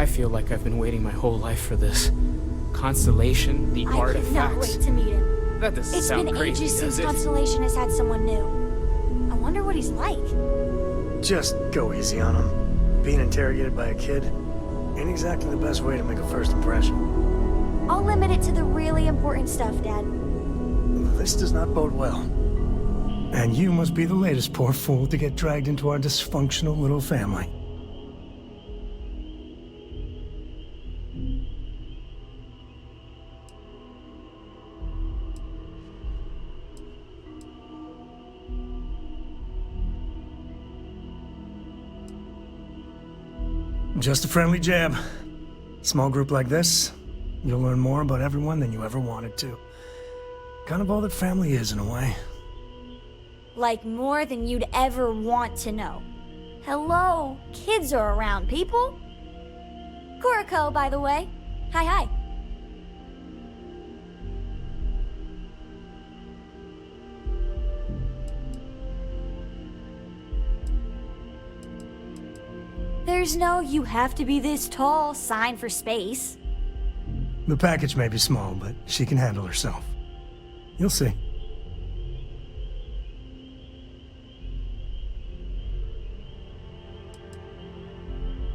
I feel like I've been waiting my whole life for this. Constellation, the artifacts. I cannot wait to meet him. That doesn't sound crazy, It's been ages does since it? Constellation has had someone new. I wonder what he's like. Just go easy on him. Being interrogated by a kid ain't exactly the best way to make a first impression. I'll limit it to the really important stuff, Dad. This does not bode well. And you must be the latest poor fool to get dragged into our dysfunctional little family. Just a friendly jab. Small group like this, you'll learn more about everyone than you ever wanted to. Kind of all that family is, in a way. Like more than you'd ever want to know. Hello, kids are around, people. Kuriko, by the way. Hi. There's no "you have to be this tall" sign for space. The package may be small, but she can handle herself. You'll see.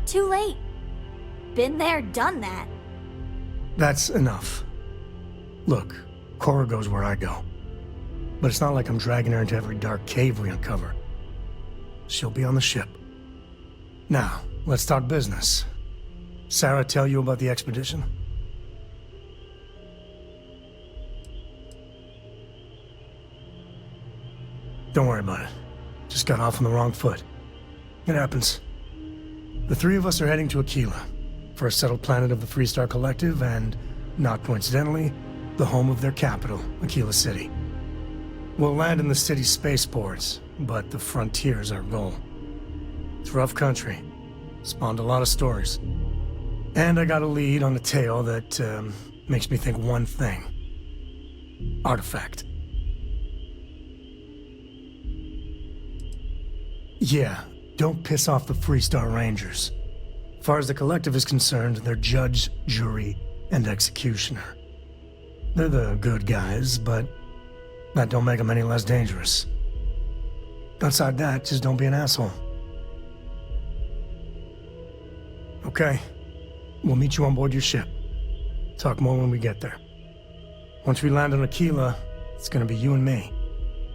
Too late. Been there, done that. That's enough. Look, Cora goes where I go. But it's not like I'm dragging her into every dark cave we uncover. She'll be on the ship. Now, let's talk business. Sarah tell you about the expedition? Don't worry about it. Just got off on the wrong foot. It happens. The three of us are heading to Aquila, for a settled planet of the Freestar Collective and, not coincidentally, the home of their capital, Aquila City. We'll land in the city's spaceports, but the frontier's our goal. It's rough country. Spawned a lot of stories. And I got a lead on a tale that makes me think one thing. Artifact. Yeah, don't piss off the Freestar Rangers. As far as the Collective is concerned, they're judge, jury, and executioner. They're the good guys, but that don't make them any less dangerous. Outside that, just don't be an asshole. Okay, we'll meet you on board your ship. Talk more when we get there. Once we land on Aquila, it's gonna be you and me.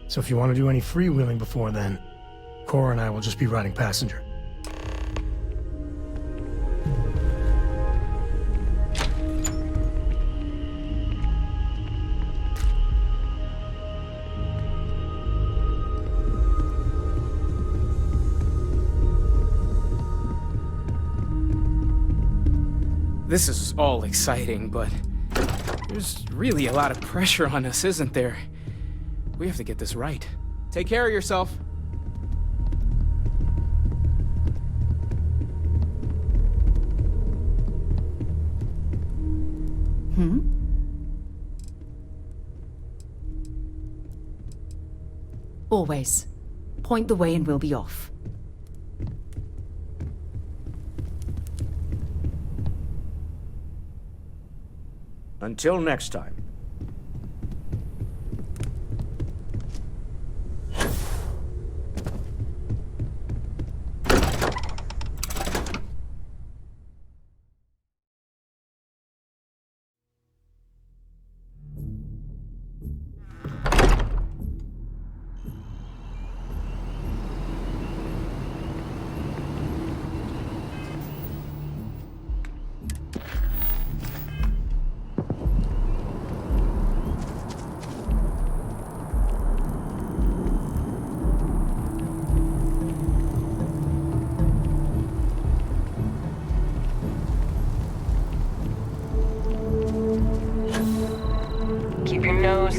So if you want to do any freewheeling before then, Cora and I will just be riding passenger. This is all exciting, but there's really a lot of pressure on us, isn't there? We have to get this right. Take care of yourself. Always. Point the way and we'll be off. Until next time.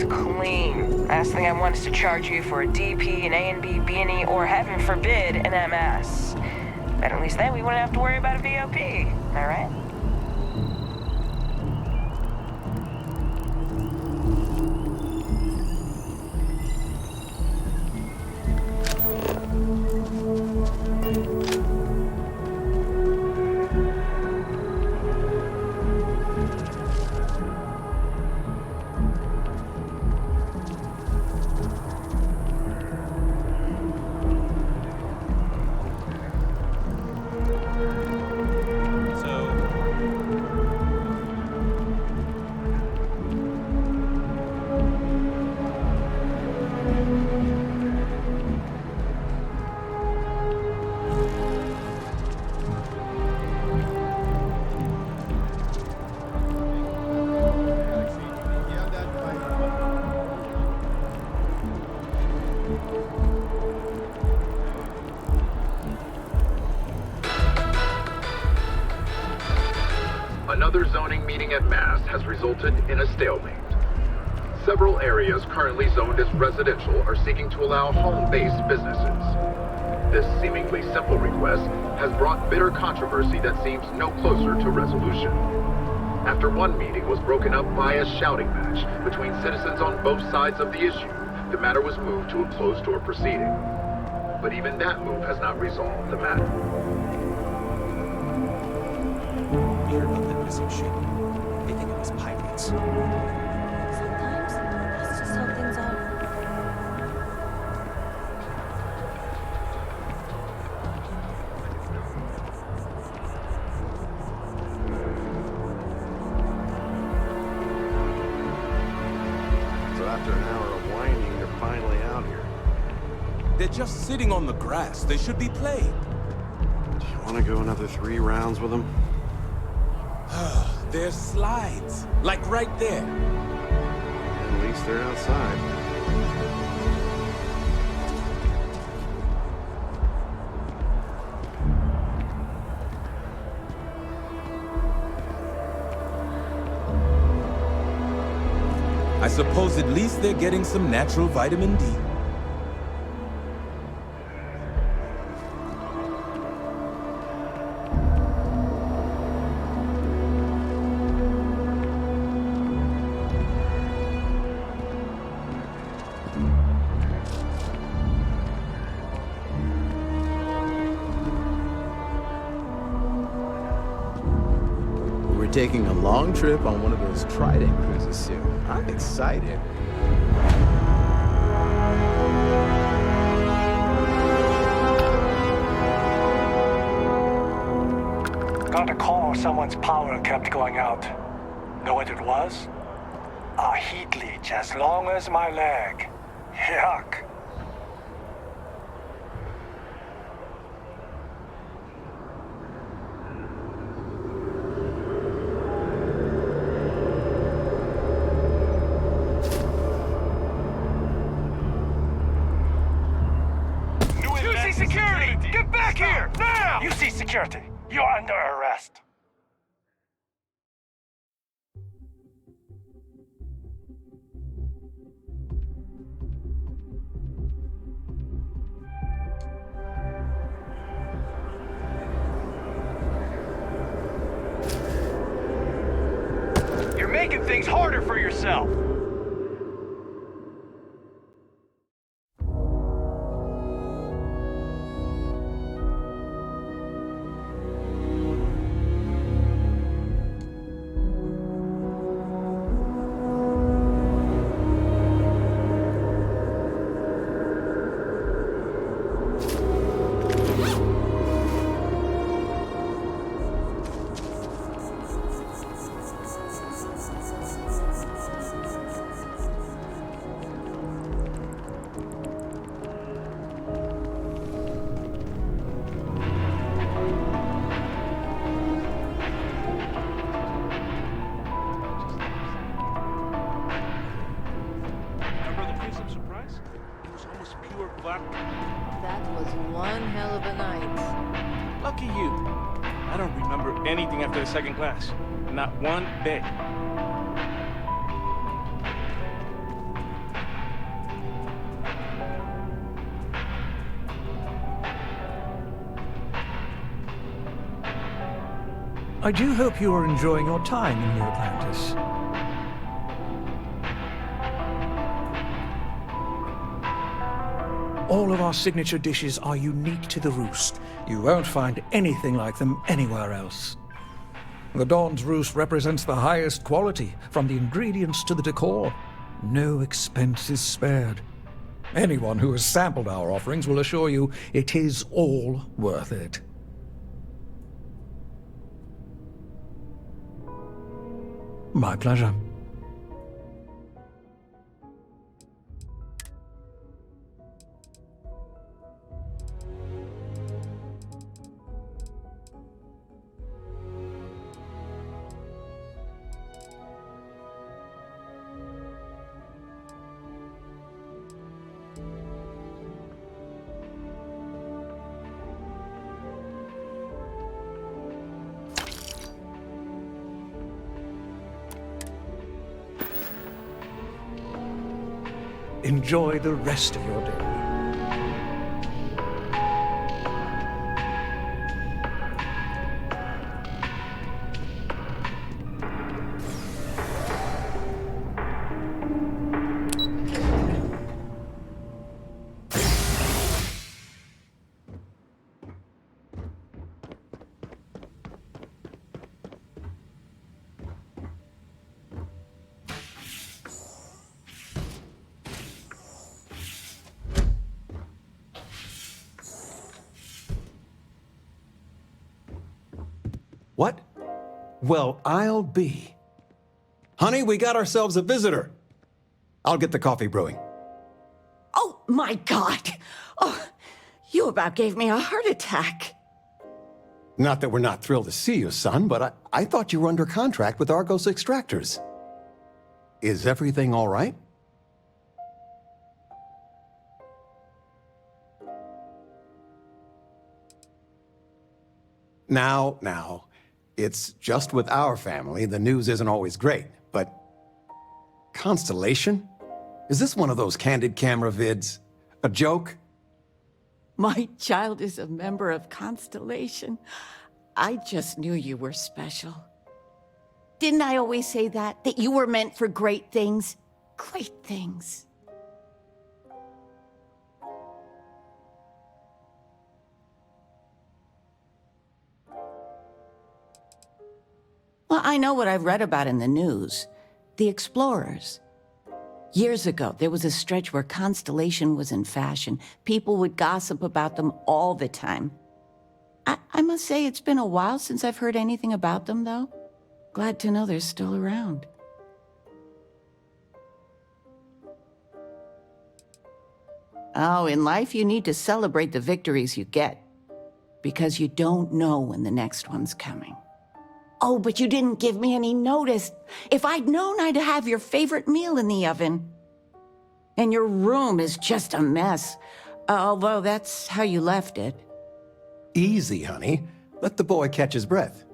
Clean. Last thing I want is to charge you for a DP, an A&B, B&E, or heaven forbid, an MS. But at least then we wouldn't have to worry about a VOP. Alright? another zoning meeting at Mass has resulted in a stalemate. Several areas currently zoned as residential are seeking to allow home-based businesses. This seemingly simple request has brought bitter controversy that seems no closer to resolution. After one meeting was broken up by a shouting match between citizens on both sides of the issue, the matter was moved to a closed-door proceeding. But even that move has not resolved the matter. We heard about that missing ship. They think it was pirates. Sometimes, it's just how things are. So after an hour of whining, they're finally out here. They're just sitting on the grass. They should be playing. Do you want to go another 3 rounds with them? There's slides. Like right there. At least they're outside. I suppose at least they're getting some natural vitamin D. We're taking a long trip on one of those Trident cruises soon. I'm excited. Got a call someone's power kept going out. Know what it was? A heat leech as long as my leg. Yuck. UC security! Get back here! Now! UC security, you're under arrest. You're making things harder for yourself. That was one hell of a night. Lucky you. I don't remember anything after the second class. Not one bit. I do hope you are enjoying your time in New Atlantis. All of our signature dishes are unique to the Roost. You won't find anything like them anywhere else. The Dawn's Roost represents the highest quality, from the ingredients to the decor. No expense is spared. Anyone who has sampled our offerings will assure you it is all worth it. My pleasure. enjoy the rest of your day. What? Well, I'll be. Honey, we got ourselves a visitor. I'll get the coffee brewing. Oh, my God. Oh, you about gave me a heart attack. Not that we're not thrilled to see you, son, but I thought you were under contract with Argos Extractors. Is everything all right? Now, it's just with our family, the news isn't always great, but... Constellation? Is this one of those candid camera vids? A joke? My child is a member of Constellation. I just knew you were special. Didn't I always say that? That you were meant for great things? Great things. Well, I know what I've read about in the news. The explorers. Years ago, there was a stretch where Constellation was in fashion. People would gossip about them all the time. I must say it's been a while since I've heard anything about them, though. Glad to know they're still around. Oh, in life you need to celebrate the victories you get. Because you don't know when the next one's coming. Oh, but you didn't give me any notice. If I'd known, I'd have your favorite meal in the oven. And your room is just a mess. Although that's how you left it. Easy, honey. Let the boy catch his breath.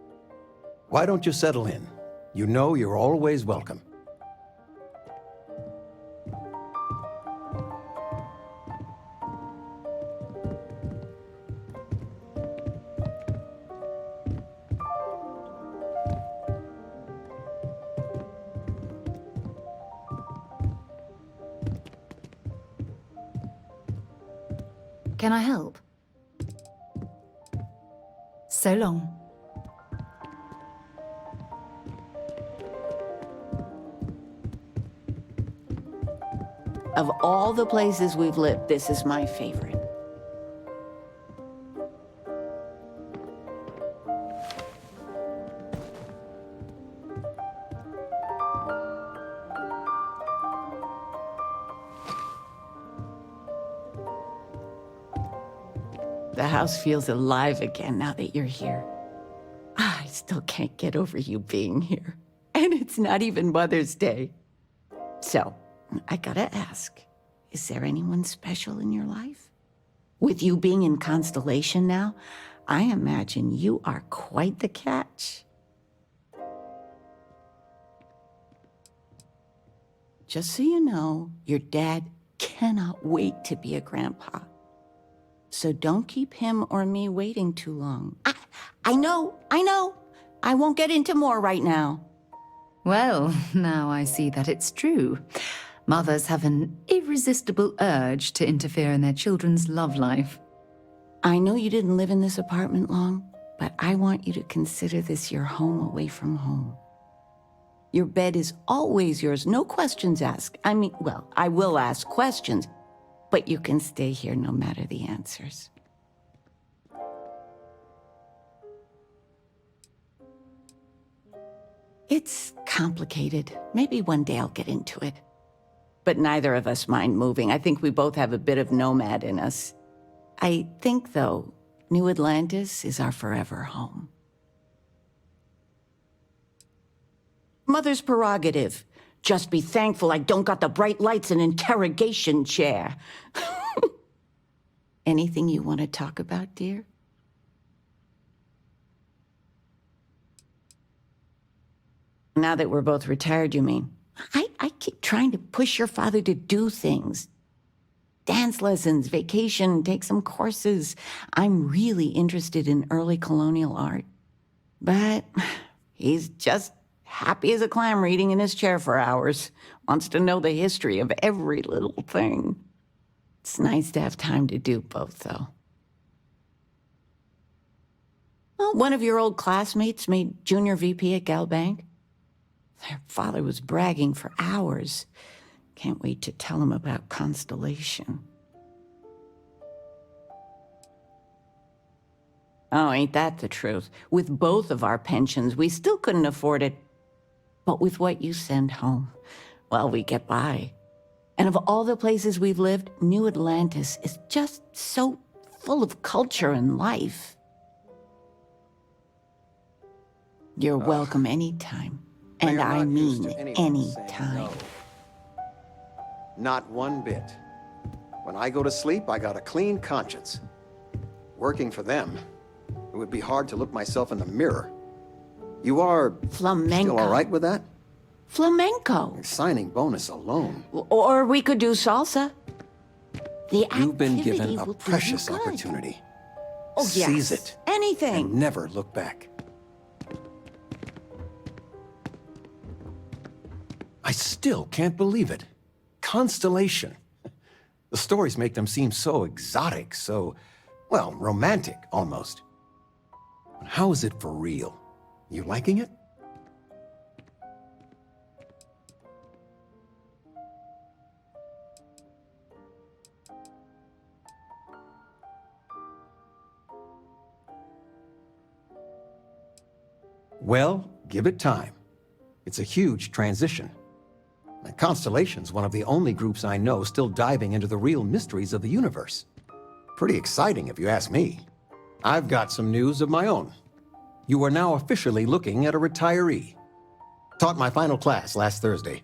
Why don't you settle in? You know you're always welcome. Can I help? So long. Of all the places we've lived, this is my favorite. The house feels alive again now that you're here. I still can't get over you being here. And it's not even Mother's Day. So, I gotta ask, is there anyone special in your life? With you being in Constellation now, I imagine you are quite the catch. Just so you know, your dad cannot wait to be a grandpa. So don't keep him or me waiting too long. I know. I won't get into more right now. Well, now I see that it's true. Mothers have an irresistible urge to interfere in their children's love life. I know you didn't live in this apartment long, but I want you to consider this your home away from home. Your bed is always yours, no questions asked. I mean, well, I will ask questions, but you can stay here no matter the answers. It's complicated. Maybe one day I'll get into it. But neither of us mind moving. I think we both have a bit of nomad in us. I think, though, New Atlantis is our forever home. Mother's prerogative. Just be thankful I don't got the bright lights and interrogation chair. Anything you want to talk about, dear? Now that we're both retired, you mean? I keep trying to push your father to do things. Dance lessons, vacation, take some courses. I'm really interested in early colonial art. But he's just happy as a clam reading in his chair for hours. Wants to know the history of every little thing. It's nice to have time to do both, though. Well, one of your old classmates made junior VP at Galbank. Their father was bragging for hours. Can't wait to tell him about Constellation. Oh, ain't that the truth? With both of our pensions, we still couldn't afford it. But with what you send home, well, we get by. And of all the places we've lived, New Atlantis is just so full of culture and life. You're welcome anytime. And I mean anytime. No. Not one bit. When I go to sleep, I got a clean conscience. Working for them, it would be hard to look myself in the mirror. You are flamenco. Still all right with that? Flamenco. Your signing bonus alone. Or we could do salsa. You've been given a precious opportunity. Oh, yes. Seize it. Anything. And never look back. I still can't believe it. Constellation. The stories make them seem so exotic, so, well, romantic, almost. How is it for real? You liking it? Well, give it time. It's a huge transition. And Constellation's one of the only groups I know still diving into the real mysteries of the universe. Pretty exciting, if you ask me. I've got some news of my own. You are now officially looking at a retiree. Taught my final class last Thursday.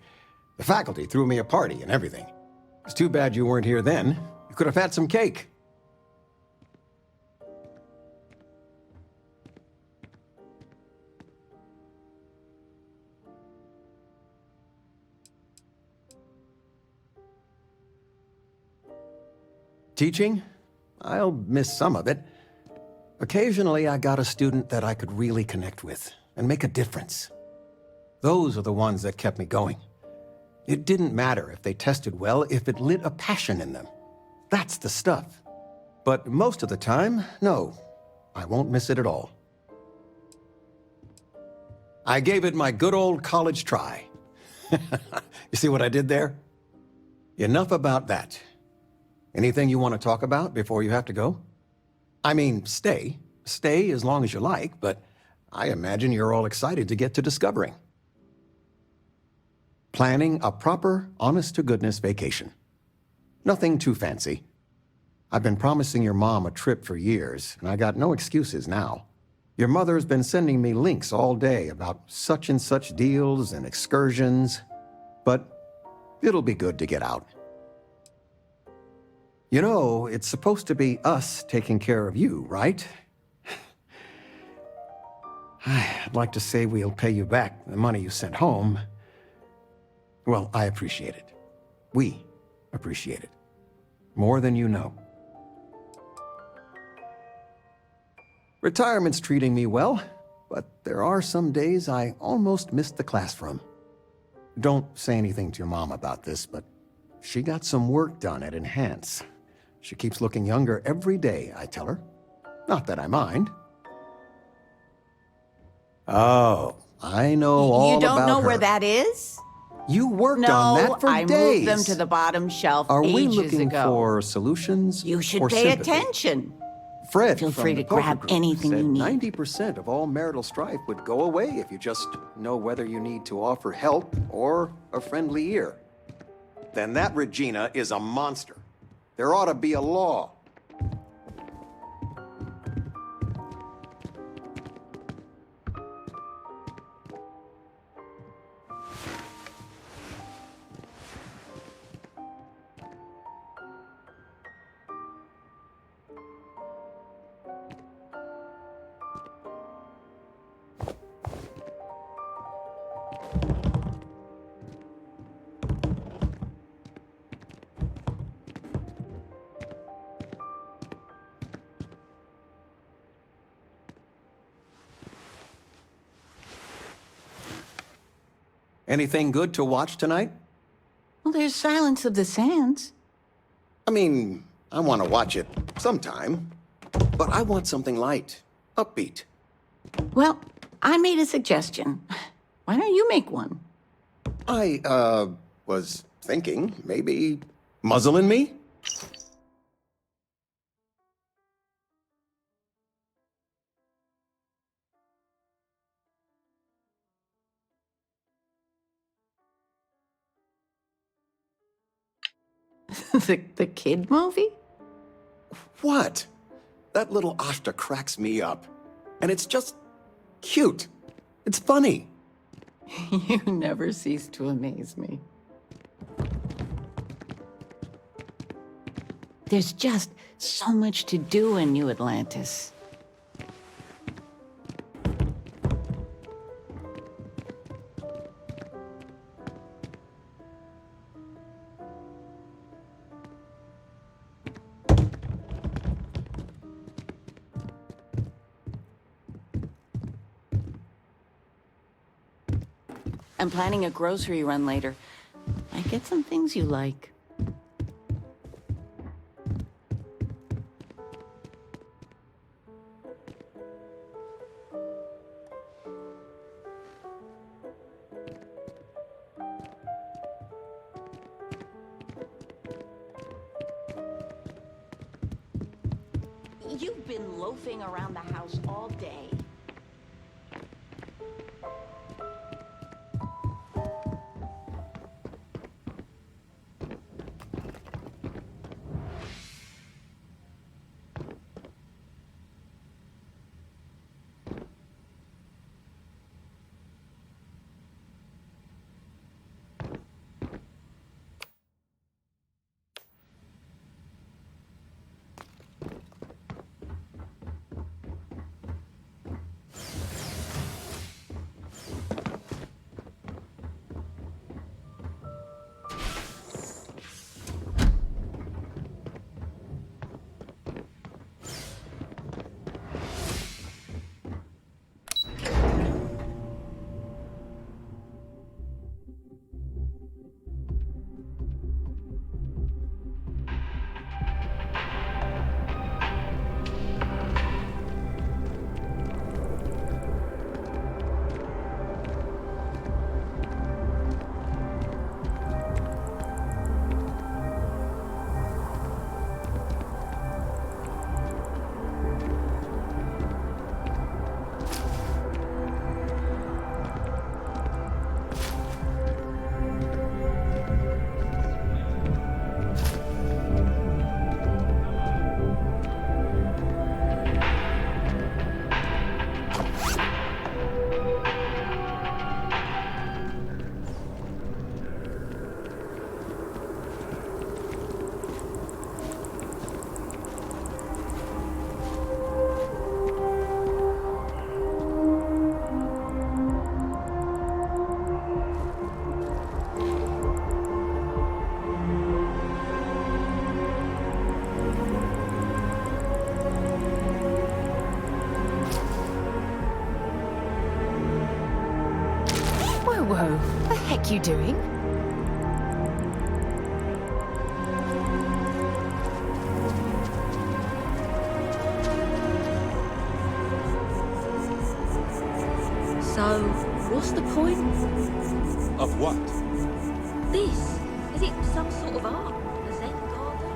The faculty threw me a party and everything. It's too bad you weren't here then. You could have had some cake. Teaching? I'll miss some of it. Occasionally, I got a student that I could really connect with and make a difference. Those are the ones that kept me going. It didn't matter if they tested well, if it lit a passion in them. That's the stuff. But most of the time, no, I won't miss it at all. I gave it my good old college try. You see what I did there? Enough about that. Anything you want to talk about before you have to go? I mean, stay. Stay as long as you like, but I imagine you're all excited to get to discovering. Planning a proper, honest-to-goodness vacation. Nothing too fancy. I've been promising your mom a trip for years, and I got no excuses now. Your mother's been sending me links all day about such and such deals and excursions, but it'll be good to get out. You know, it's supposed to be us taking care of you, right? I'd like to say we'll pay you back the money you sent home. Well, I appreciate it. We appreciate it. More than you know. Retirement's treating me well, but there are some days I almost missed the classroom. Don't say anything to your mom about this, but she got some work done at Enhance. She keeps looking younger every day, I tell her. Not that I mind. Oh, I know all about her. You don't know where that is? You worked on that for days. No, I moved them to the bottom shelf Are ages we looking ago. for solutions You should or pay sympathy? attention. Fred Feel from free the to poker grab group anything said you need. 90% of all marital strife would go away if you just know whether you need to offer help or a friendly ear. Then that Regina is a monster. There ought to be a law. Anything good to watch tonight? Well, there's Silence of the Sands. I mean, I want to watch it sometime, but I want something light, upbeat. Well, I made a suggestion. Why don't you make one? I, was thinking maybe Muzzle and Me? The kid movie? What? That little Ashta cracks me up. And it's just cute. It's funny. You never cease to amaze me. There's just so much to do in New Atlantis. I'm planning a grocery run later. I get some things you like. You've been loafing around the house all day. Whoa, what the heck you doing? So, what's the point? Of what? This? Is it some sort of art? A Zen garden?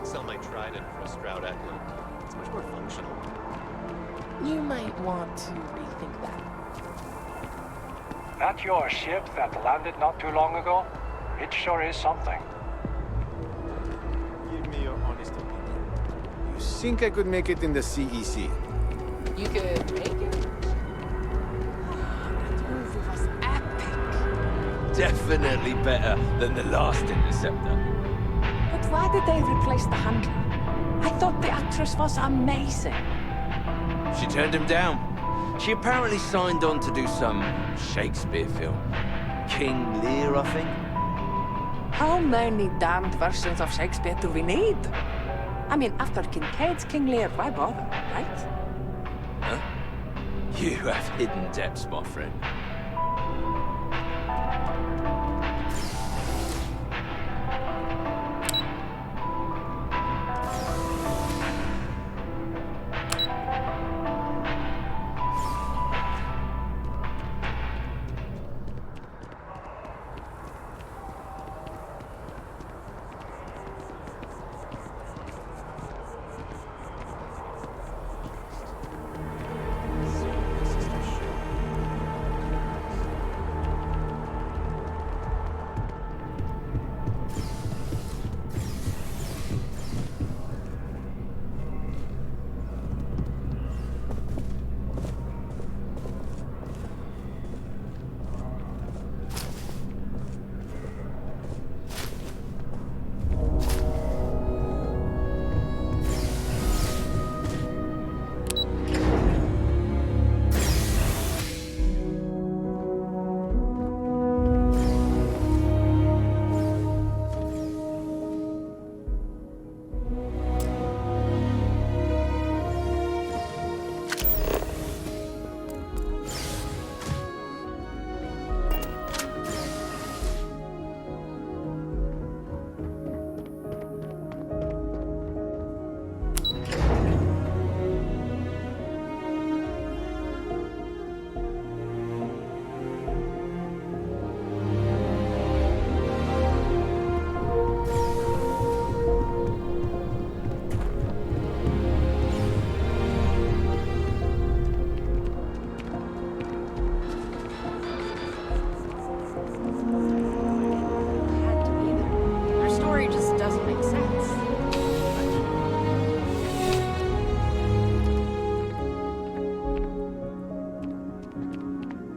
Sell my trident for a Stroud at Hill. It's much more functional. You might want to rethink that. That your ship that landed not too long ago? It sure is something. Give me your honest opinion. You think I could make it in the CEC? You could make it. definitely better than the last Interceptor. But why did they replace the handler? I thought the actress was amazing. She turned him down. She apparently signed on to do some Shakespeare film. King Lear, I think. How many damned versions of Shakespeare do we need? I mean, after Kincaid's King Lear, why bother, right? Huh? You have hidden depths, my friend.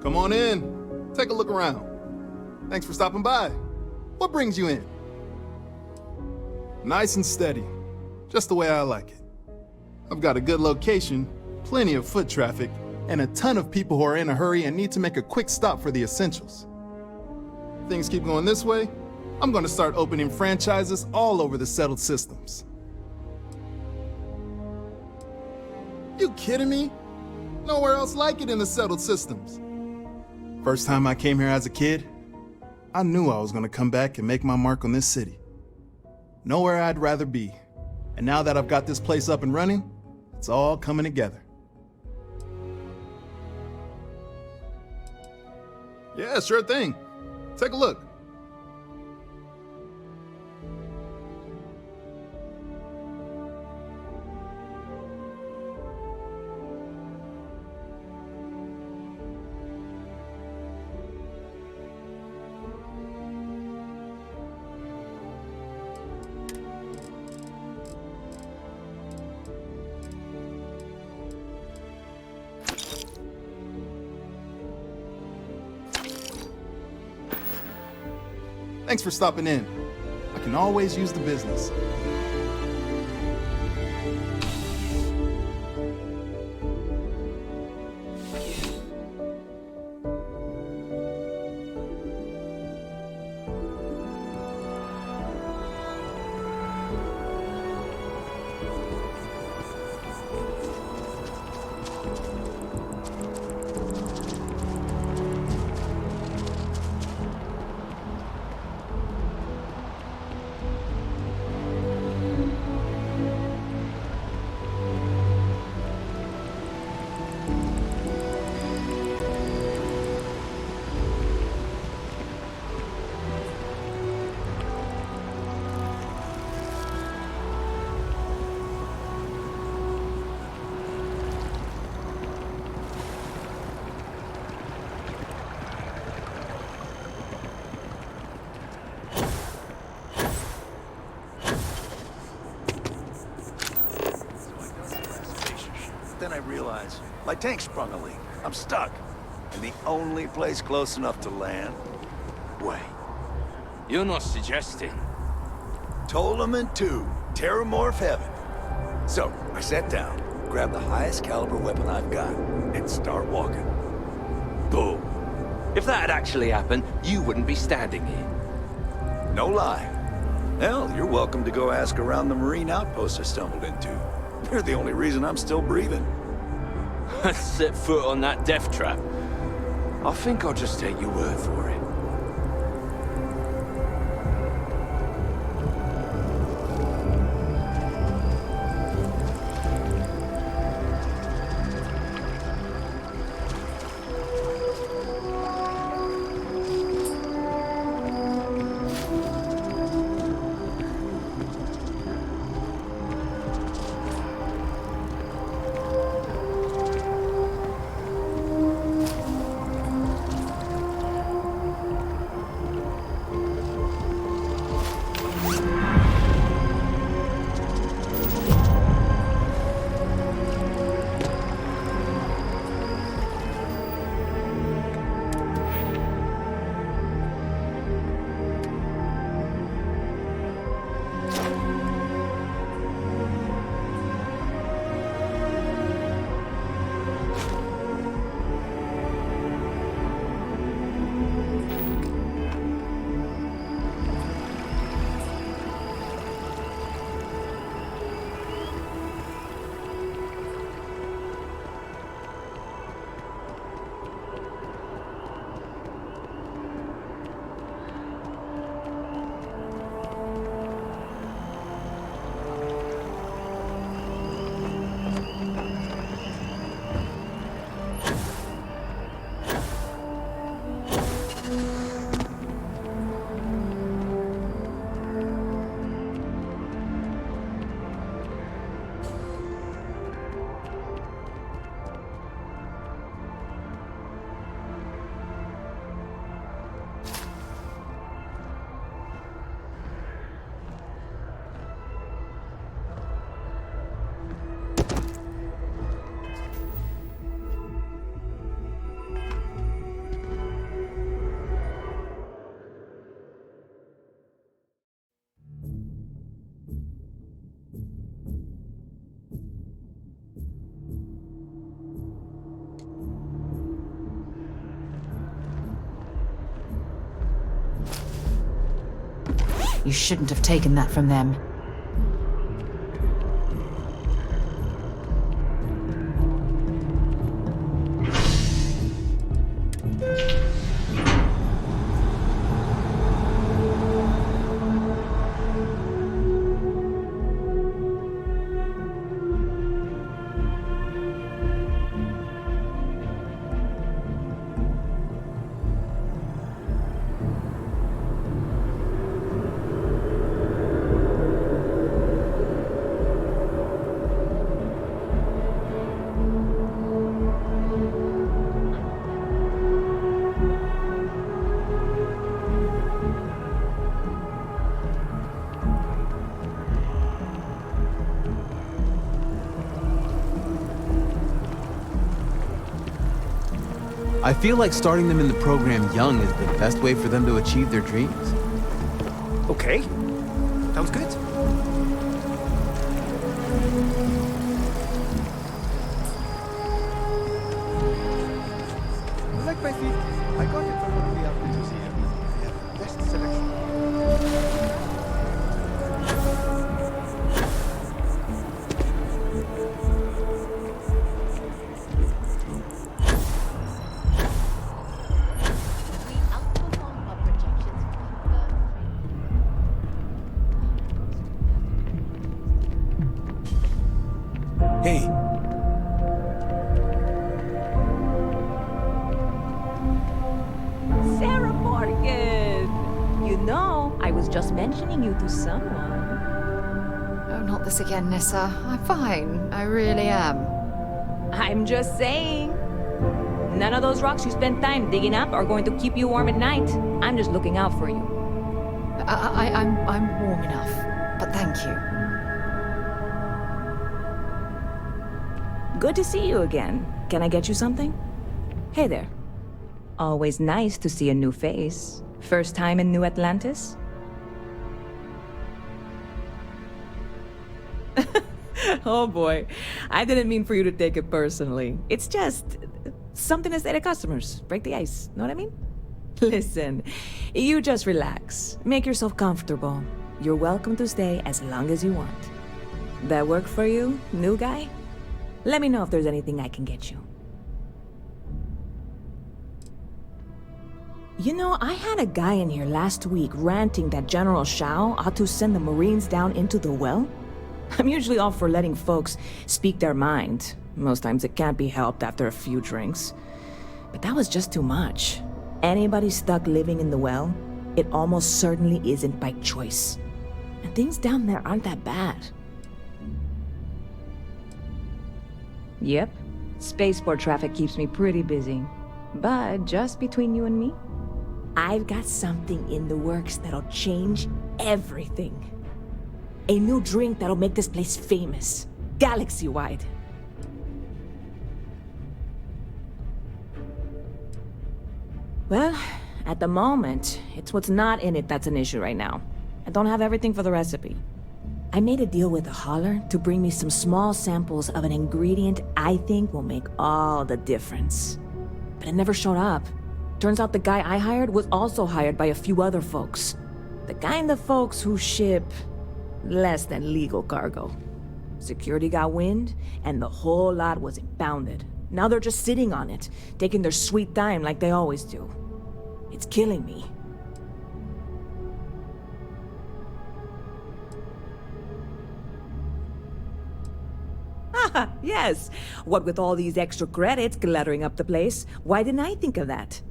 Come on in. Take a look around. Thanks for stopping by. What brings you in? Nice and steady. Just the way I like it. I've got a good location, plenty of foot traffic, and a ton of people who are in a hurry and need to make a quick stop for the essentials. If things keep going this way, I'm going to start opening franchises all over the settled systems. You kidding me? Nowhere else like it in the settled systems. First time I came here as a kid, I knew I was going to come back and make my mark on this city. Nowhere I'd rather be. And now that I've got this place up and running, it's all coming together. Yeah, sure thing. Take a look. Thanks for stopping in. I can always use the business. Then I realized my tank sprung a leak. I'm stuck. And the only place close enough to land way. You're not suggesting. Ptolemy 2, Terramorph Heaven. So, I sat down, grabbed the highest caliber weapon I've got, and start walking. Bull. If that had actually happened, you wouldn't be standing here. No lie. Hell, you're welcome to go ask around the Marine outpost I stumbled into. They're the only reason I'm still breathing. Set foot on that death trap. I think I'll just take your word for it. You shouldn't have taken that from them. I feel like starting them in the program young is the best way for them to achieve their dreams. Okay. Sounds good. I like my feet. I got it from one of the art museum. They have the best selection. Hey. Sarah Morgan! You know, I was just mentioning you to someone. Oh, not this again, Nissa. I'm fine. I really am. I'm just saying. None of those rocks you spent time digging up are going to keep you warm at night. I'm just looking out for you. I'm warm enough, but thank you. Good to see you again. Can I get you something? Hey there. Always nice to see a new face. First time in New Atlantis? Oh boy, I didn't mean for you to take it personally. It's just something to say to customers. Break the ice, know what I mean? Listen, you just relax. Make yourself comfortable. You're welcome to stay as long as you want. That work for you, new guy? Let me know if there's anything I can get you. You know, I had a guy in here last week ranting that General Shao ought to send the Marines down into the well. I'm usually all for letting folks speak their mind. Most times it can't be helped after a few drinks. But that was just too much. Anybody stuck living in the well, it almost certainly isn't by choice. And things down there aren't that bad. Yep, spaceport traffic keeps me pretty busy. But just between you and me, I've got something in the works that'll change everything. A new drink that'll make this place famous, galaxy-wide. Well, at the moment, it's what's not in it that's an issue right now. I don't have everything for the recipe. I made a deal with a hauler to bring me some small samples of an ingredient I think will make all the difference. But it never showed up. Turns out the guy I hired was also hired by a few other folks. The kind of folks who ship less than legal cargo. Security got wind, and the whole lot was impounded. Now they're just sitting on it, taking their sweet time like they always do. It's killing me. Ah, yes. What with all these extra credits cluttering up the place, why didn't I think of that?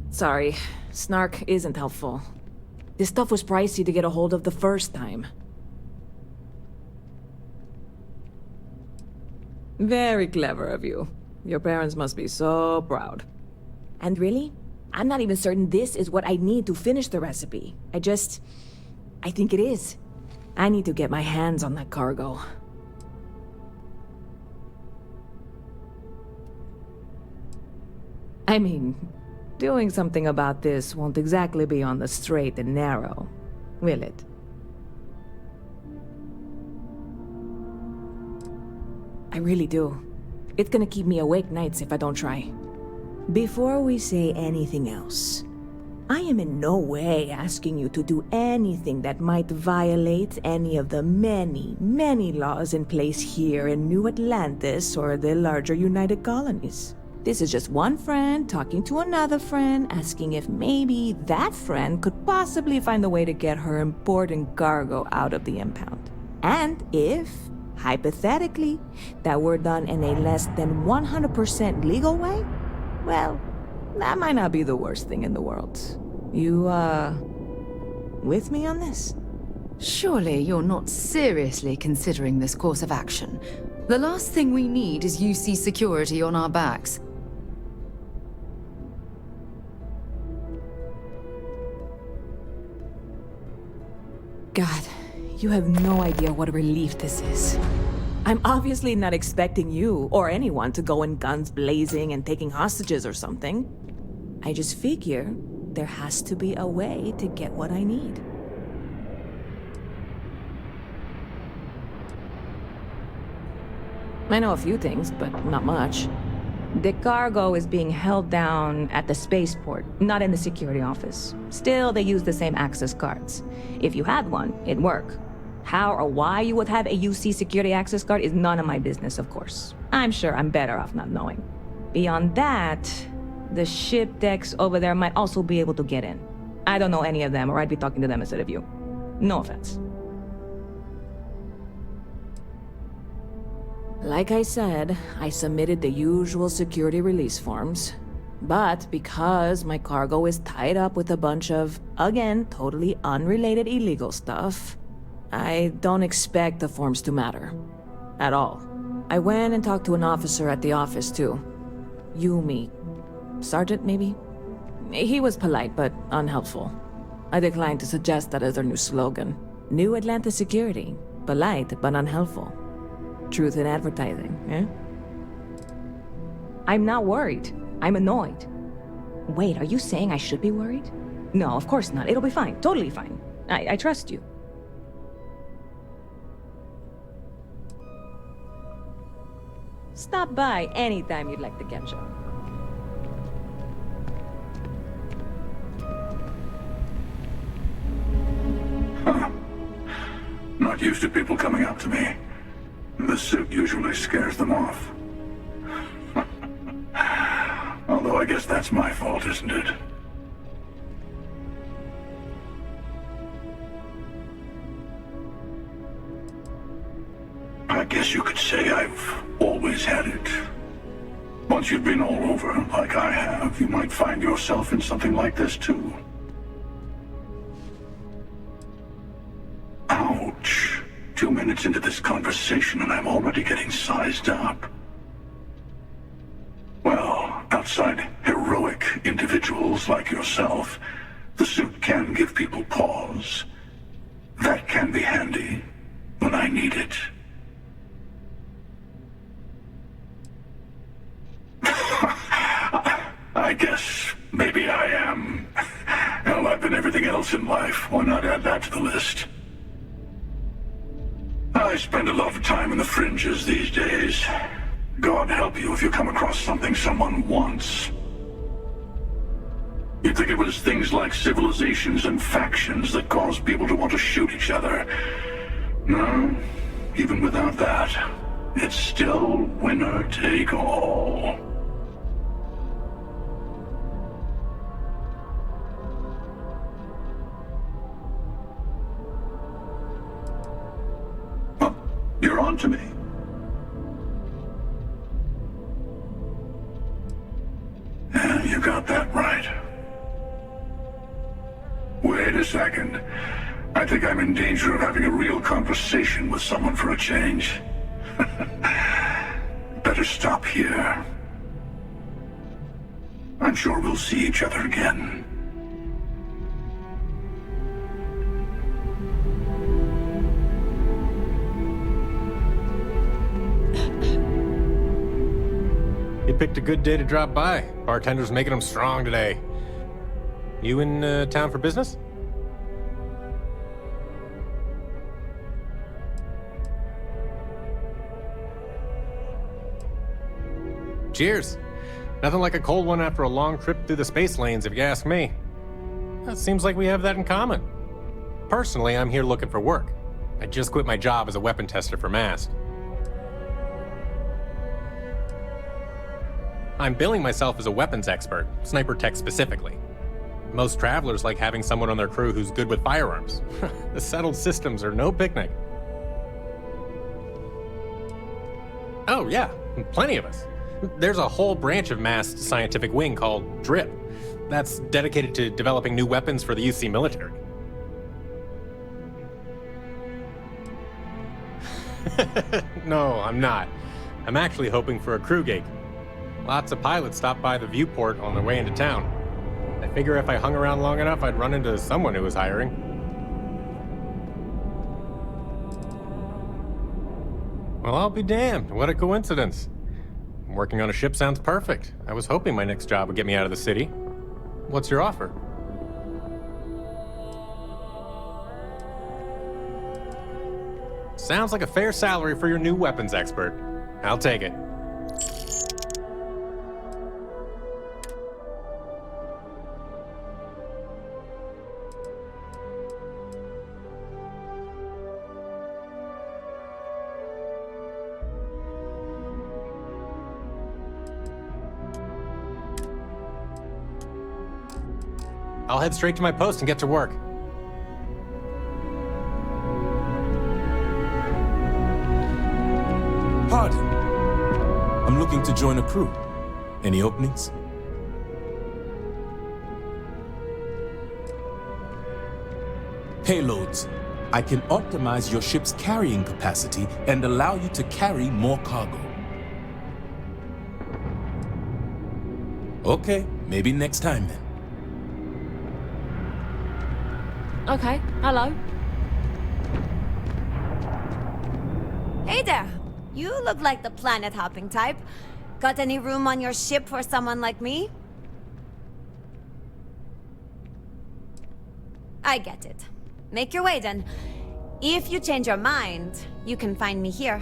Sorry, snark isn't helpful. This stuff was pricey to get a hold of the first time. Very clever of you. Your parents must be so proud. And really, I'm not even certain this is what I need to finish the recipe. I think it is. I need to get my hands on that cargo. I mean, doing something about this won't exactly be on the straight and narrow, will it? I really do. It's gonna keep me awake nights if I don't try. Before we say anything else, I am in no way asking you to do anything that might violate any of the many, many laws in place here in New Atlantis or the larger United Colonies. This is just one friend talking to another friend, asking if maybe that friend could possibly find a way to get her important cargo out of the impound. And if, hypothetically, that were done in a less than 100% legal way, well, that might not be the worst thing in the world. You, with me on this? Surely you're not seriously considering this course of action. The last thing we need is UC security on our backs. God, you have no idea what a relief this is. I'm obviously not expecting you or anyone to go in guns blazing and taking hostages or something. I just figure there has to be a way to get what I need. I know a few things, but not much. The cargo is being held down at the spaceport, not in the security office. Still, they use the same access cards. If you had one, it'd work. How or why you would have a UC security access card is none of my business, of course. I'm sure I'm better off not knowing. Beyond that, the ship decks over there might also be able to get in. I don't know any of them, or I'd be talking to them instead of you. No offense. Like I said, I submitted the usual security release forms. But because my cargo is tied up with a bunch of, again, totally unrelated illegal stuff, I don't expect the forms to matter. At all. I went and talked to an officer at the office, too. Yumi. Sergeant, maybe? He was polite, but unhelpful. I declined to suggest that as their new slogan. New Atlantis Security. Polite, but unhelpful. Truth in advertising, eh? I'm not worried. I'm annoyed. Wait, are you saying I should be worried? No, of course not. It'll be fine. Totally fine. I trust you. Stop by anytime you'd like to catch up. Not used to people coming up to me. The suit usually scares them off. Although I guess that's my fault, isn't it? I guess you could say I've always had it. Once you've been all over, like I have, you might find yourself in something like this too. Ouch. 2 minutes into this conversation and I'm already getting sized up. Well, outside heroic individuals like yourself, the suit can give people pause. That can be handy when I need it. I guess maybe I am. Hell, I've been everything else in life. Why not add that to the list? I spend a lot of time in the fringes these days. God help you if you come across something someone wants. You'd think it was things like civilizations and factions that cause people to want to shoot each other. No, even without that, it's still winner take all. You're on to me. Yeah, you got that right. Wait a second. I think I'm in danger of having a real conversation with someone for a change. Better stop here. I'm sure we'll see each other again. You picked a good day to drop by. Bartender's making them strong today. You in town for business? Cheers. Nothing like a cold one after a long trip through the space lanes, if you ask me. It seems like we have that in common. Personally, I'm here looking for work. I just quit my job as a weapon tester for MAST. I'm billing myself as a weapons expert, sniper tech specifically. Most travelers like having someone on their crew who's good with firearms. The settled systems are no picnic. Oh yeah, plenty of us. There's a whole branch of MAST scientific wing called DRIP. That's dedicated to developing new weapons for the UC military. No, I'm not. I'm actually hoping for a crew gig. Lots of pilots stop by the viewport on their way into town. I figure if I hung around long enough, I'd run into someone who was hiring. Well, I'll be damned. What a coincidence. Working on a ship sounds perfect. I was hoping my next job would get me out of the city. What's your offer? Sounds like a fair salary for your new weapons expert. I'll take it. I'll head straight to my post and get to work. Pardon. I'm looking to join a crew. Any openings? Payloads. I can optimize your ship's carrying capacity and allow you to carry more cargo. Okay, maybe next time then. Okay, hello. Hey there. You look like the planet-hopping type. Got any room on your ship for someone like me? I get it. Make your way then. If you change your mind, you can find me here.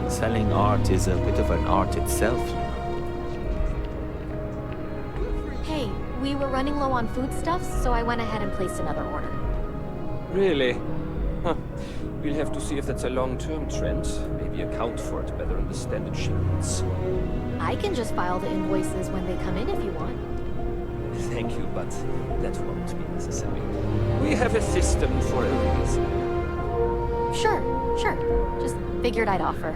Selling art is a bit of an art itself. Hey, we were running low on foodstuffs, so I went ahead and placed another order. Really? Huh. We'll have to see if that's a long-term trend. Maybe account for it better in the standard shipments. I can just file the invoices when they come in if you want. Thank you, but that won't be necessary. We have a system for a reason. Sure. Just figured I'd offer.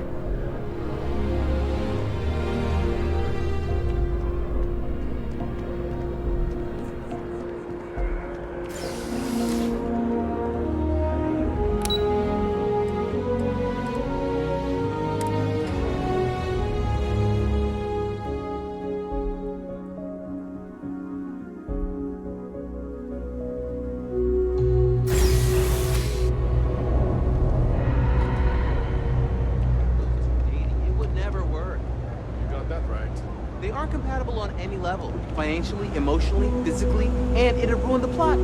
They aren't compatible on any level. Financially, emotionally, physically, and it'd ruin the plot.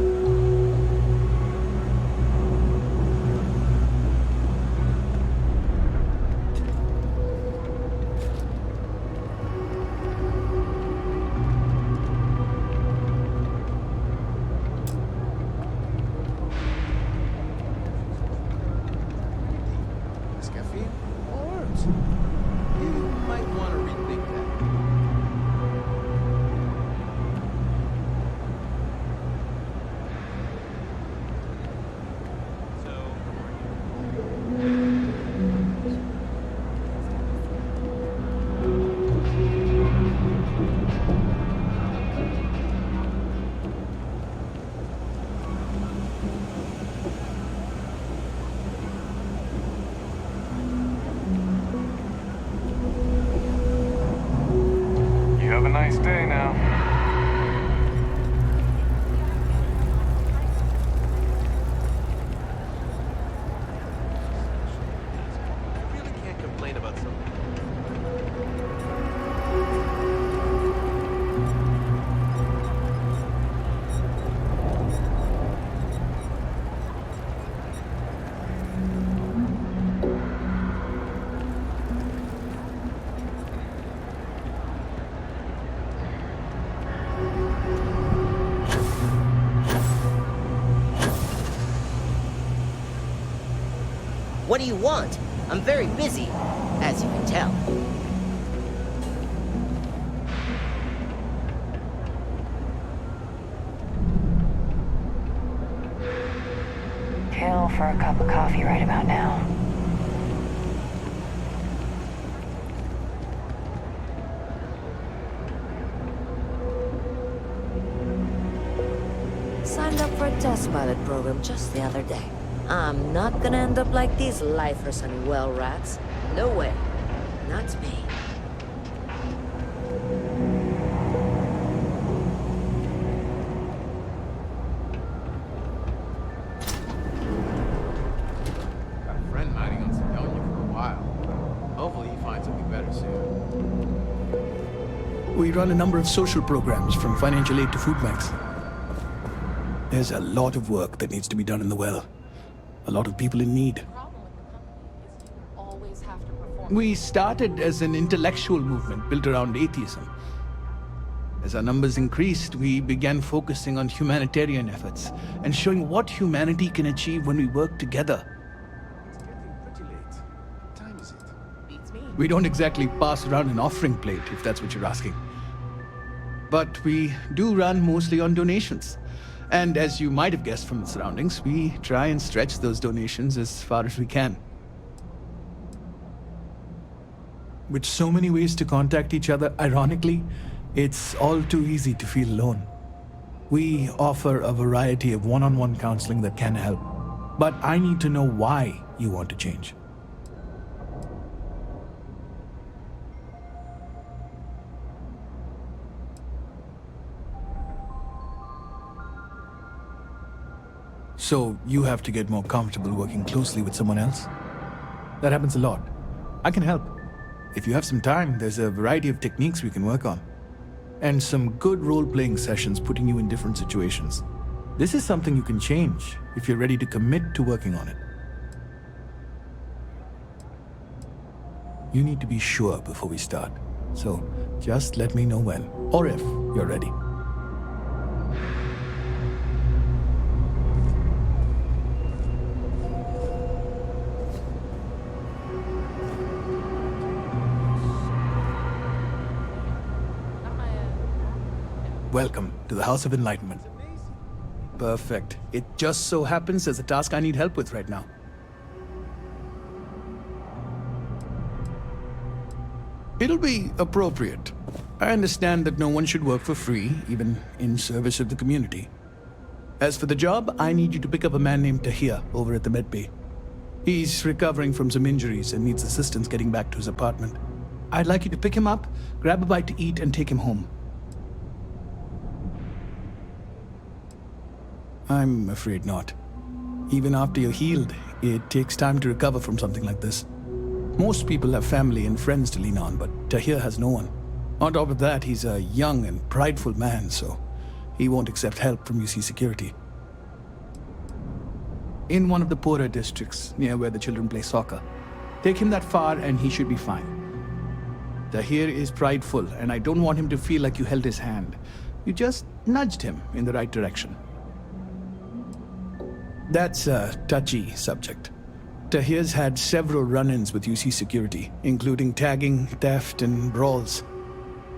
This caffeine? Arms. You might want to rethink that. You have a nice day now. I really can't complain about something. What do you want? I'm very busy, as you can tell. Kill for a cup of coffee right about now. Signed up for a test pilot program just the other day. I'm not gonna end up like these lifers and well rats. No way. Not me. Got a friend mining on Sidonia for a while. Hopefully he finds something better soon. We run a number of social programs, from financial aid to food banks. There's a lot of work that needs to be done in the well. A lot of people in need. We started as an intellectual movement built around atheism. As our numbers increased, we began focusing on humanitarian efforts and showing what humanity can achieve when we work together. It's getting pretty late. What time is it? We don't exactly pass around an offering plate, if that's what you're asking. But we do run mostly on donations. And as you might have guessed from the surroundings, we try and stretch those donations as far as we can. With so many ways to contact each other, ironically, it's all too easy to feel alone. We offer a variety of one-on-one counseling that can help. But I need to know why you want to change. So you have to get more comfortable working closely with someone else? That happens a lot. I can help. If you have some time, there's a variety of techniques we can work on. And some good role-playing sessions putting you in different situations. This is something you can change if you're ready to commit to working on it. You need to be sure before we start. So just let me know when, or if you're ready. Welcome to the House of Enlightenment. Perfect. It just so happens there's a task I need help with right now. It'll be appropriate. I understand that no one should work for free, even in service of the community. As for the job, I need you to pick up a man named Tahir over at the medbay. He's recovering from some injuries and needs assistance getting back to his apartment. I'd like you to pick him up, grab a bite to eat, and take him home. I'm afraid not. Even after you're healed, it takes time to recover from something like this. Most people have family and friends to lean on, but Tahir has no one. On top of that, he's a young and prideful man, so he won't accept help from UC security. In one of the poorer districts, near where the children play soccer. Take him that far and he should be fine. Tahir is prideful, and I don't want him to feel like you held his hand. You just nudged him in the right direction. That's a touchy subject. Tahir's had several run-ins with UC security, including tagging, theft, and brawls.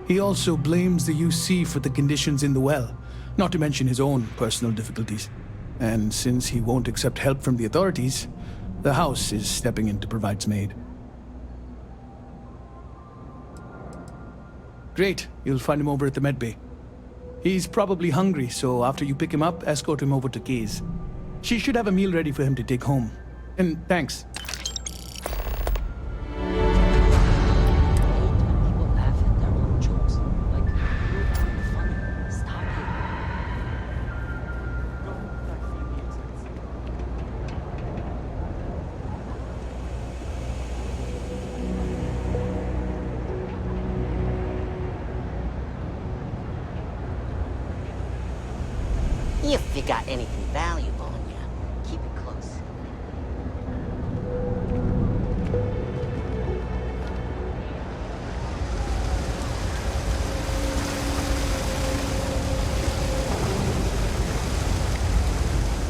He also blames the UC for the conditions in the well, not to mention his own personal difficulties. And since he won't accept help from the authorities, the house is stepping in to provide some aid. Great, you'll find him over at the medbay. He's probably hungry, so after you pick him up, escort him over to Kay's. She should have a meal ready for him to take home. And thanks. If you got anything valuable on you, keep it close.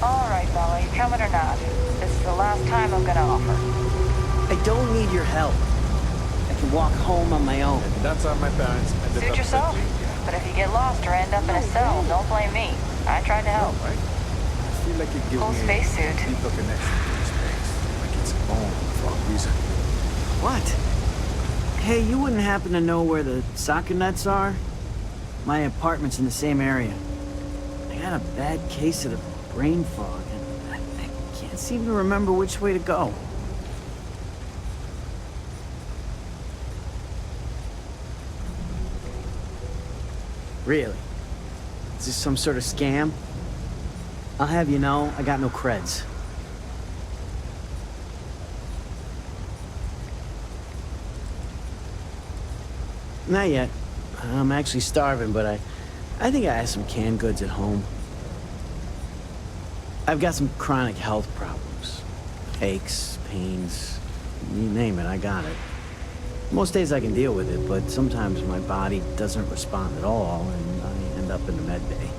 All right, Bella, you coming or not? This is the last time I'm gonna offer. I don't need your help. I can walk home on my own. That's how my parents ended Suit up yourself. settling. But if you get lost or end up in a cell, don't blame me. I tried to help. Right? I feel like you give Cool me spacesuit. a deeper connection to this place. Like it's own for a reason. What? Hey, you wouldn't happen to know where the soccer nets are? My apartment's in the same area. I got a bad case of the brain fog, and I can't seem to remember which way to go. Really? Is this some sort of scam? I'll have you know, I got no creds. Not yet. I'm actually starving, but I think I have some canned goods at home. I've got some chronic health problems. Aches, pains, you name it, I got it. Most days I can deal with it, but sometimes my body doesn't respond at all, and I end up in the med bay.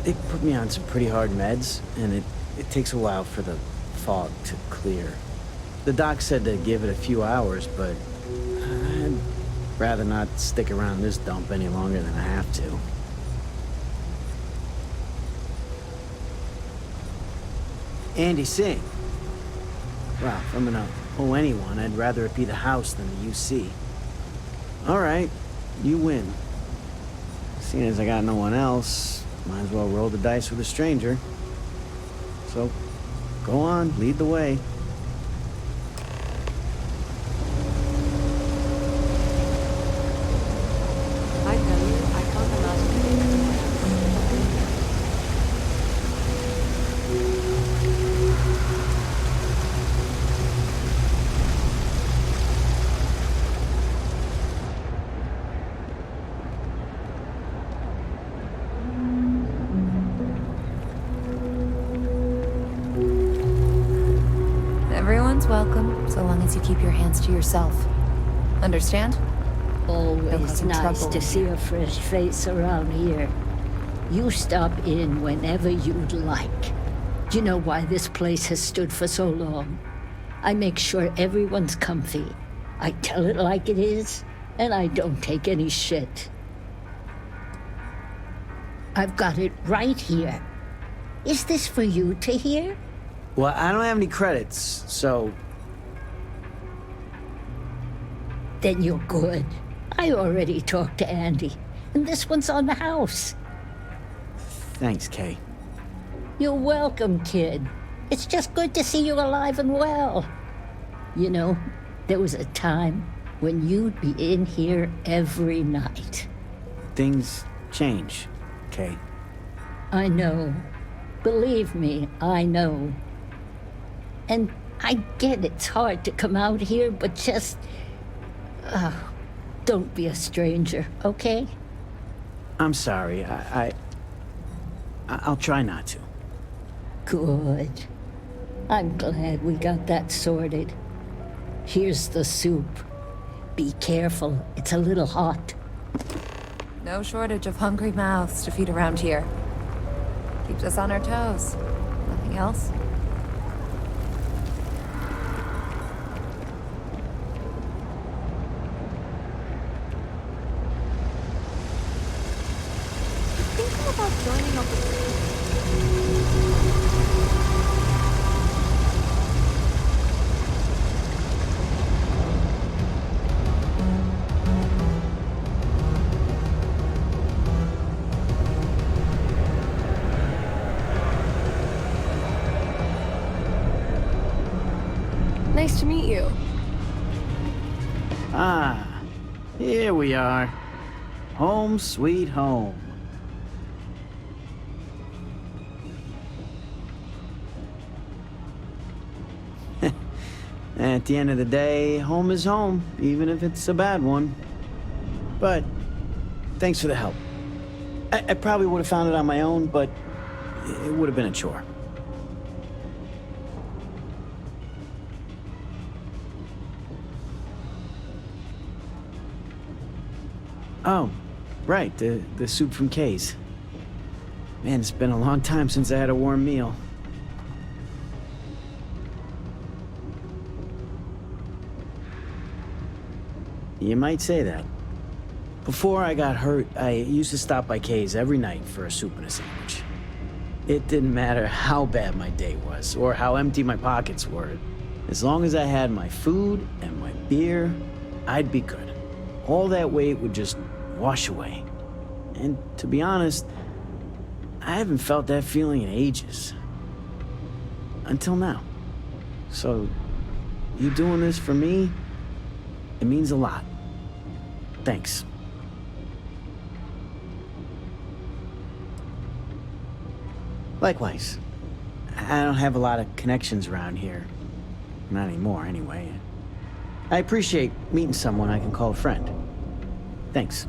They put me on some pretty hard meds, and it takes a while for the fog to clear. The doc said to give it a few hours, but I'd rather not stick around this dump any longer than I have to. Andy Singh. Well, if I'm gonna owe anyone, I'd rather it be the house than the UC. All right, you win. Seeing as I got no one else, might as well roll the dice with a stranger. So, go on, lead the way. So long as you keep your hands to yourself. Understand? Always nice to see a fresh face around here. You stop in whenever you'd like. Do you know why this place has stood for so long? I make sure everyone's comfy. I tell it like it is, and I don't take any shit. I've got it right here. Is this for you to hear? Well, I don't have any credits, so... Then you're good. I already talked to Andy, and this one's on the house. Thanks, Kay. You're welcome, kid. It's just good to see you alive and well. You know, there was a time when you'd be in here every night. Things change, Kay. I know. Believe me, I know. And I get it's hard to come out here, but just... don't be a stranger, okay? I'm sorry. I'll try not to. Good. I'm glad we got that sorted. Here's the soup. Be careful, it's a little hot. No shortage of hungry mouths to feed around here. Keeps us on our toes. Nothing else? Thinking about joining up with Nice to meet you. Ah, here we are. Home sweet home. At the end of the day, home is home, even if it's a bad one. But thanks for the help. I probably would have found it on my own, but it would have been a chore. Oh, right, the soup from Kay's. Man, it's been a long time since I had a warm meal. You might say that. Before I got hurt, I used to stop by Kay's every night for a soup and a sandwich. It didn't matter how bad my day was, or how empty my pockets were. As long as I had my food and my beer, I'd be good. All that weight would just wash away. And to be honest, I haven't felt that feeling in ages. Until now. So, you doing this for me, it means a lot. Thanks. Likewise. I don't have a lot of connections around here. Not anymore, anyway. I appreciate meeting someone I can call a friend. Thanks.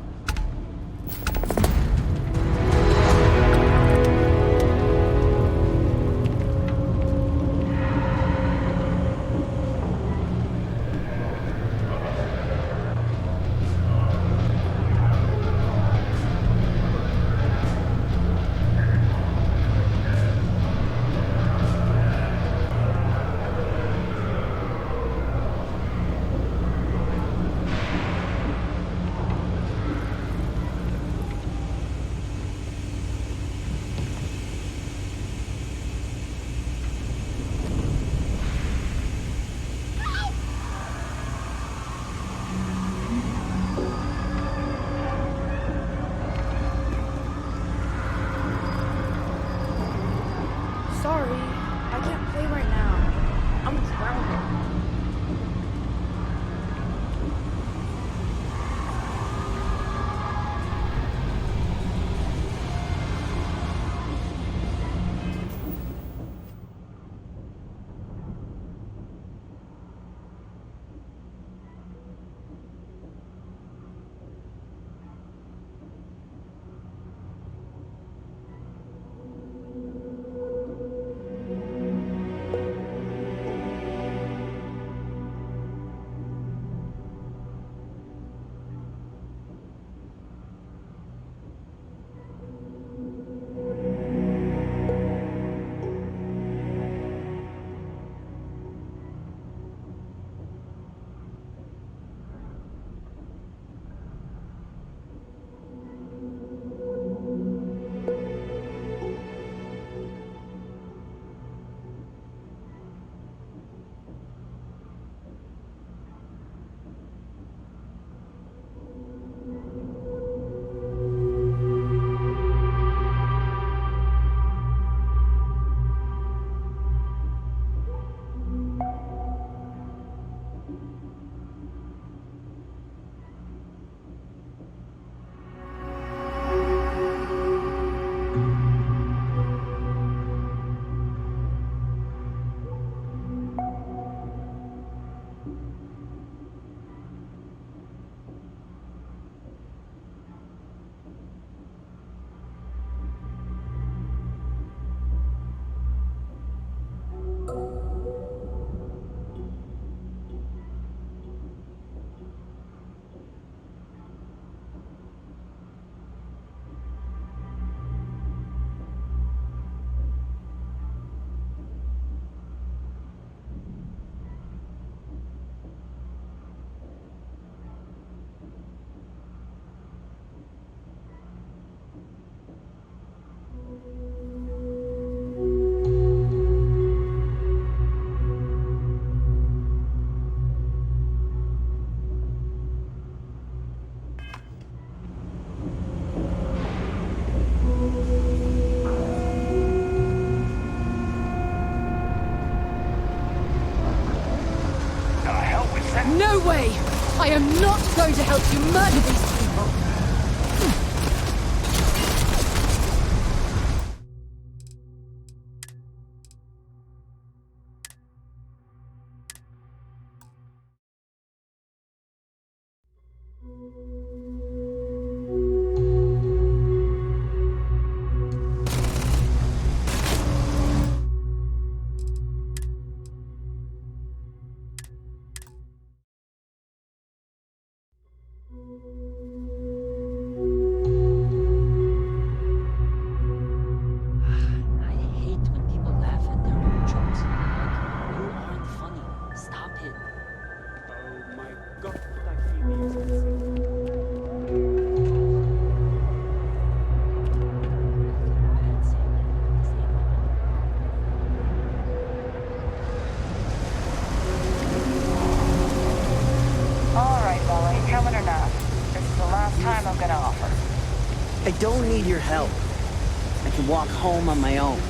going to help you murder these people. I hate when people laugh at their own jokes. Like, you aren't funny. Stop it. Oh my god, I feel the urgency. All right, Bella, you coming or not? This is the last time I'm gonna offer. I don't need your help. I can walk home on my own.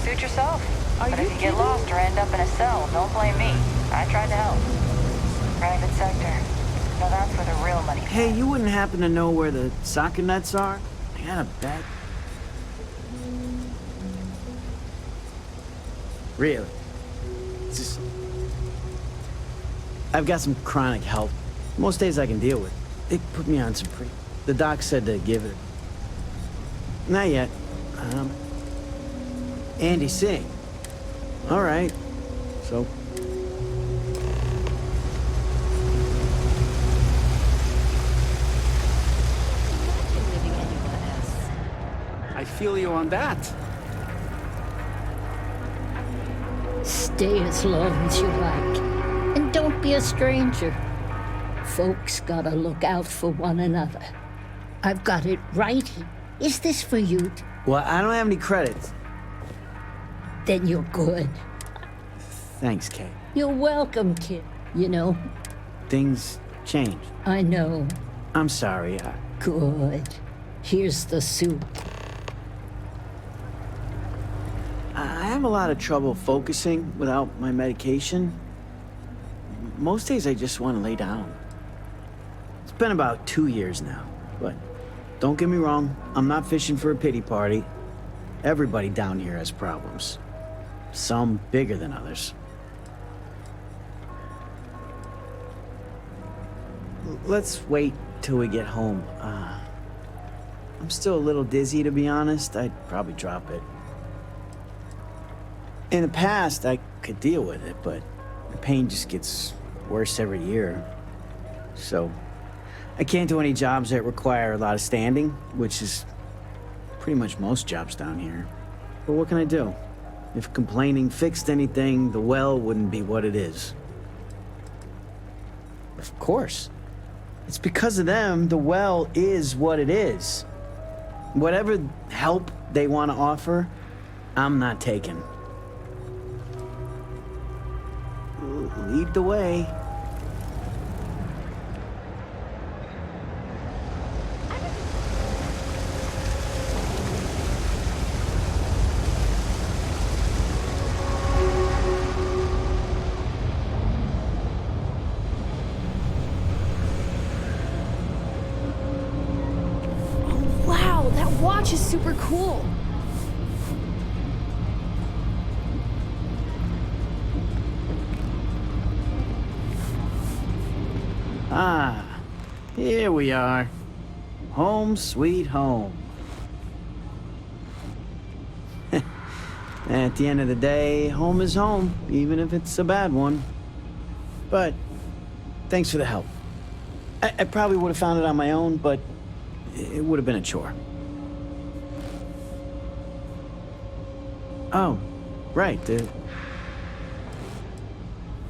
Suit yourself. But if you get lost or end up in a cell, don't blame me. I tried to help. Private sector. Now that's where the real money. Hey, you wouldn't happen to know where the soccer nets are? I got a bag. Really? It's just... I've got some chronic health. Most days I can deal with. They put me on some pretty... The doc said to give it... Not yet. Andy Singh. All right. So... I feel you on that. Stay as long as you like. And don't be a stranger. Folks gotta look out for one another. I've got it right here. Is this for you? Well, I don't have any credits. Then you're good. Thanks, Kate. You're welcome, kid. You know, Things change. I know. I'm sorry. Good. Here's the soup. I have a lot of trouble focusing without my medication. Most days I just want to lay down. It's been about 2 years now, but don't get me wrong, I'm not fishing for a pity party. Everybody down here has problems. Some bigger than others. Let's wait till we get home. I'm still a little dizzy, to be honest. I'd probably drop it. In the past, I could deal with it, but the pain just gets worse every year. So, I can't do any jobs that require a lot of standing, which is pretty much most jobs down here. But what can I do? If complaining fixed anything, the well wouldn't be what it is. Of course. It's because of them, the well is what it is. Whatever help they want to offer, I'm not taking. Lead the way. Wow, that watch is super cool. Ah, here we are. Home sweet home. At the end of the day, home is home, even if it's a bad one. But thanks for the help. I probably would have found it on my own, but it would have been a chore. Oh, right.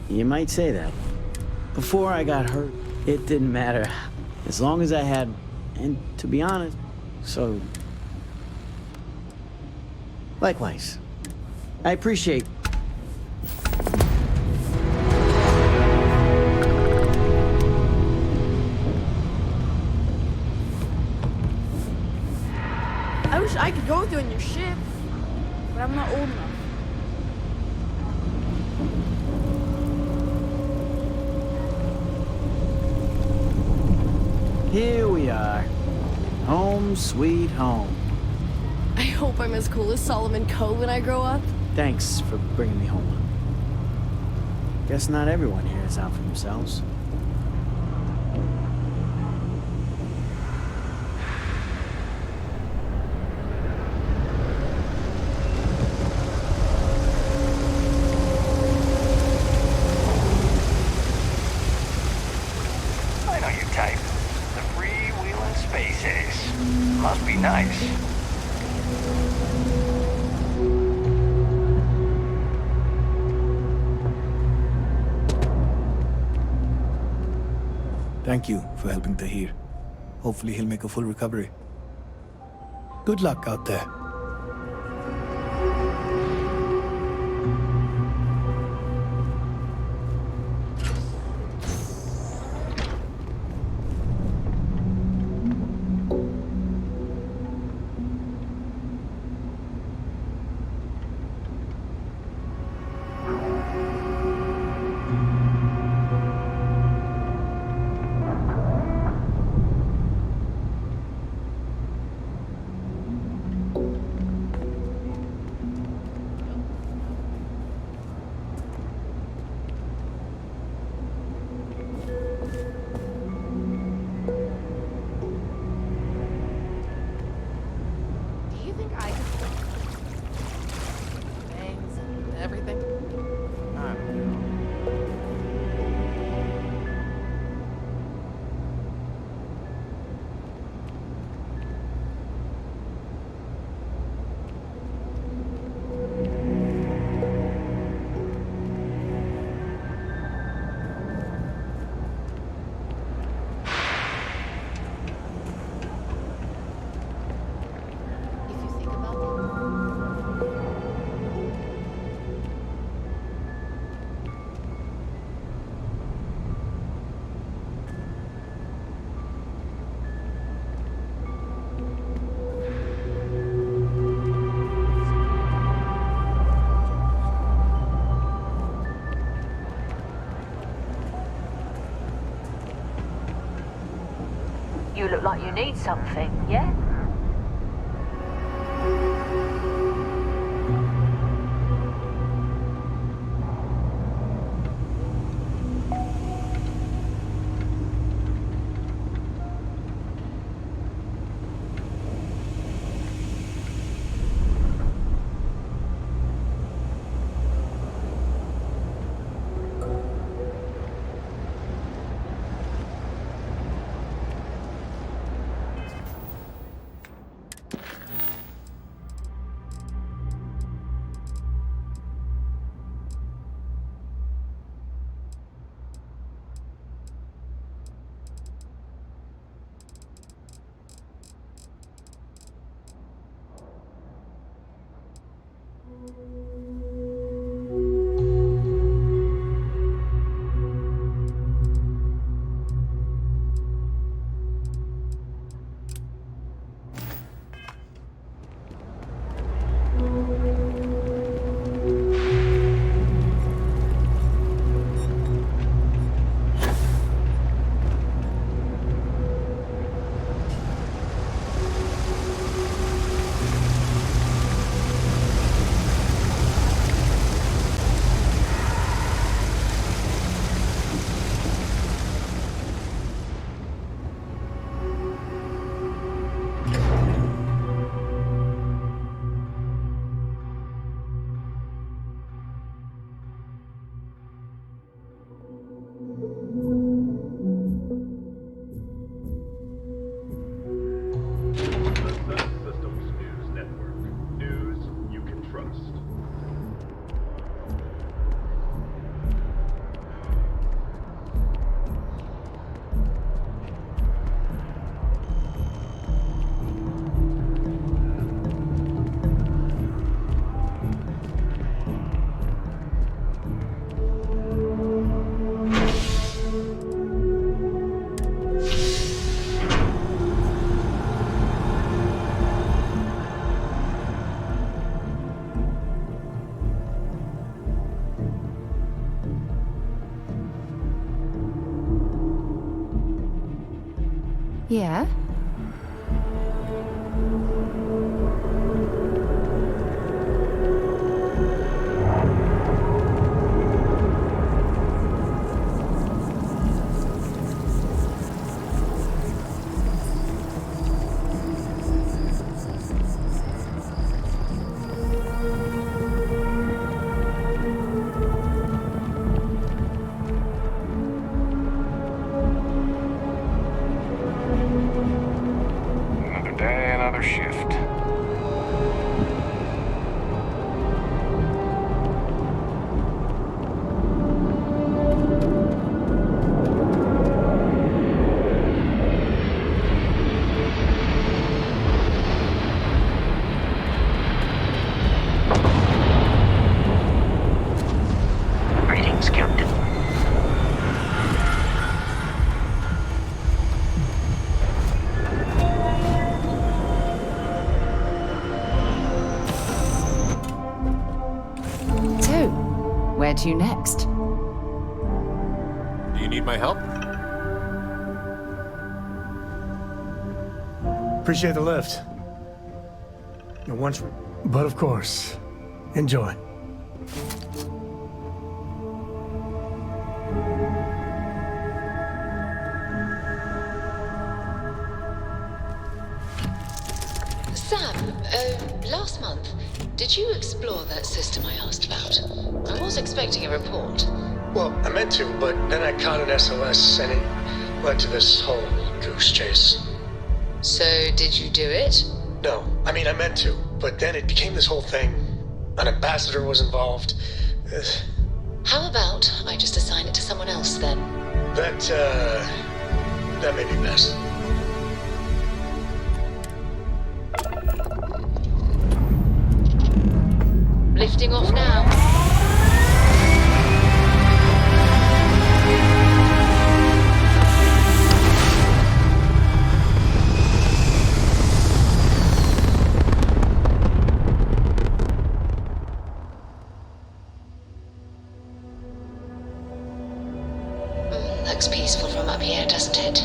You might say that. Before I got hurt, it didn't matter. As long as I had, and to be honest, so... Likewise. I appreciate... I wish I could go with you on your ship, but I'm not old enough. Here we are. Home sweet home. I hope I'm as cool as Solomon Cove when I grow up. Thanks for bringing me home. Guess not everyone here is out for themselves. I know your type. The freewheeling space ace. Must be nice. Thank you for helping Tahir. Hopefully he'll make a full recovery. Good luck out there. Do you think I could bangs and everything? I don't know. If you think about it. You look like you need something, yeah? Yeah? Another day, another shift. Greetings, Captain. So, where to next? Do you need my help? Appreciate the lift. But of course, enjoy. Sam, last month, did you explore that system I asked about? I was expecting a report. Well, I meant to, but then I caught an SOS and it led to this whole goose chase. So, did you do it? No, I mean, I meant to, but then it became this whole thing. An ambassador was involved. How about I just assign it to someone else then? That may be best. Lifting off now. Looks peaceful from up here, doesn't it?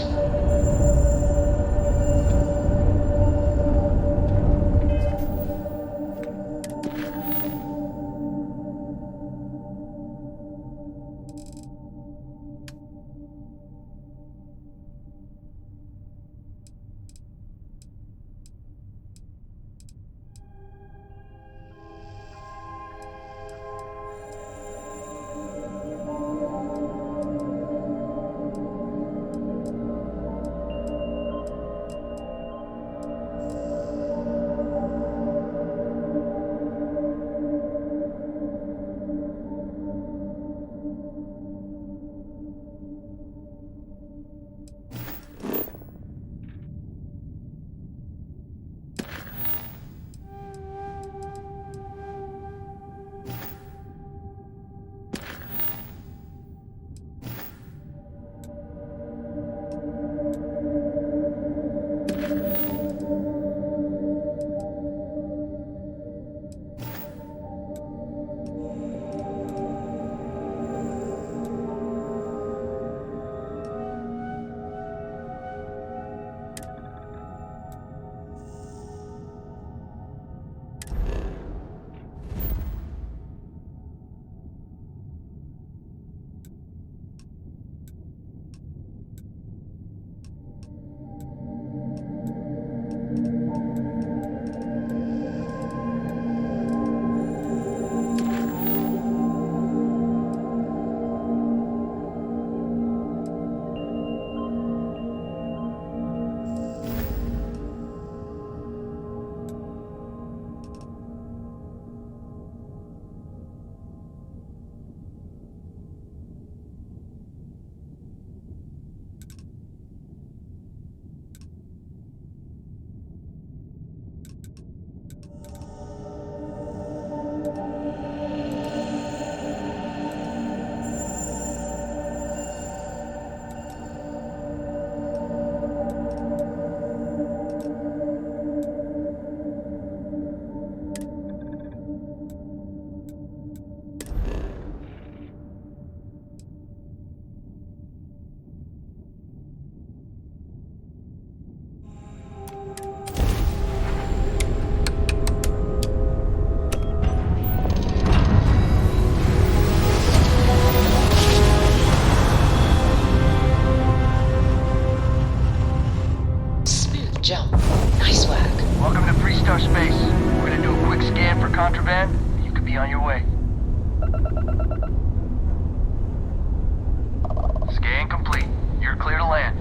jump. Nice work. Welcome to Freestar Space. We're gonna do a quick scan for contraband. You could be on your way. Scan complete. You're clear to land.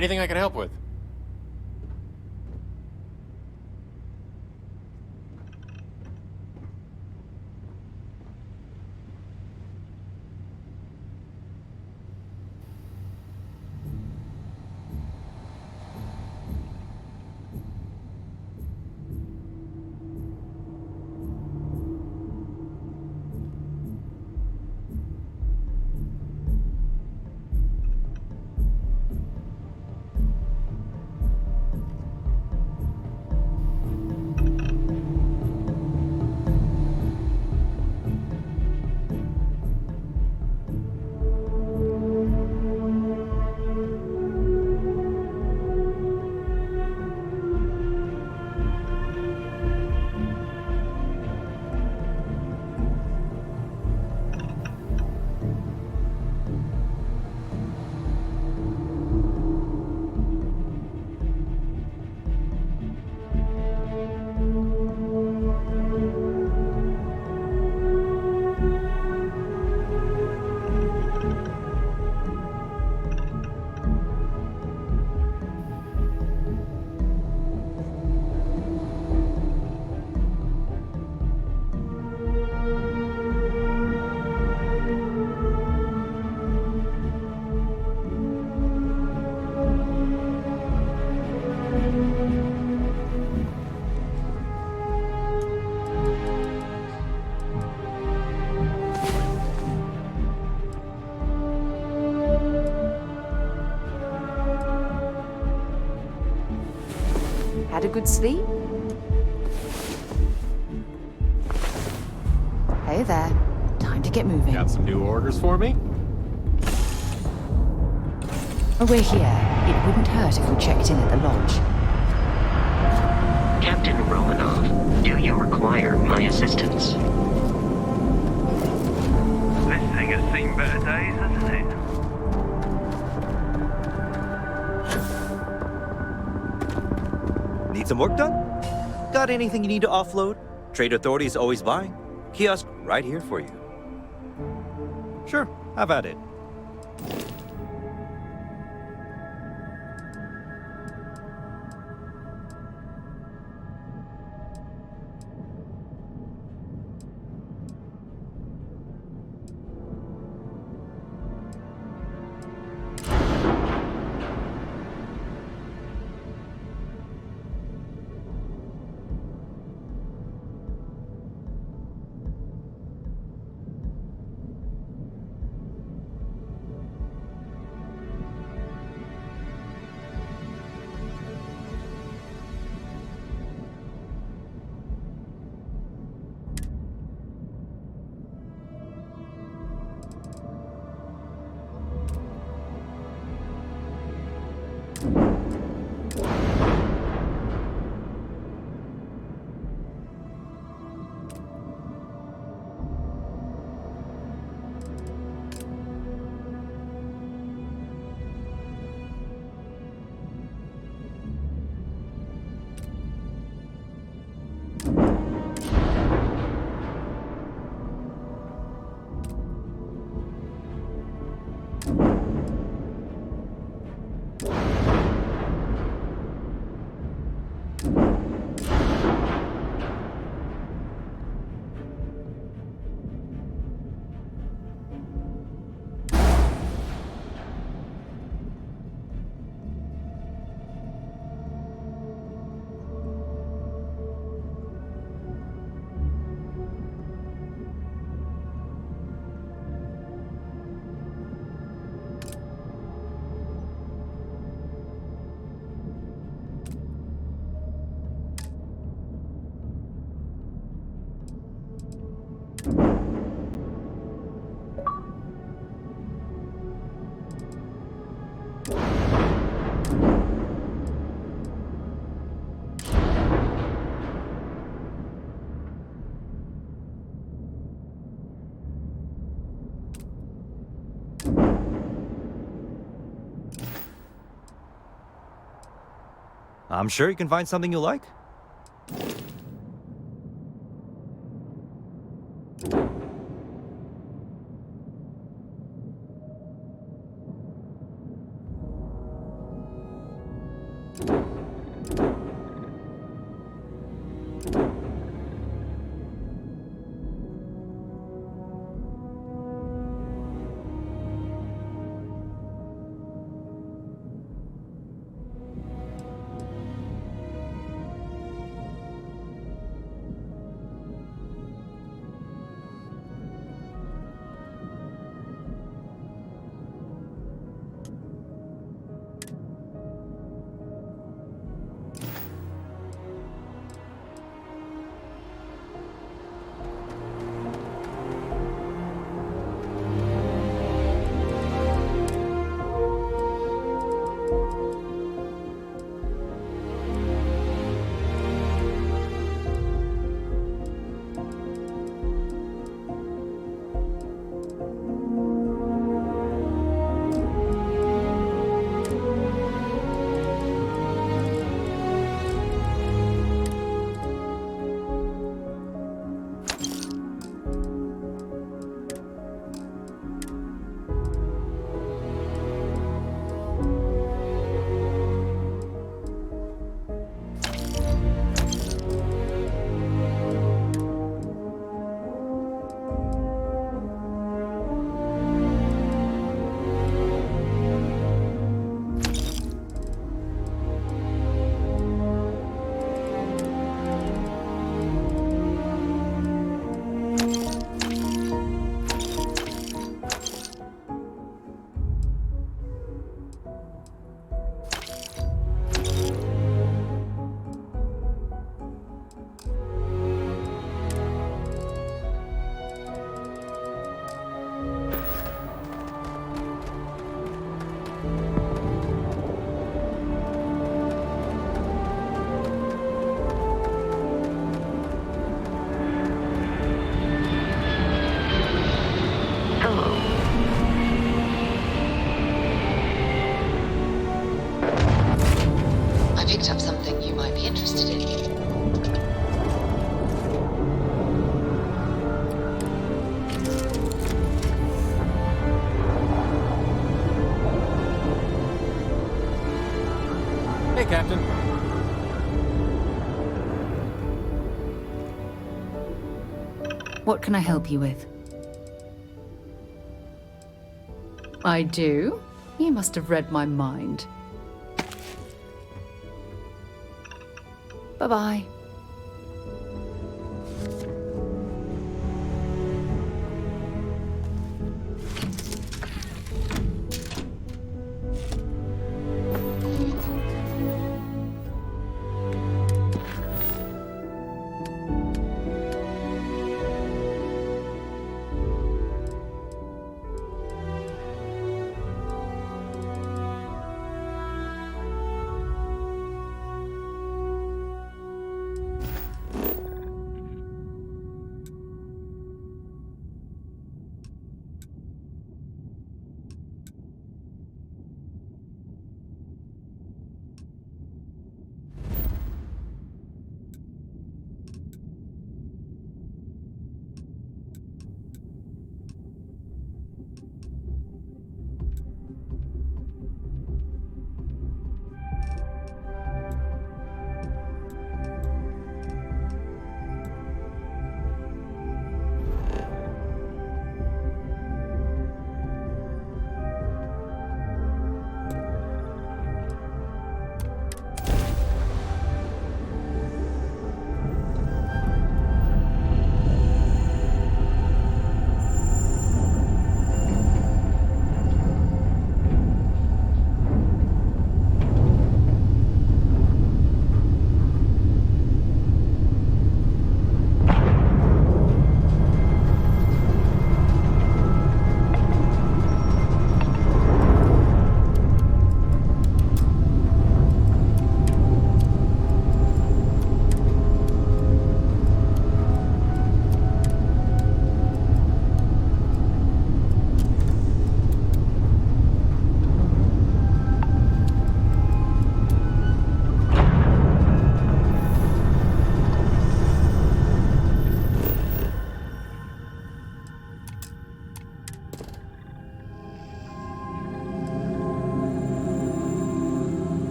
Anything I can help with? Had a good sleep? Hey there. Time to get moving. Got some new orders for me? We're here. It wouldn't hurt if we checked in at the lodge. Captain Romanov, do you require my assistance? This thing has seen better days, hasn't it? Need some work done? Got anything you need to offload? Trade Authority is always buying. Kiosk right here for you. Sure, have at it. I'm sure you can find something you like. picked up something you might be interested in. Hey, Captain. What can I help you with? I do? You must have read my mind. Bye-bye.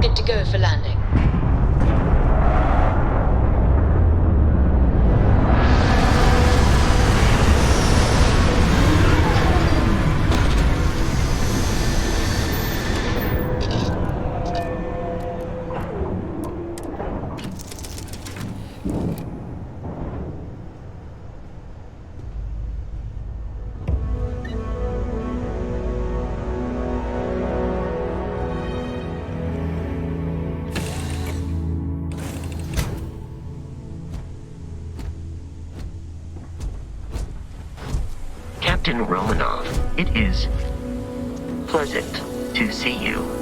Good to go for landing. Captain Romanov, it is pleasant to see you.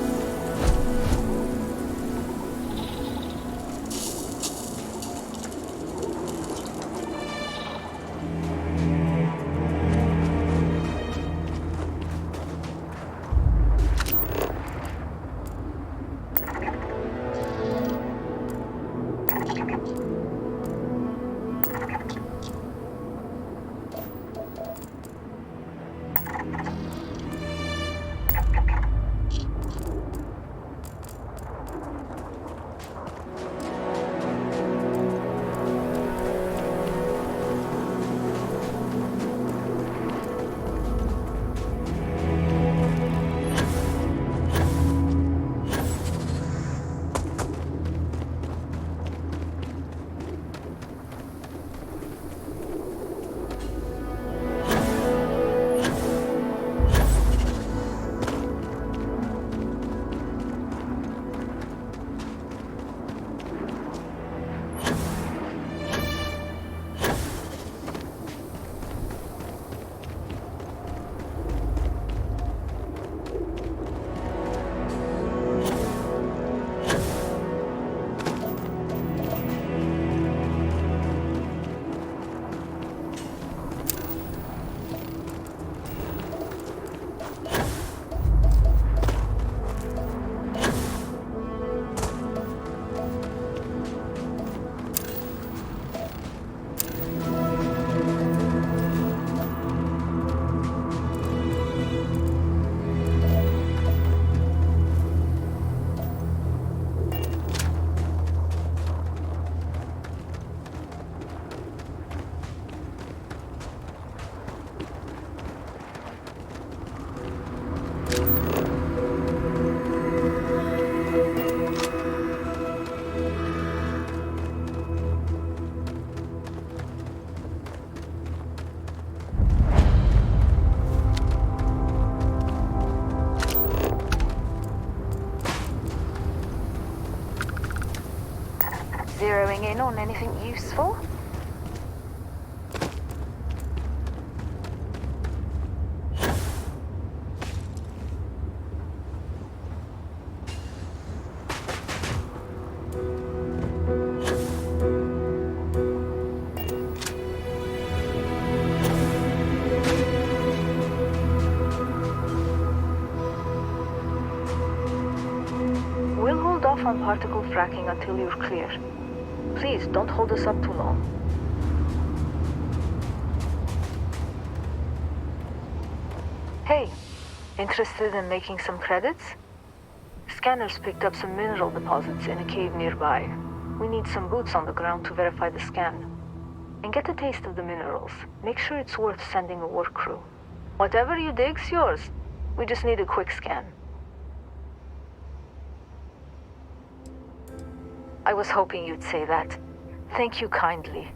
zooming in on anything useful? We'll hold off on particle fracking until you're clear. Please, don't hold us up too long. Hey, interested in making some credits? Scanners picked up some mineral deposits in a cave nearby. We need some boots on the ground to verify the scan. And get a taste of the minerals. Make sure it's worth sending a work crew. Whatever you dig's yours. We just need a quick scan. I was hoping you'd say that. Thank you kindly.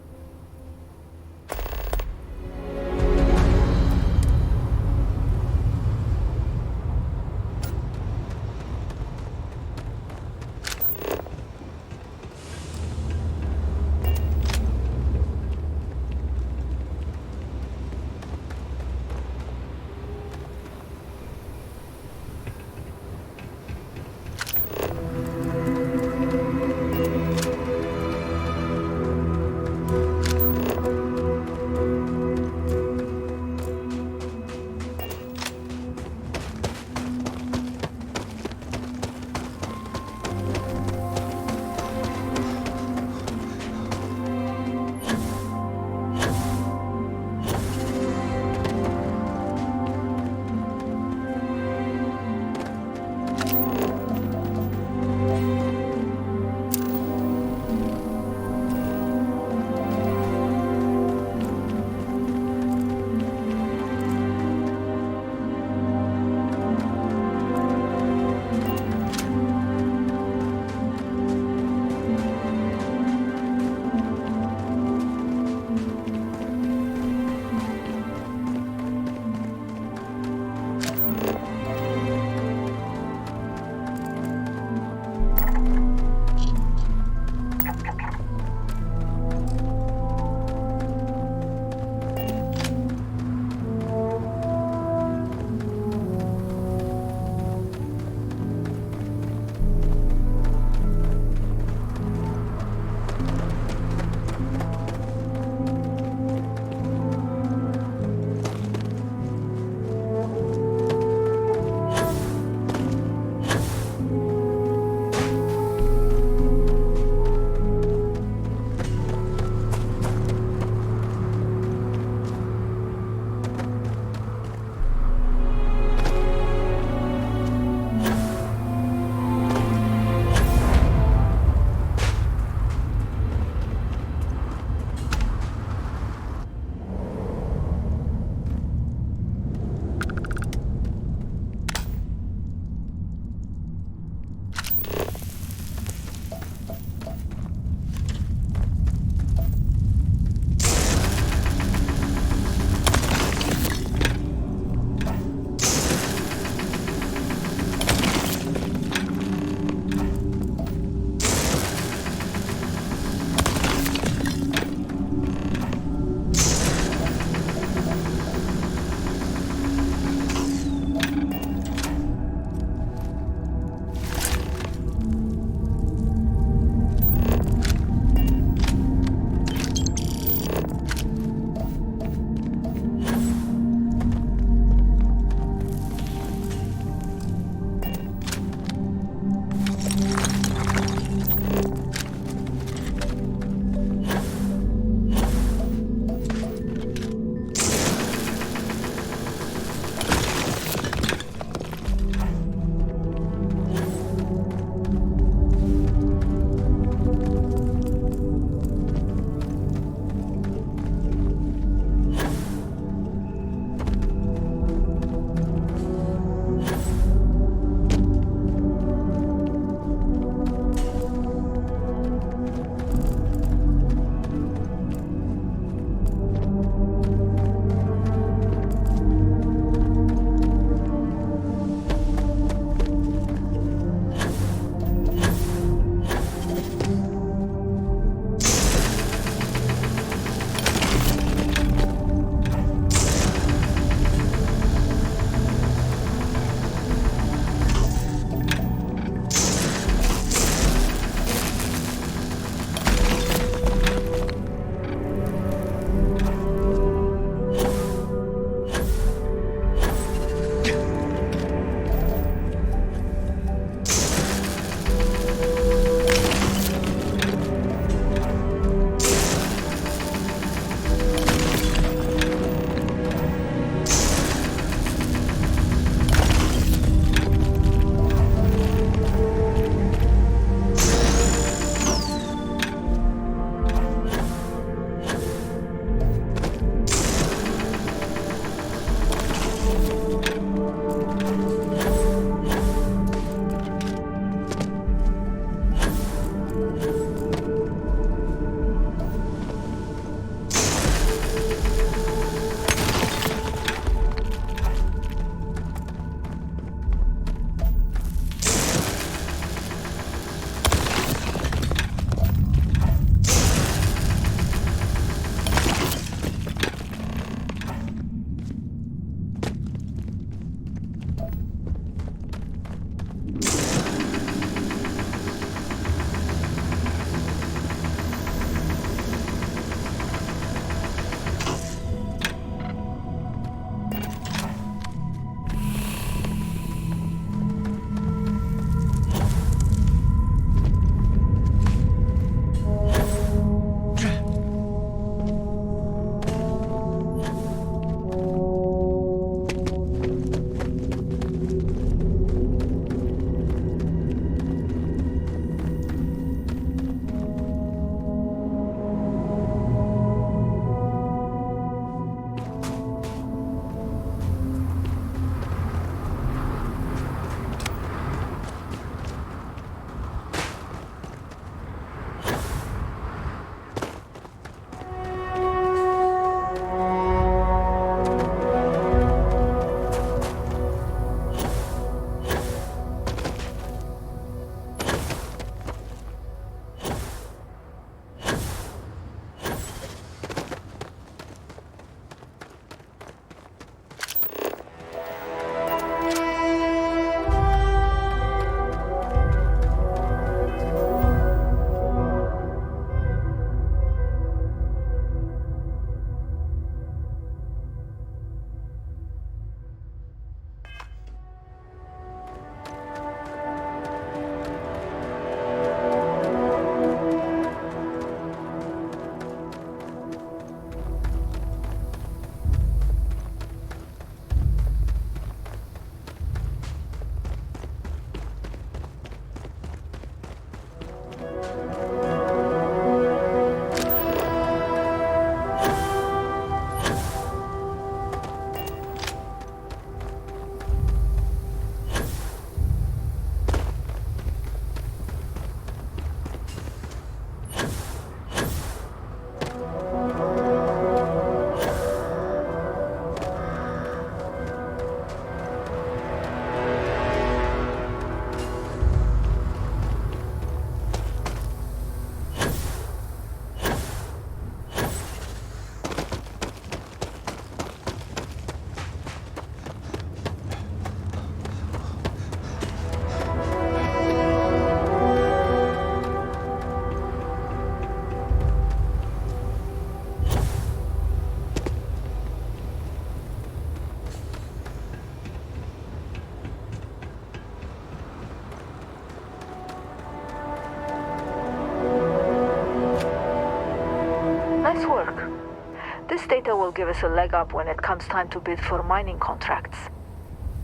This data will give us a leg up when it comes time to bid for mining contracts.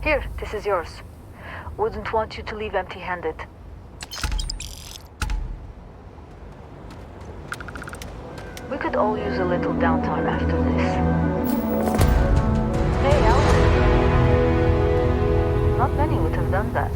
Here, this is yours. Wouldn't want you to leave empty-handed. We could all use a little downtime after this. Hey, Alex. Not many would have done that.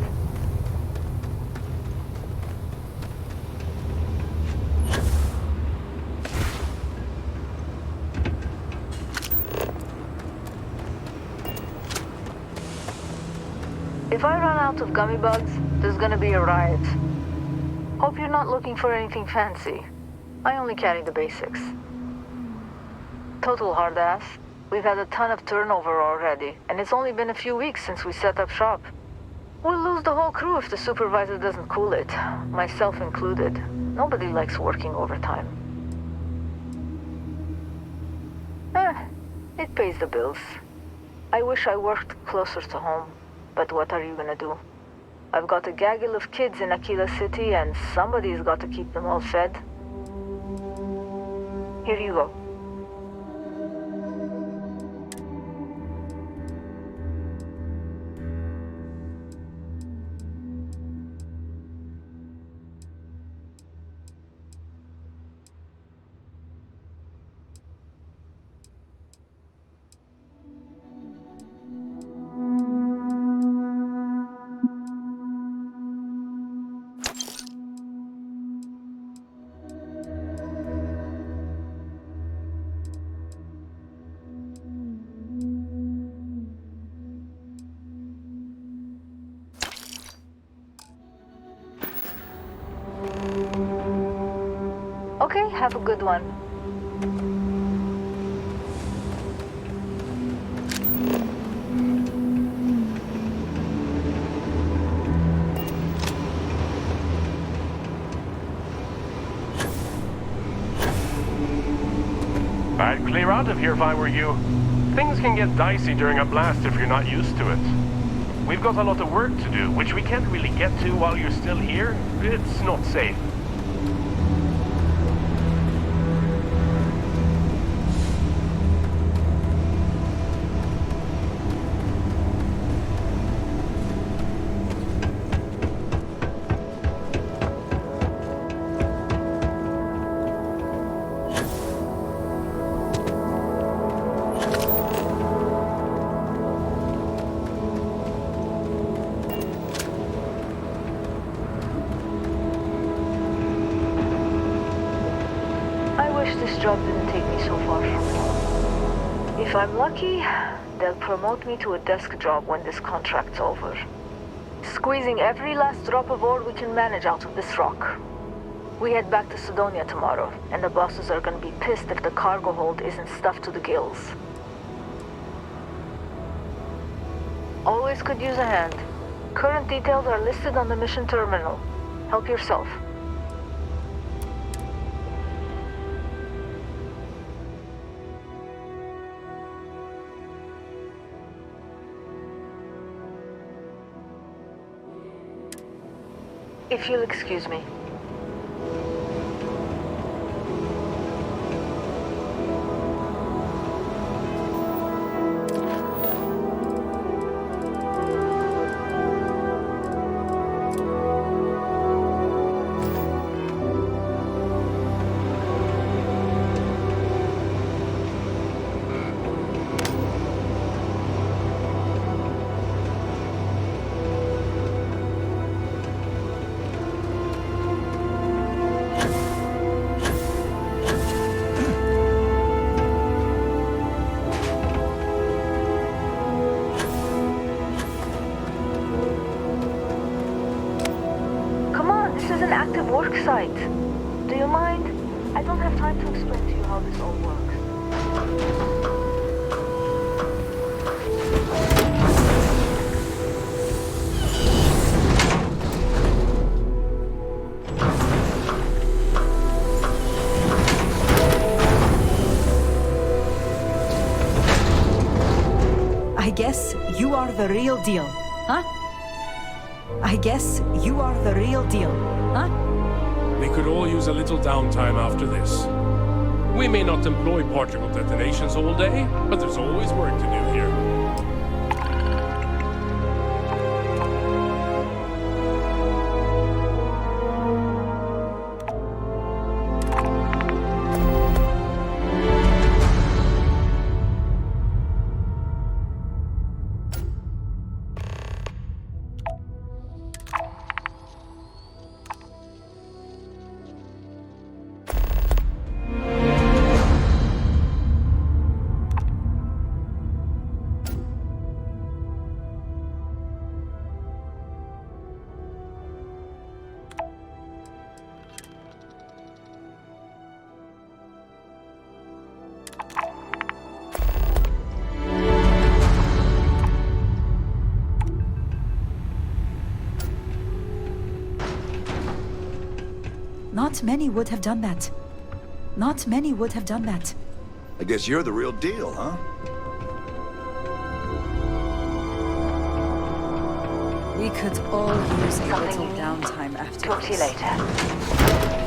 If I run out of gummy bugs, there's gonna be a riot. Hope you're not looking for anything fancy. I only carry the basics. Total hard ass. We've had a ton of turnover already, and it's only been a few weeks since we set up shop. We'll lose the whole crew if the supervisor doesn't cool it, myself included. Nobody likes working overtime. It pays the bills. I wish I worked closer to home, but what are you gonna do? I've got a gaggle of kids in Aquila City, and somebody's got to keep them all fed. Here you go. Okay, have a good one. I'd clear out of here if I were you. Things can get dicey during a blast if you're not used to it. We've got a lot of work to do, which we can't really get to while you're still here. It's not safe. This job didn't take me so far from home. If I'm lucky, they'll promote me to a desk job when this contract's over. Squeezing every last drop of ore we can manage out of this rock. We head back to Sidonia tomorrow, and the bosses are gonna be pissed if the cargo hold isn't stuffed to the gills. Always could use a hand. Current details are listed on the mission terminal. Help yourself. If you'll excuse me. Work site. Do you mind? I don't have time to explain to you how this all works. I guess you are the real deal, huh? I guess you are the real deal, huh? We could all use a little downtime after this. We may not employ particle detonations all day, but there's always work to do here. Not many would have done that. Not many would have done that. I guess you're the real deal, huh? We could all use a little downtime after Talk to you this. later.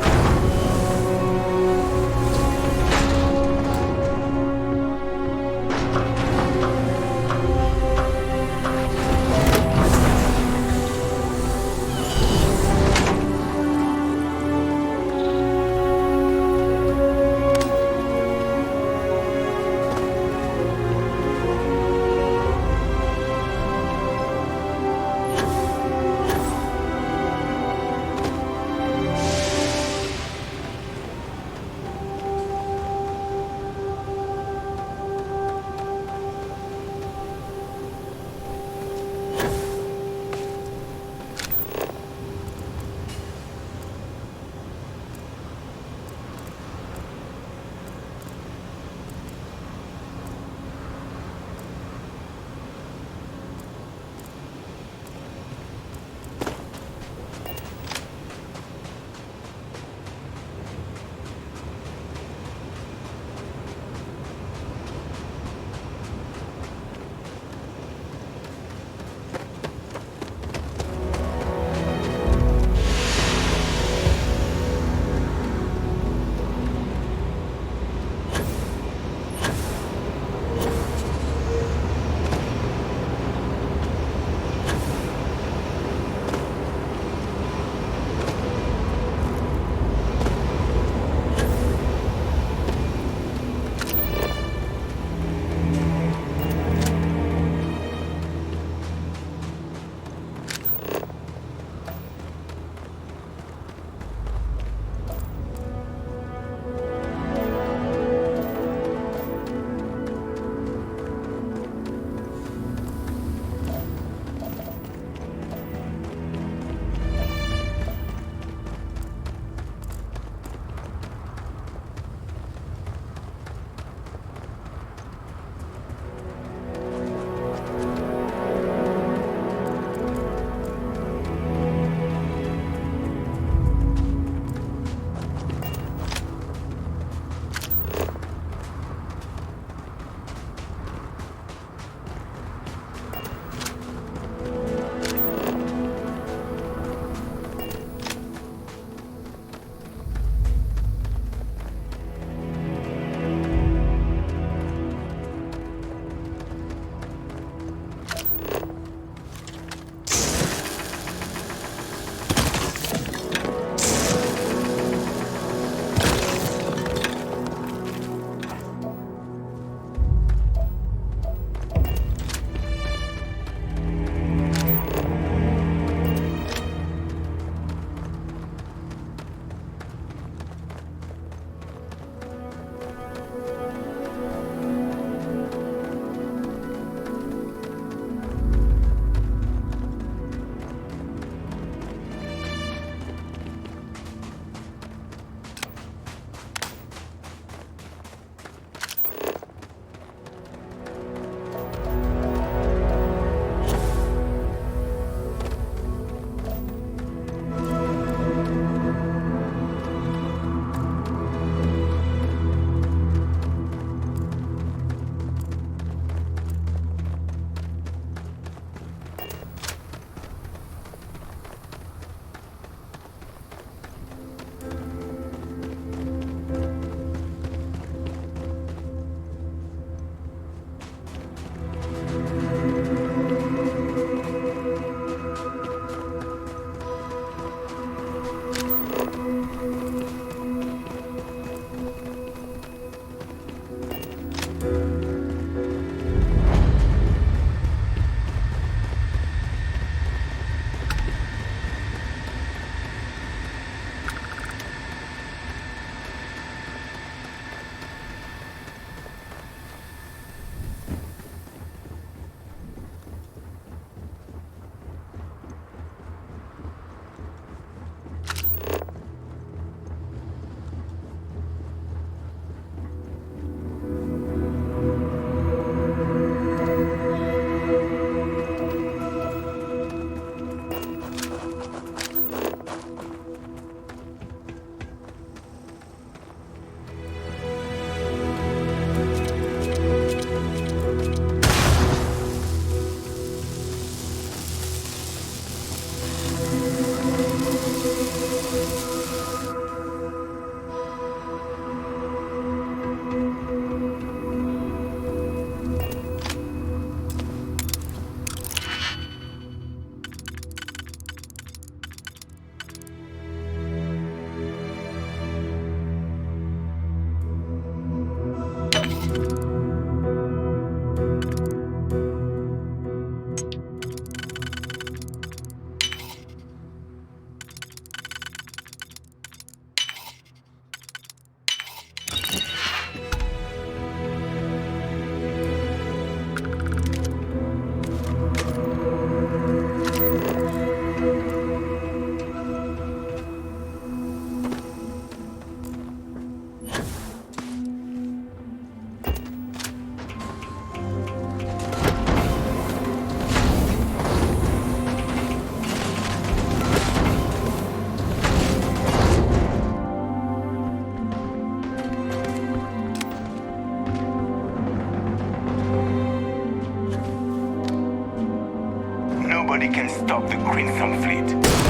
Nobody can stop the Crimson Fleet.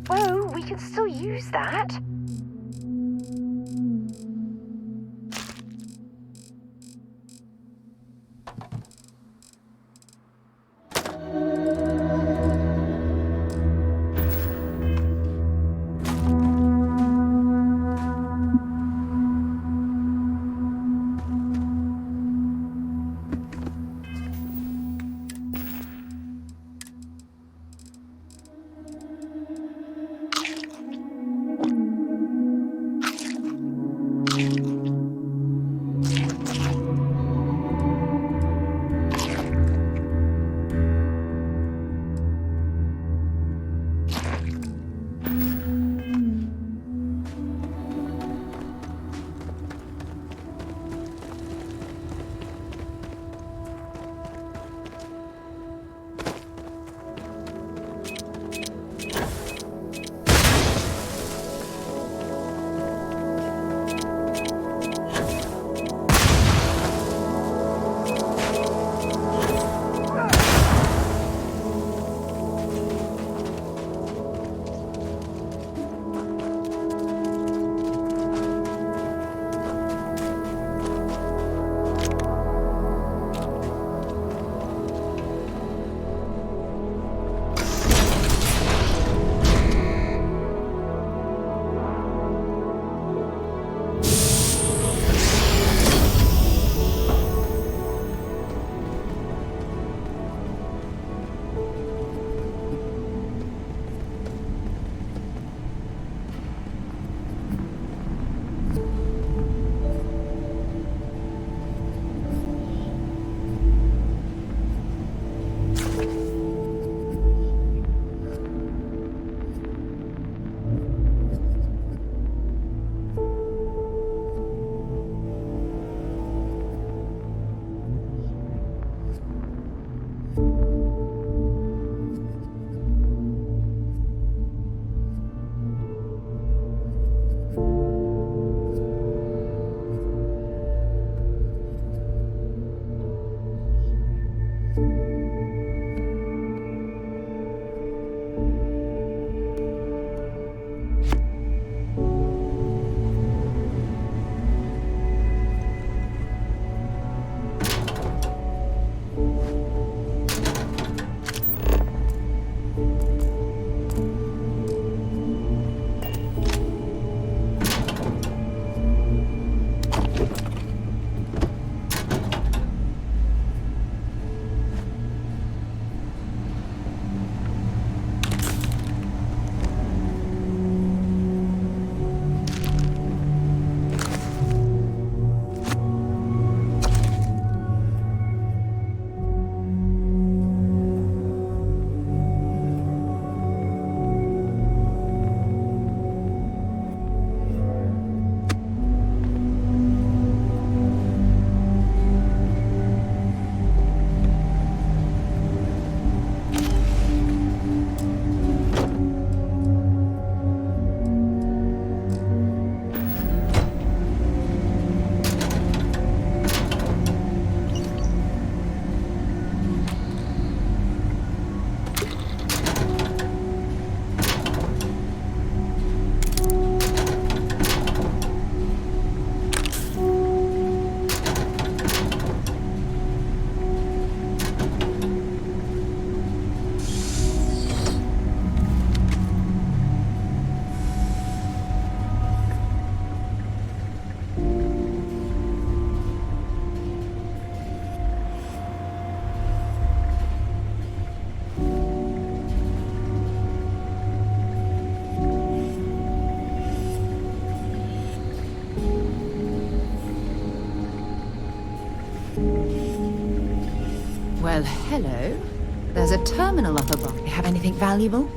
Whoa, we can still use that. Well, hello. There's a terminal up above. You have anything valuable?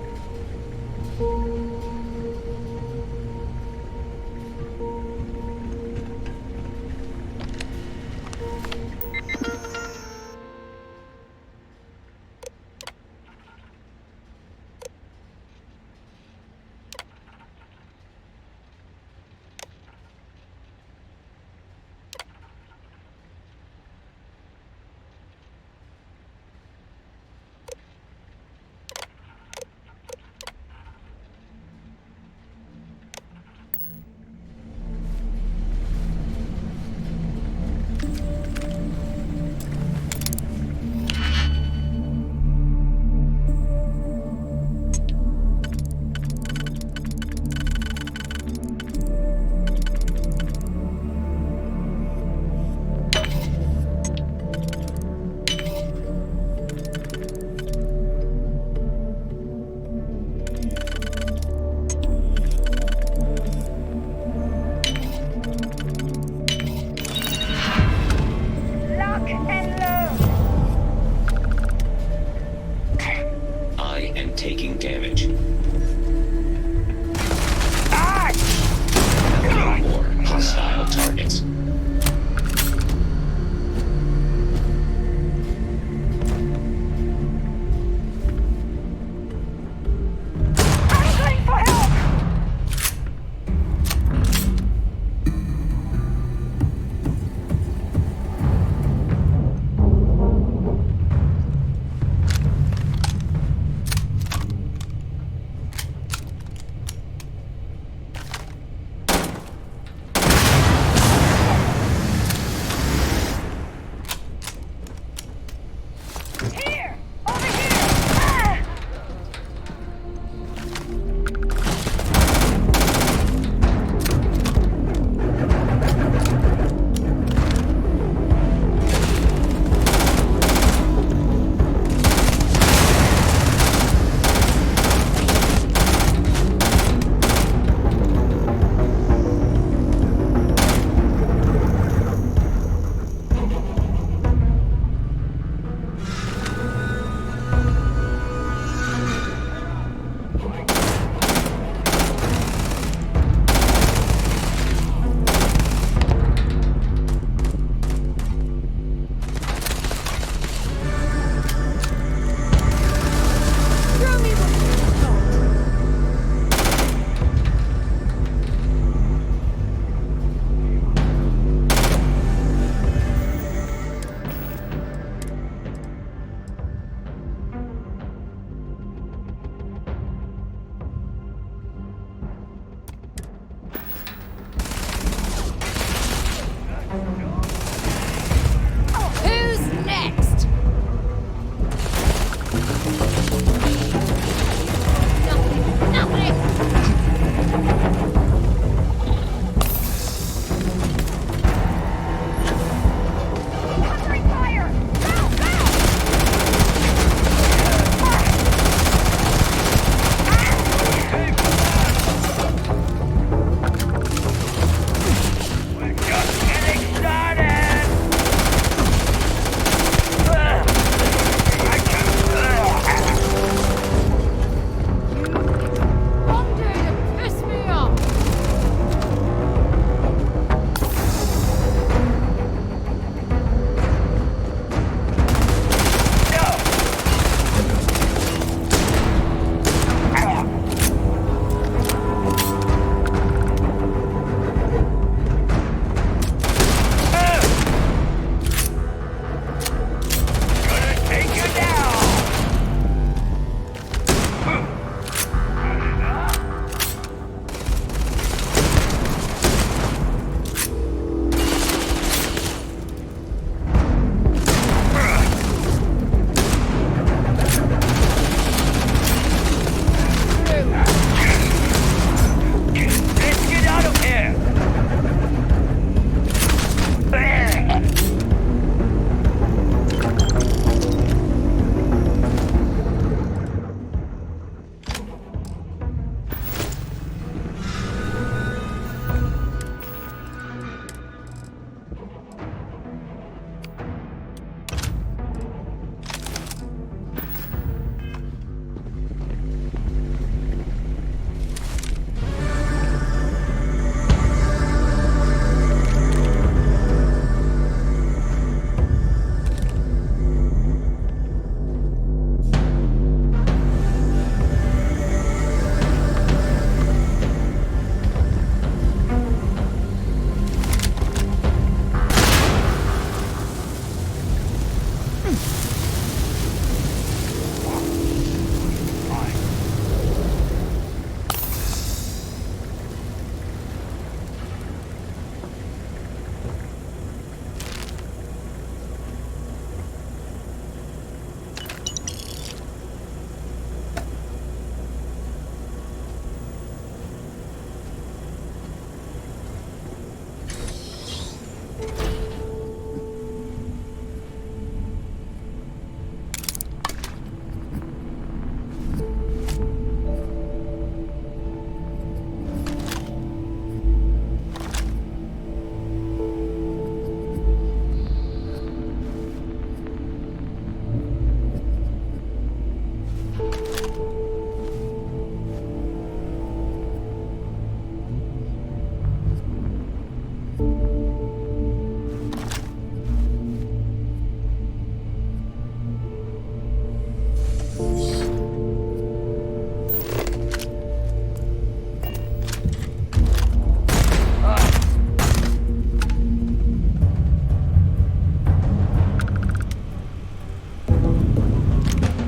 Who's next? Piss me off. Let's get out of here!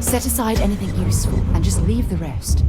Set aside anything useful and just leave the rest.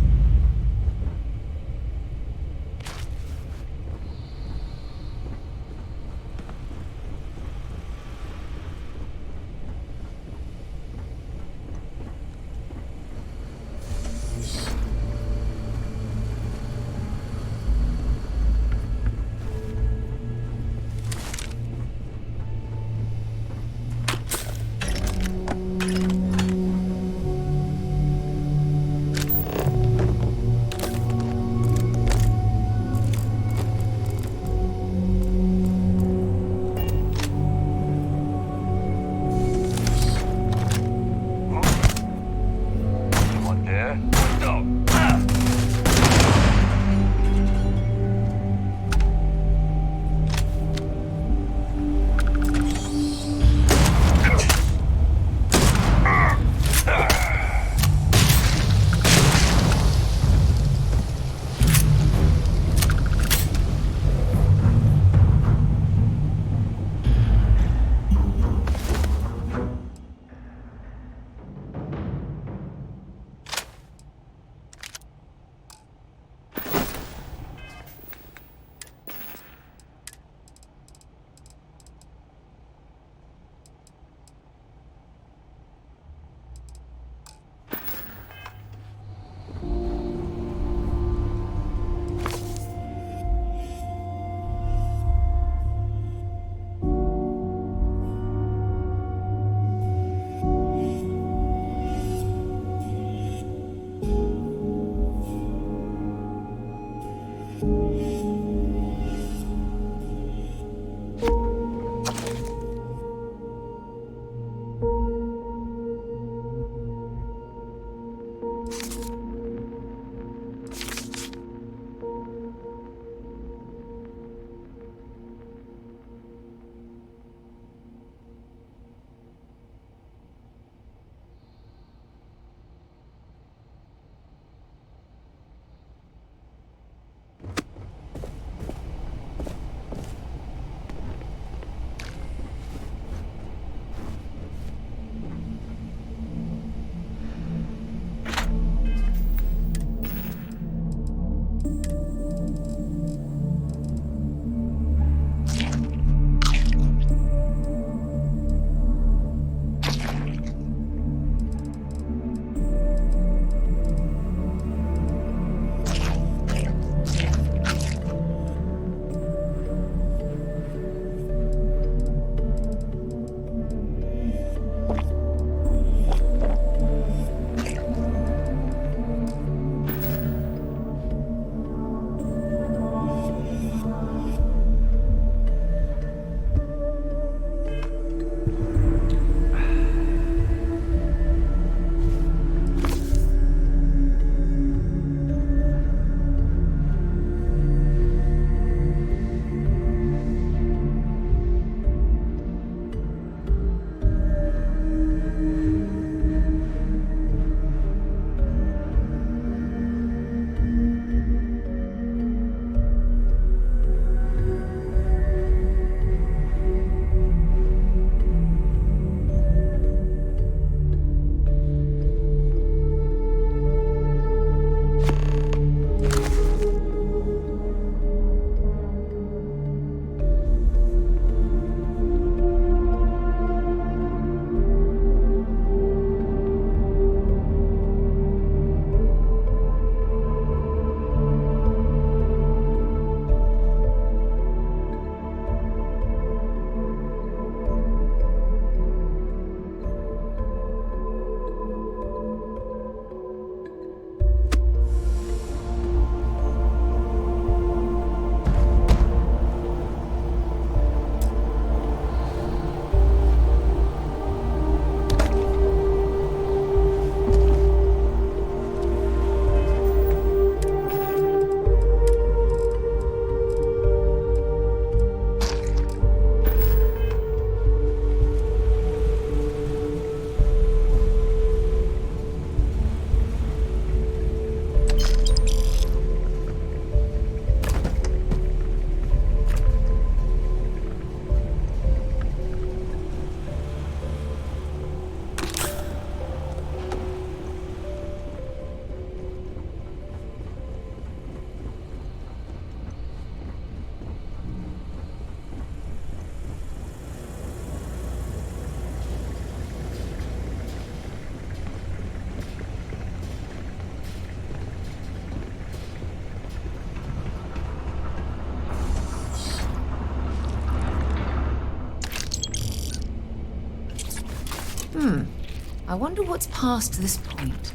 I wonder what's past this point.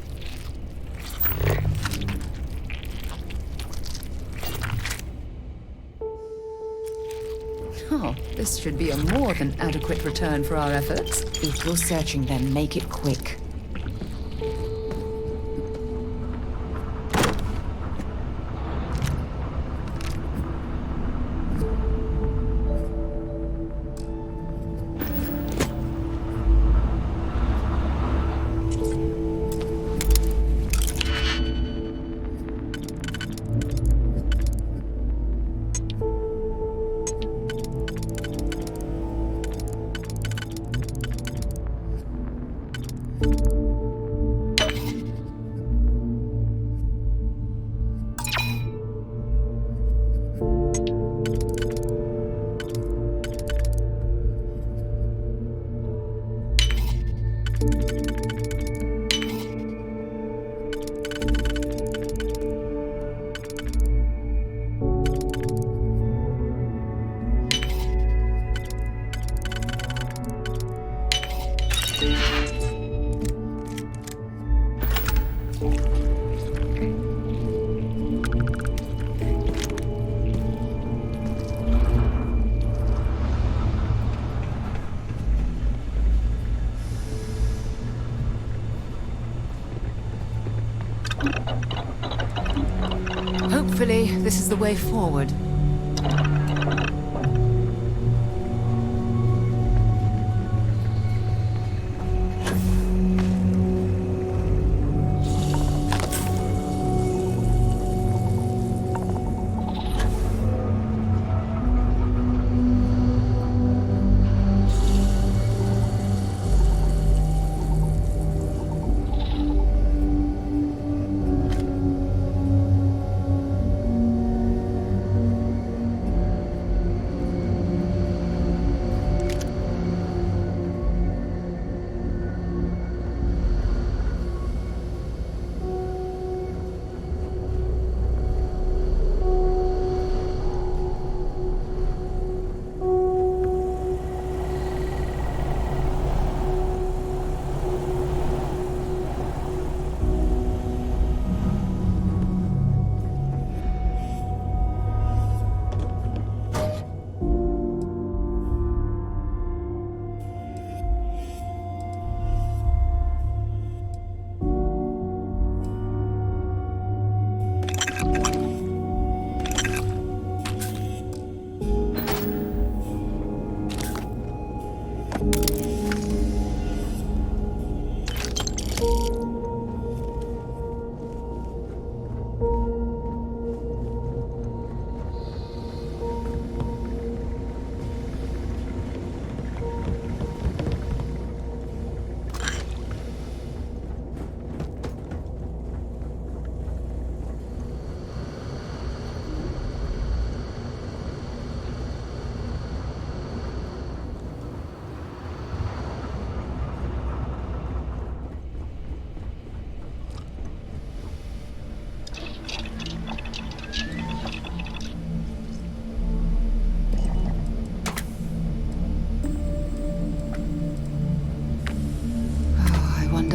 Oh, this should be a more than adequate return for our efforts. If you're searching, then make it quick. Hopefully, this is the way forward.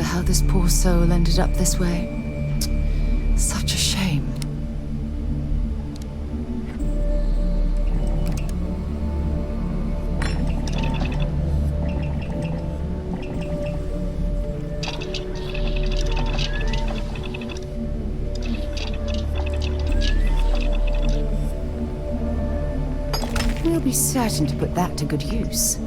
How this poor soul ended up this way. Such a shame. We'll be certain to put that to good use.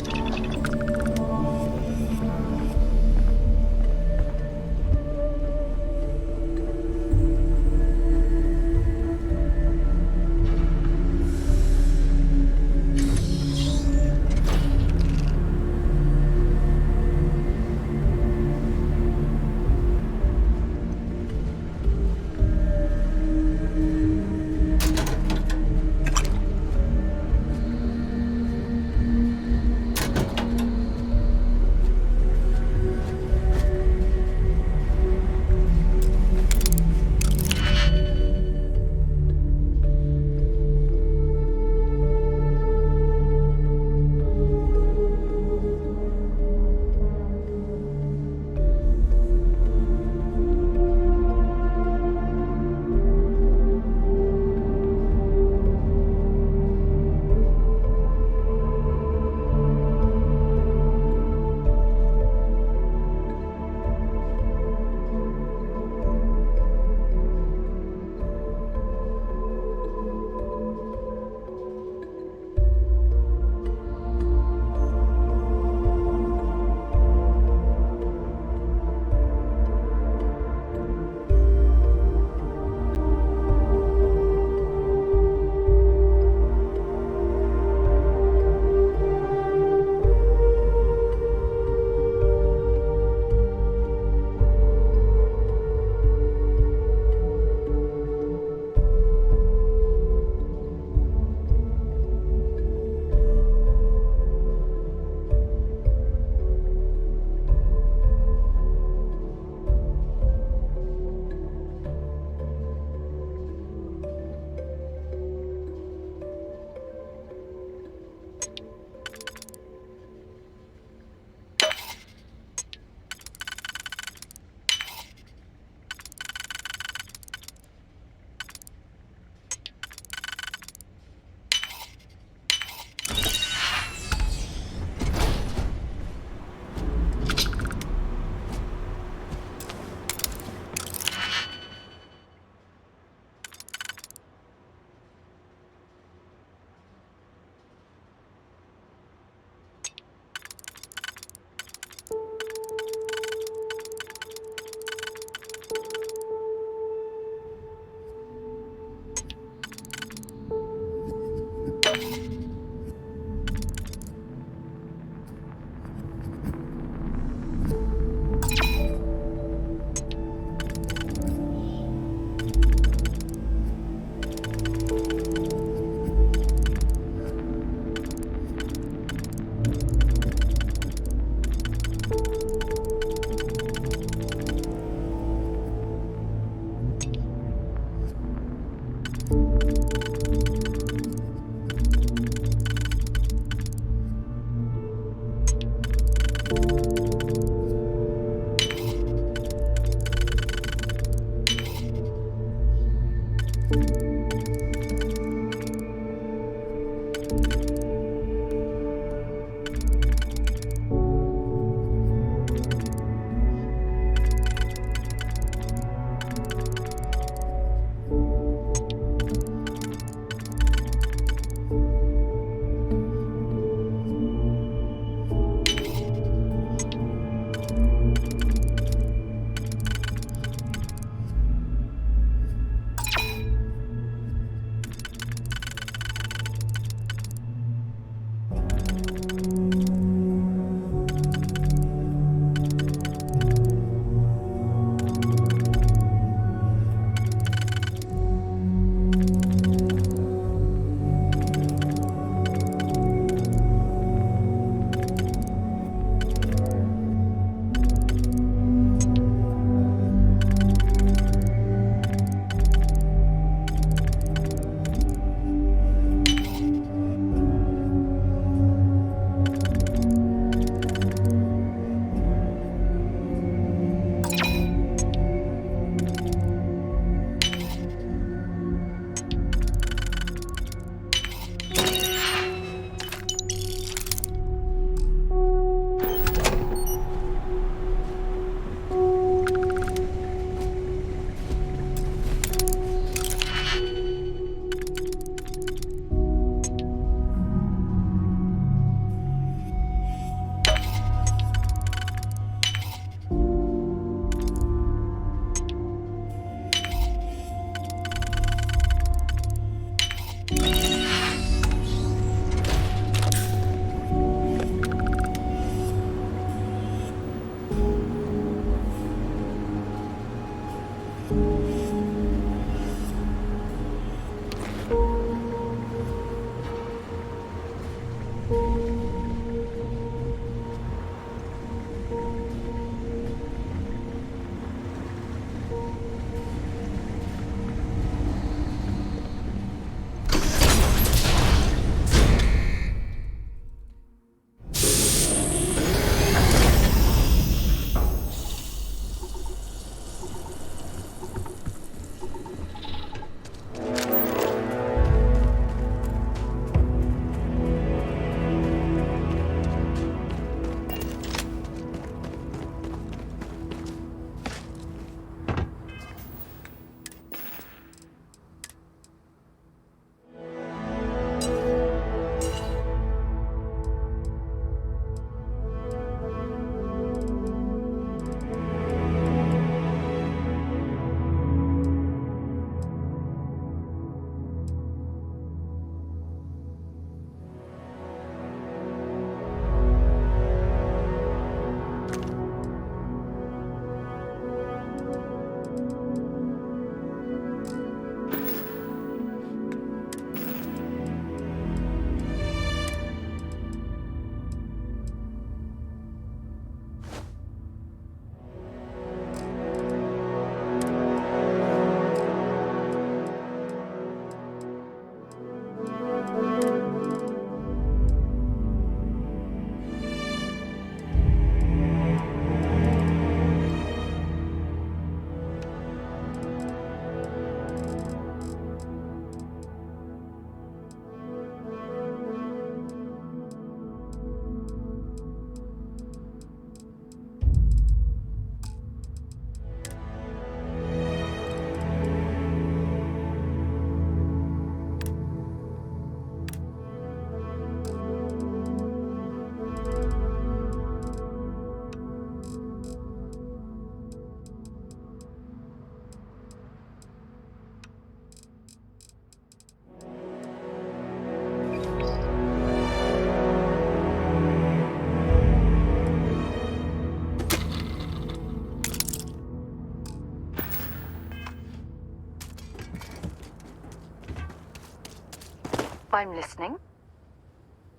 I'm listening.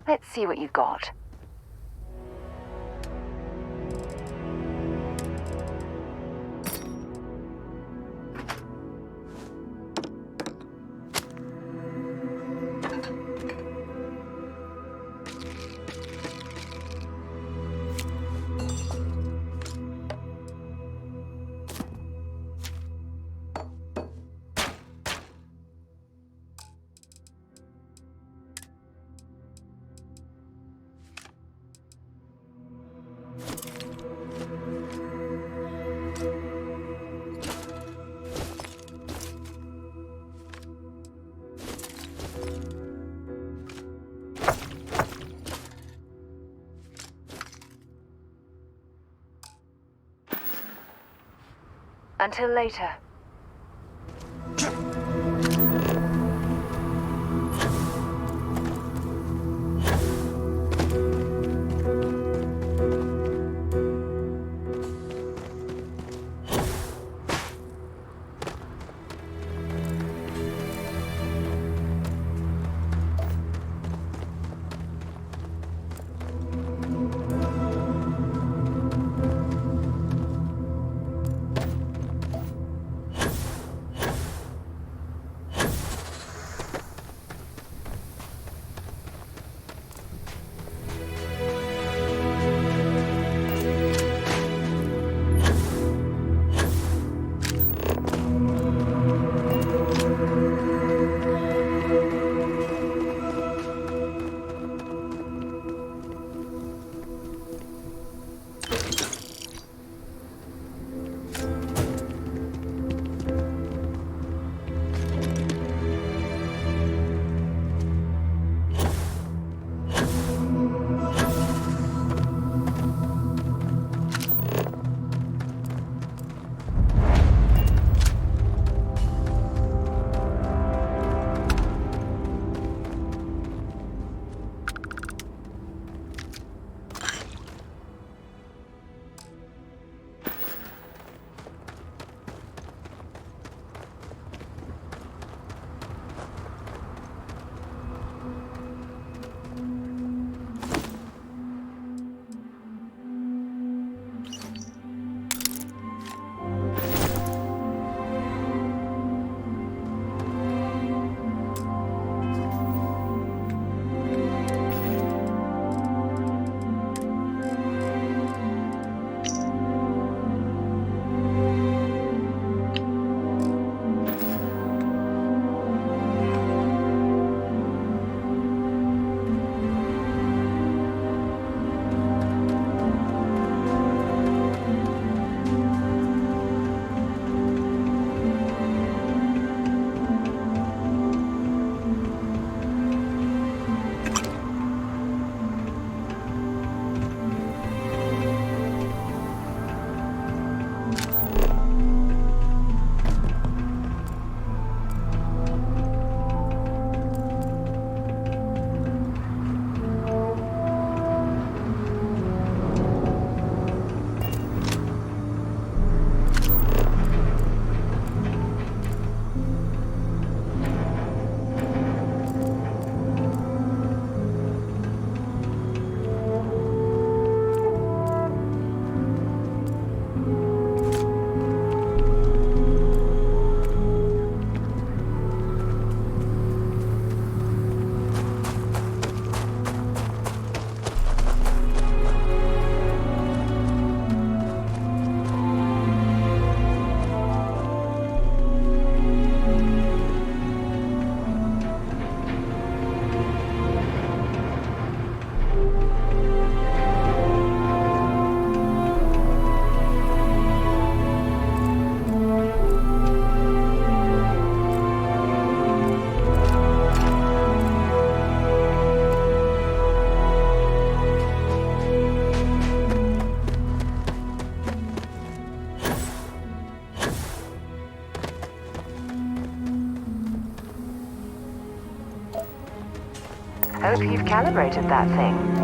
Let's see what you've got. Until later. Hope you've calibrated that thing.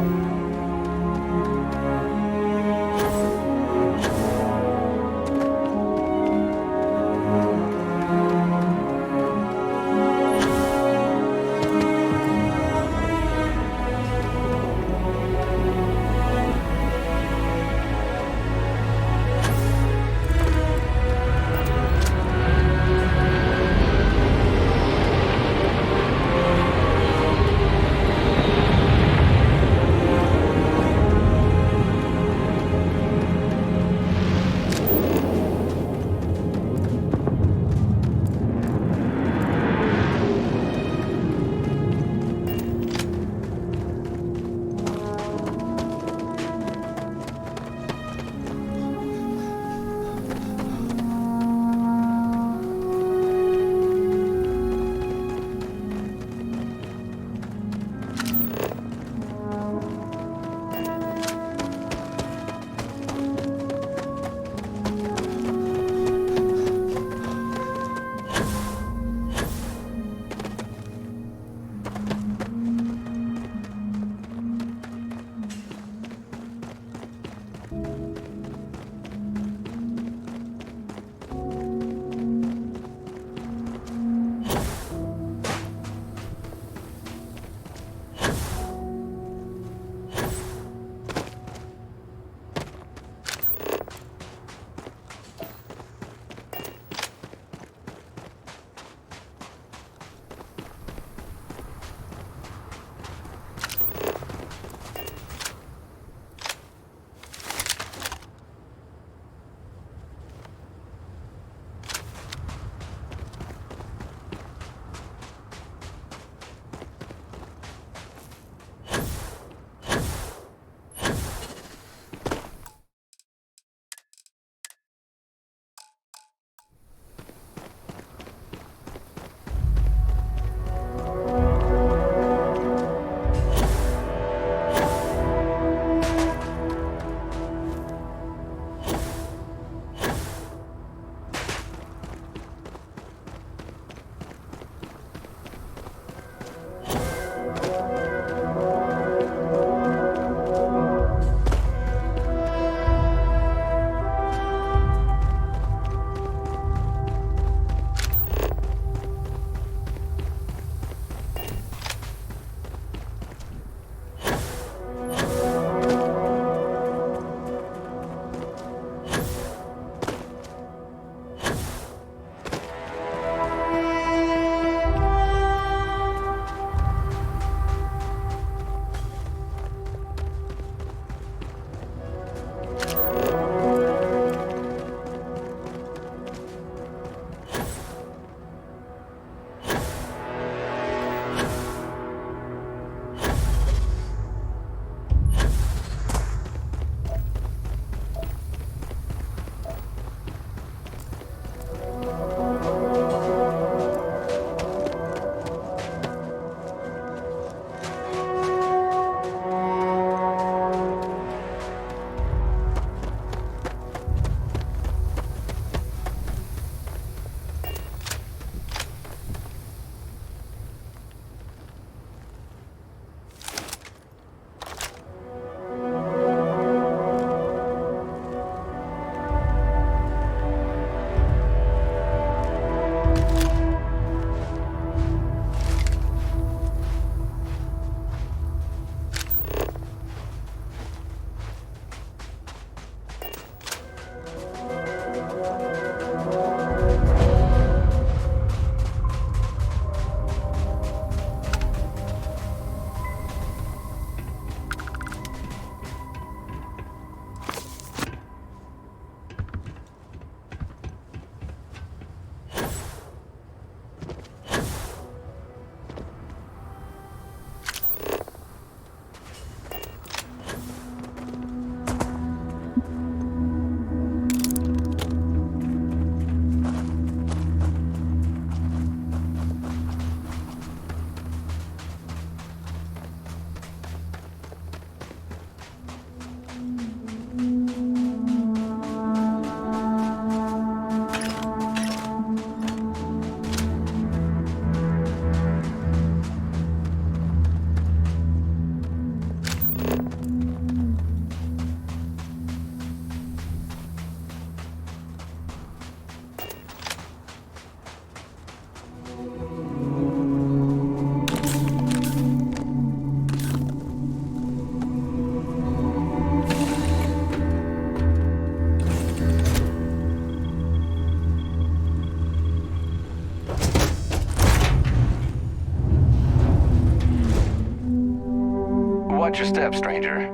Watch your step, stranger.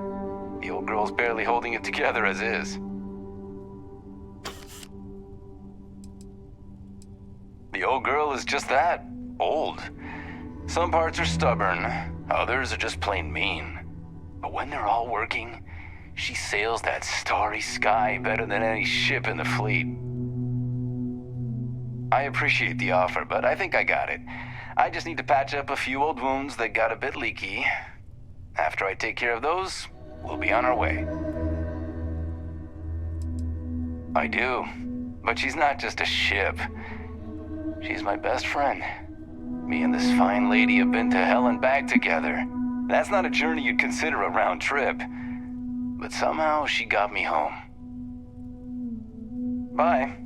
The old girl's barely holding it together as is. The old girl is just that, old. Some parts are stubborn, others are just plain mean. But when they're all working, she sails that starry sky better than any ship in the fleet. I appreciate the offer, but I think I got it. I just need to patch up a few old wounds that got a bit leaky. After I take care of those, we'll be on our way. I do, but she's not just a ship. She's my best friend. Me and this fine lady have been to hell and back together. That's not a journey you'd consider a round trip. But somehow she got me home. Bye.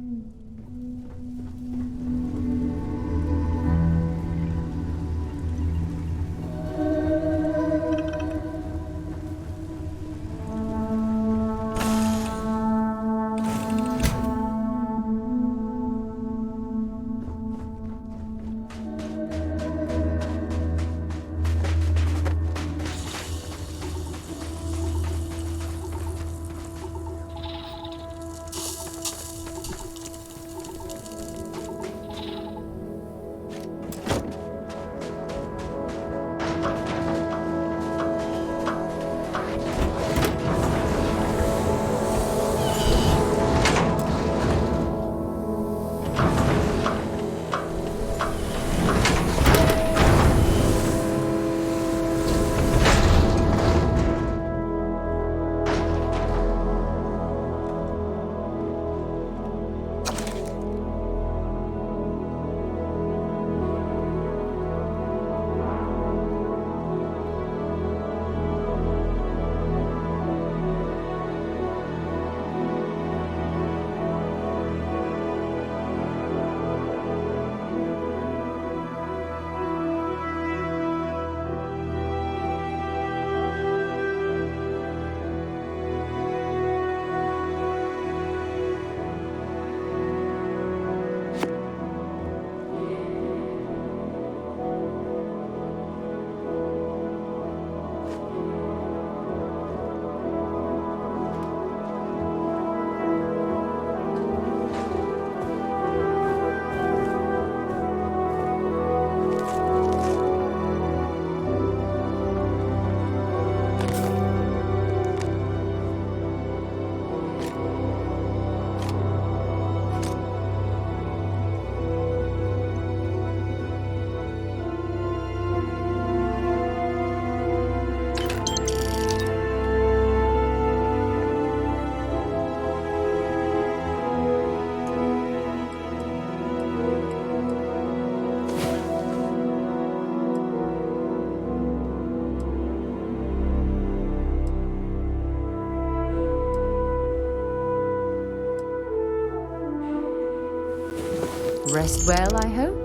Rest well, I hope?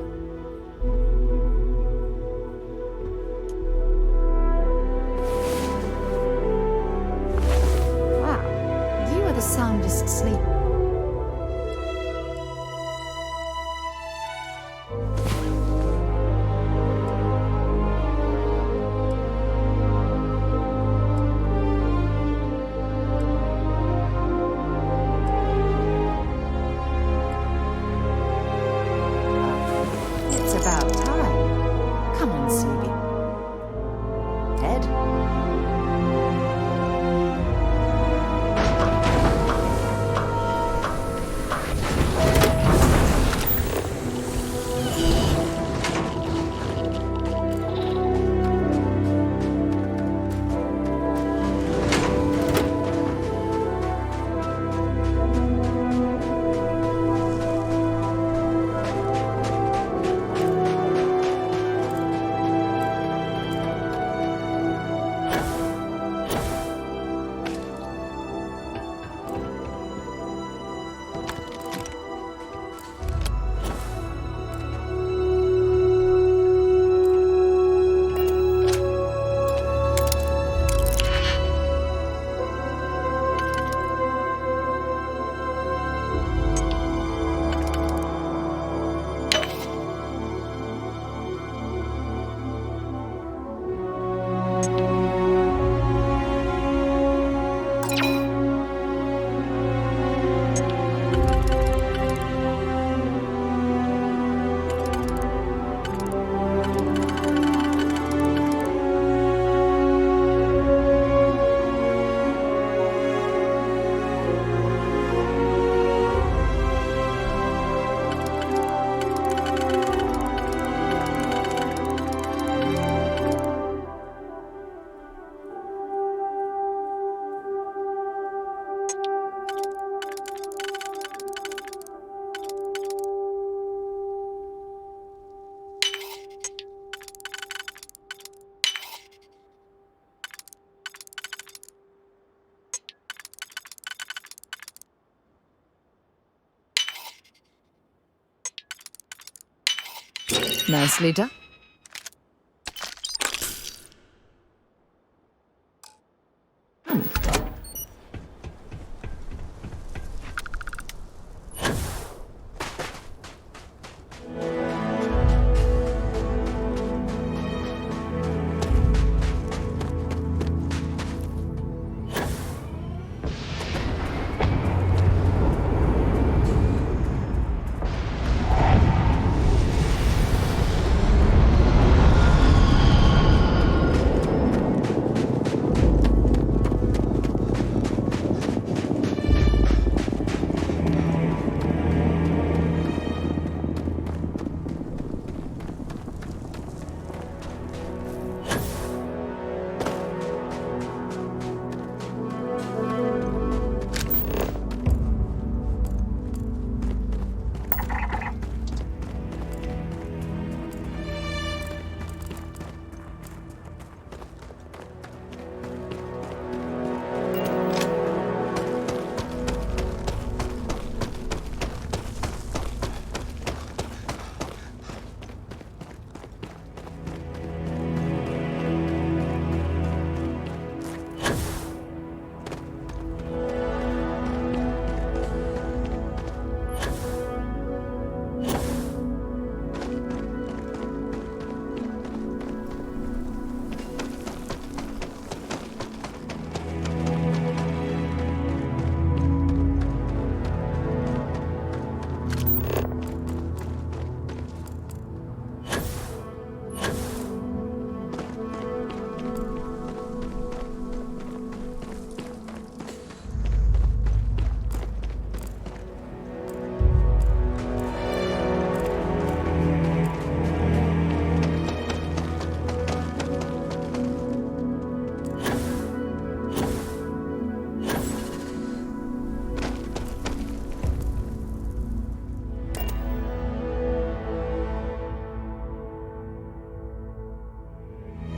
Wow, you are the soundest sleep. Nicely done.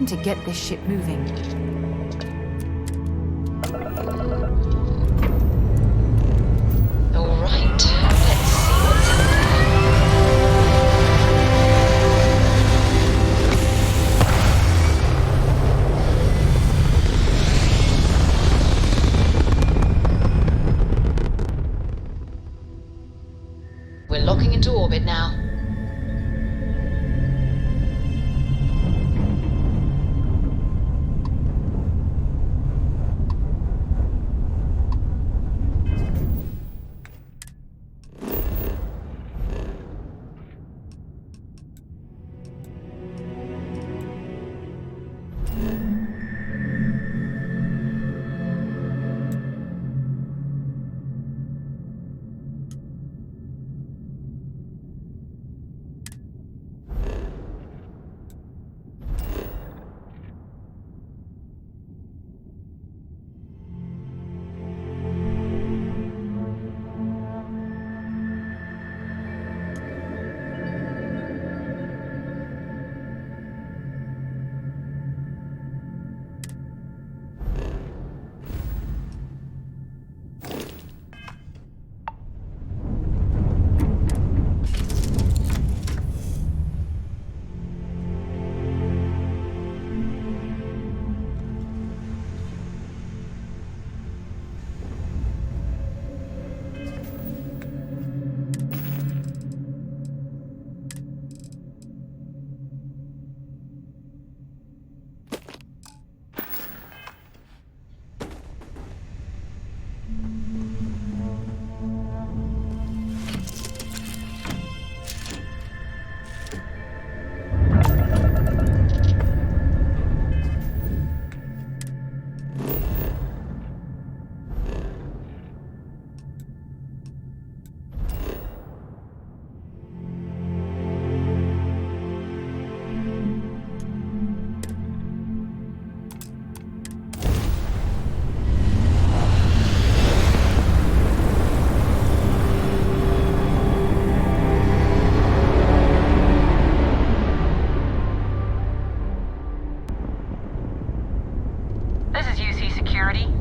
To get this ship moving. All right, let's see what's up there. We're locking into orbit now.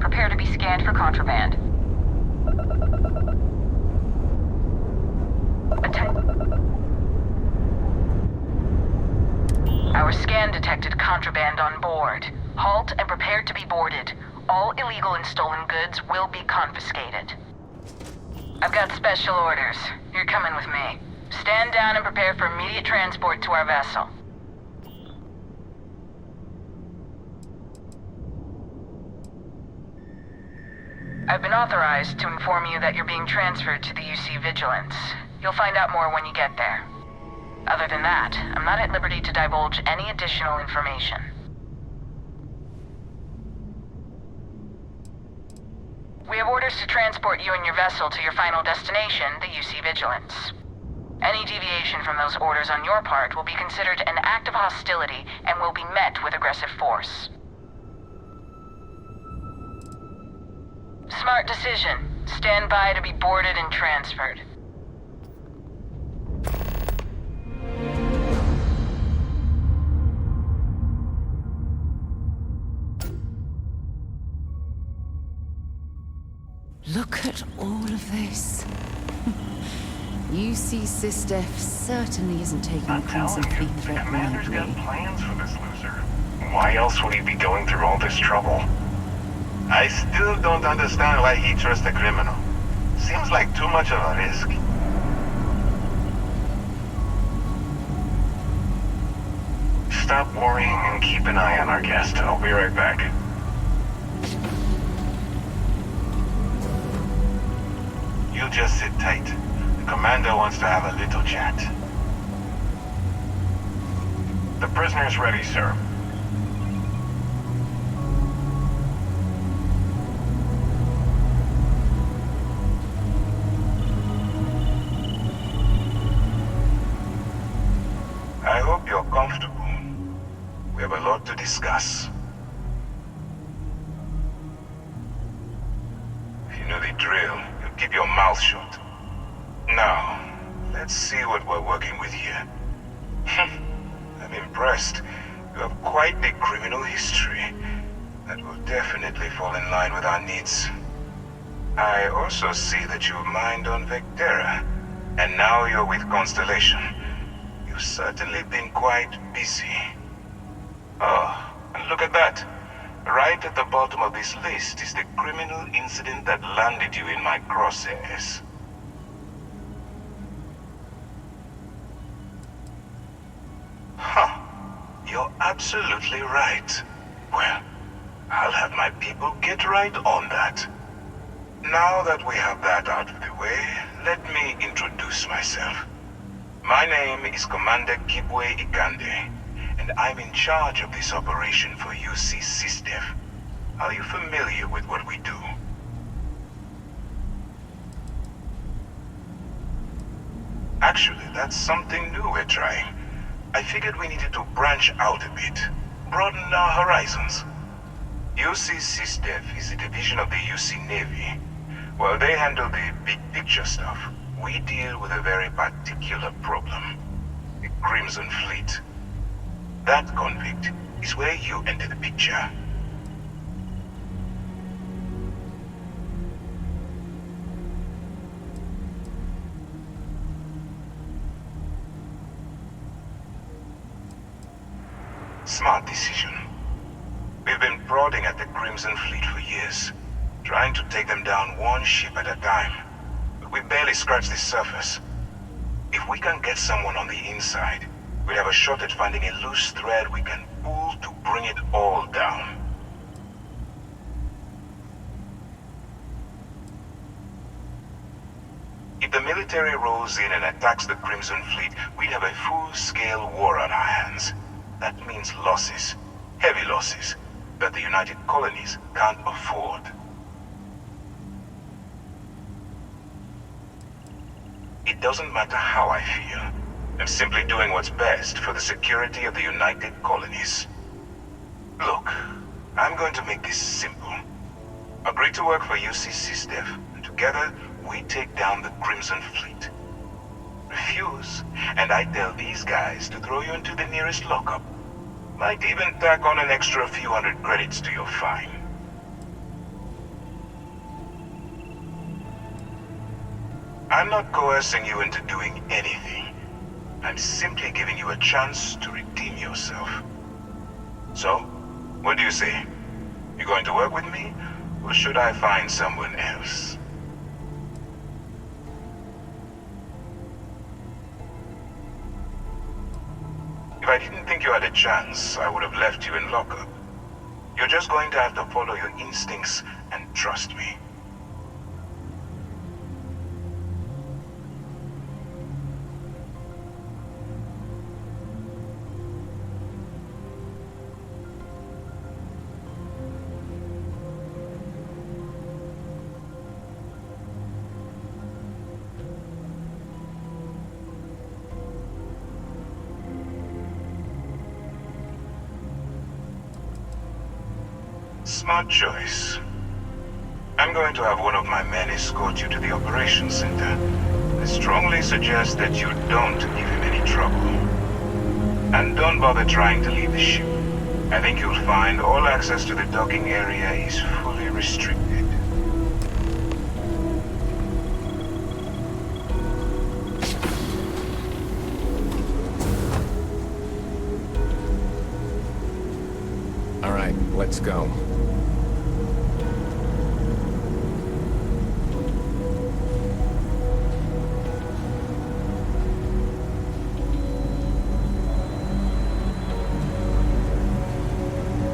Prepare to be scanned for contraband. Our scan detected contraband on board. Halt and prepare to be boarded. All illegal and stolen goods will be confiscated. I've got special orders. You're coming with me. Stand down and prepare for immediate transport to our vessel. I've been authorized to inform you that you're being transferred to the UC Vigilance. You'll find out more when you get there. Other than that, I'm not at liberty to divulge any additional information. We have orders to transport you and your vessel to your final destination, the UC Vigilance. Any deviation from those orders on your part will be considered an act of hostility and will be met with aggressive force. Smart decision. Stand by to be boarded and transferred. Look at all of this. UC SysDef certainly isn't taking the Crimson Fleet threat Commander's got lightly. plans for this loser. Why else would he be going through all this trouble? I still don't understand why he trusts a criminal. Seems like too much of a risk. Stop worrying and keep an eye on our guest. I'll be right back. You just sit tight. The commander wants to have a little chat. The prisoner's ready, sir. I hope you're comfortable. We have a lot to discuss. If you know the drill, you keep your mouth shut. Now, let's see what we're working with here. I'm impressed. You have quite the criminal history. That will definitely fall in line with our needs. I also see that you've mined on Vectera, and now you're with Constellation. You've certainly been quite busy. Oh, and look at that. Right at the bottom of this list is the criminal incident that landed you in my crosshairs. Huh. You're absolutely right. Well, I'll have my people get right on that. Now that we have that out of the way, let me introduce myself. My name is Commander Kibwe Ikande, and I'm in charge of this operation for UC SysDef. Are you familiar with what we do? Actually, that's something new we're trying. I figured we needed to branch out a bit, broaden our horizons. UC SysDef is a division of the UC Navy. While they handle the big picture stuff, we deal with a very particular problem. The Crimson Fleet. That convict is where you enter the picture. Smart decision. We've been prodding at the Crimson Fleet for years, trying to take them down one ship at a time. But we barely scratched the surface. If we can get someone on the inside, we'll have a shot at finding a loose thread we can pull to bring it all down. If the military rolls in and attacks the Crimson Fleet, we'd have a full-scale war on our hands. That means losses, heavy losses, that the United Colonies can't afford. It doesn't matter how I feel. I'm simply doing what's best for the security of the United Colonies. Look, I'm going to make this simple. Agree to work for UC SysDef, and together we take down the Crimson Fleet. Refuse, and I tell these guys to throw you into the nearest lockup. Might even tack on an extra few hundred credits to your fine. I'm not coercing you into doing anything. I'm simply giving you a chance to redeem yourself. So, what do you say? You going to work with me, or should I find someone else? If I didn't think you had a chance, I would have left you in lockup. You're just going to have to follow your instincts and trust me. Smart choice. I'm going to have one of my men escort you to the operations center. I strongly suggest that you don't give him any trouble. And don't bother trying to leave the ship. I think you'll find all access to the docking area is fully restricted. All right, let's go.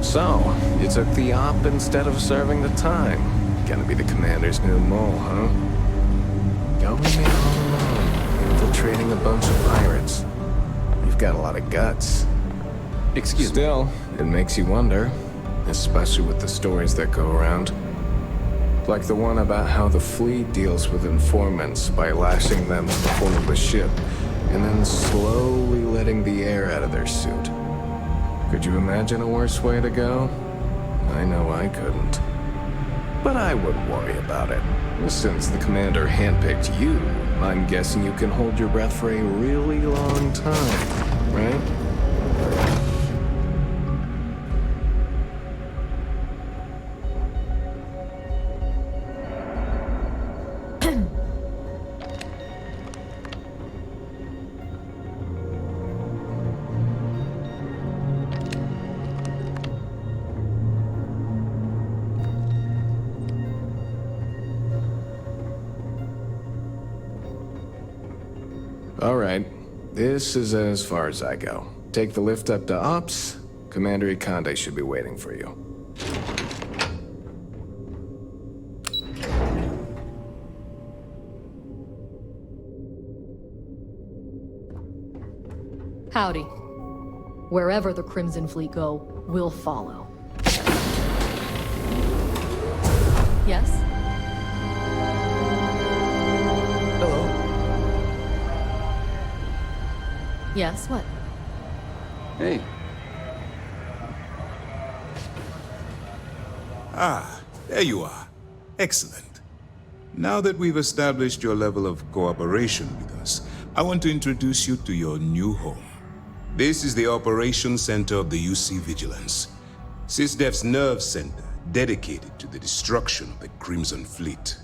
So, you took the op instead of serving the time. Gonna be the commander's new mole, huh? Going in all alone, infiltrating a bunch of pirates. You've got a lot of guts. Excuse me. Still, it makes you wonder, especially with the stories that go around. Like the one about how the fleet deals with informants by lashing them to the hull of the ship, and then slowly letting the air out of their suit. Could you imagine a worse way to go? I know I couldn't. But I wouldn't worry about it. Since the commander handpicked you, I'm guessing you can hold your breath for a really long time, right? All right, this is as far as I go. Take the lift up to Ops. Commander Ikande should be waiting for you. Howdy. Wherever the Crimson Fleet go, we'll follow. Yes? Hello. Yes, what? Hey. Ah, there you are. Excellent. Now that we've established your level of cooperation with us, I want to introduce you to your new home. This is the Operations Center of the UC Vigilance, SysDef's nerve center dedicated to the destruction of the Crimson Fleet.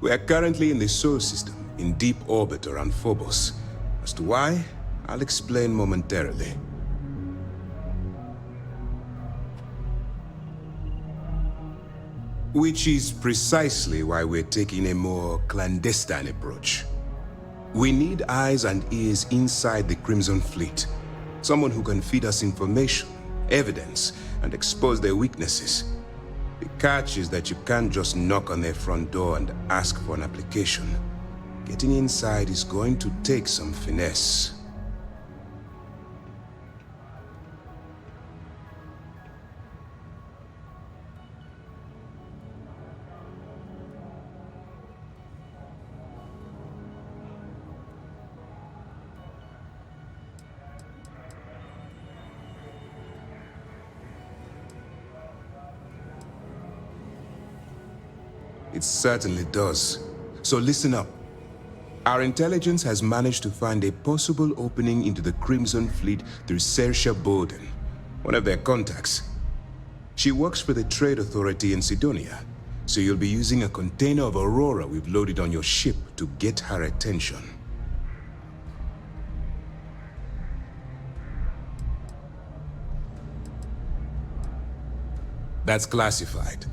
We are currently in the Sol system, in deep orbit around Phobos. As to why, I'll explain momentarily. Which is precisely why we're taking a more clandestine approach. We need eyes and ears inside the Crimson Fleet. Someone who can feed us information, evidence, and expose their weaknesses. The catch is that you can't just knock on their front door and ask for an application. Getting inside is going to take some finesse. It certainly does. So listen up. Our intelligence has managed to find a possible opening into the Crimson Fleet through Saoirse Bolden, one of their contacts. She works for the Trade Authority in Sidonia, So you'll be using a container of Aurora we've loaded on your ship to get her attention. That's classified.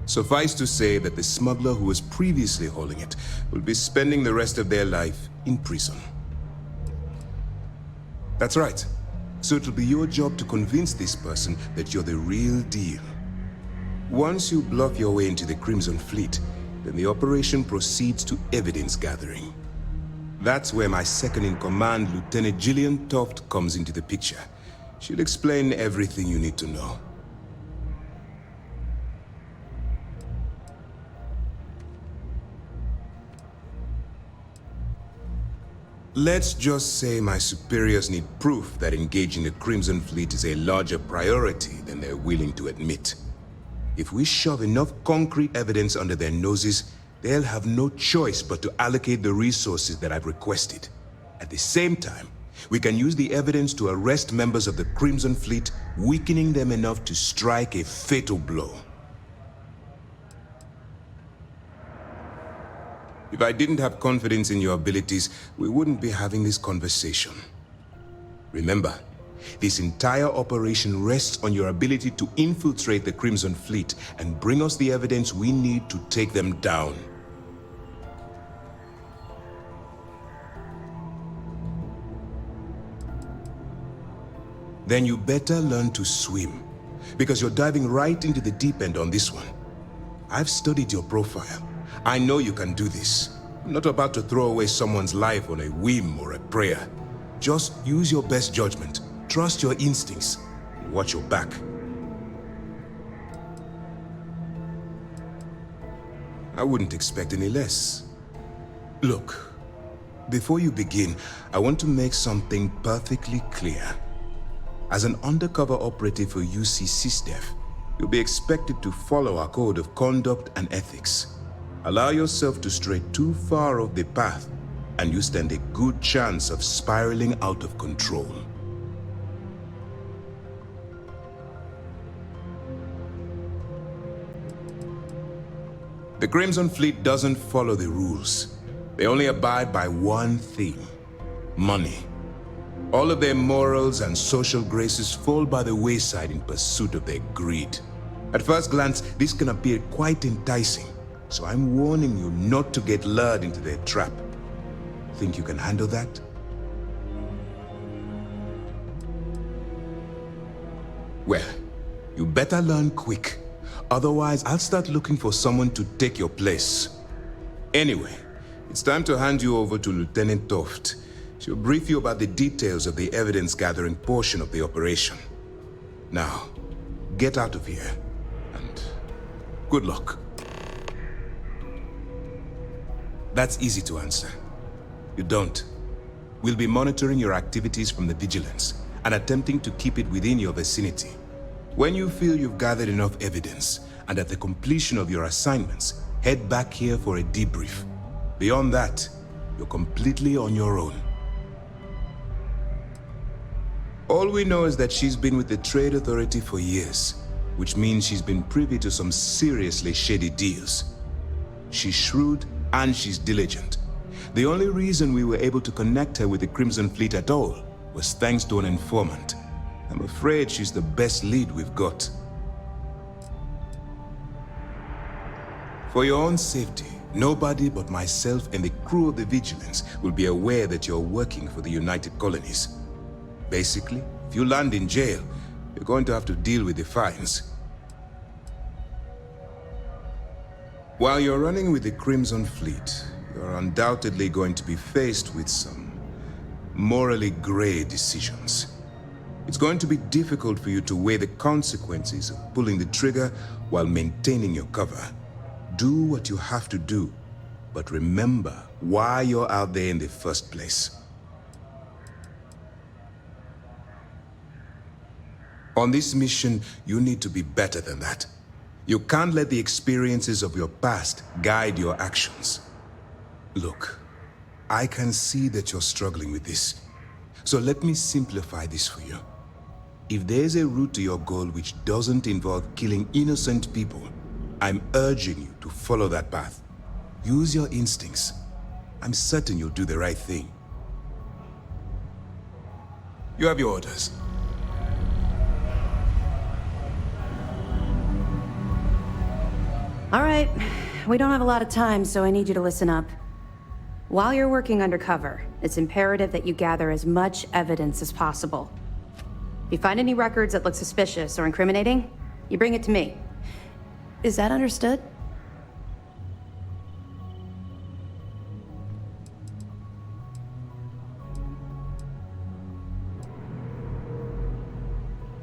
Suffice to say that the smuggler who was previously holding it will be spending the rest of their life in prison. That's right. So it'll be your job to convince this person that you're the real deal. Once you bluff your way into the Crimson Fleet, then the operation proceeds to evidence gathering. That's where my second-in-command, Lieutenant Gillian Toft, comes into the picture. She'll explain everything you need to know. Let's just say my superiors need proof that engaging the Crimson Fleet is a larger priority than they're willing to admit. If we shove enough concrete evidence under their noses, they'll have no choice but to allocate the resources that I've requested. At the same time, we can use the evidence to arrest members of the Crimson Fleet, weakening them enough to strike a fatal blow. If I didn't have confidence in your abilities, we wouldn't be having this conversation. Remember, this entire operation rests on your ability to infiltrate the Crimson Fleet and bring us the evidence we need to take them down. Then you better learn to swim, because you're diving right into the deep end on this one. I've studied your profile. I know you can do this. I'm not about to throw away someone's life on a whim or a prayer. Just use your best judgment, trust your instincts, and watch your back. I wouldn't expect any less. Look, before you begin, I want to make something perfectly clear. As an undercover operative for UC SysDef, you'll be expected to follow our code of conduct and ethics. Allow yourself to stray too far off the path, and you stand a good chance of spiraling out of control. The Crimson Fleet doesn't follow the rules. They only abide by one thing: money. All of their morals and social graces fall by the wayside in pursuit of their greed. At first glance, this can appear quite enticing, so I'm warning you not to get lured into their trap. Think you can handle that? Well, you better learn quick. Otherwise, I'll start looking for someone to take your place. Anyway, it's time to hand you over to Lieutenant Toft. She'll brief you about the details of the evidence-gathering portion of the operation. Now, get out of here, and good luck. That's easy to answer. You don't. We'll be monitoring your activities from the Vigilance and attempting to keep it within your vicinity. When you feel you've gathered enough evidence, and at the completion of your assignments, head back here for a debrief. Beyond that, you're completely on your own. All we know is that she's been with the Trade Authority for years, which means she's been privy to some seriously shady deals. She's shrewd and she's diligent. The only reason we were able to connect her with the Crimson Fleet at all was thanks to an informant. I'm afraid she's the best lead we've got. For your own safety, nobody but myself and the crew of the Vigilance will be aware that you're working for the United Colonies. Basically, if you land in jail, you're going to have to deal with the fines. While you're running with the Crimson Fleet, you're undoubtedly going to be faced with some morally gray decisions. It's going to be difficult for you to weigh the consequences of pulling the trigger while maintaining your cover. Do what you have to do, but remember why you're out there in the first place. On this mission, you need to be better than that. You can't let the experiences of your past guide your actions. Look, I can see that you're struggling with this. So let me simplify this for you. If there's a route to your goal which doesn't involve killing innocent people, I'm urging you to follow that path. Use your instincts. I'm certain you'll do the right thing. You have your orders. All right, we don't have a lot of time, so I need you to listen up. While you're working undercover, it's imperative that you gather as much evidence as possible. If you find any records that look suspicious or incriminating, you bring it to me. Is that understood?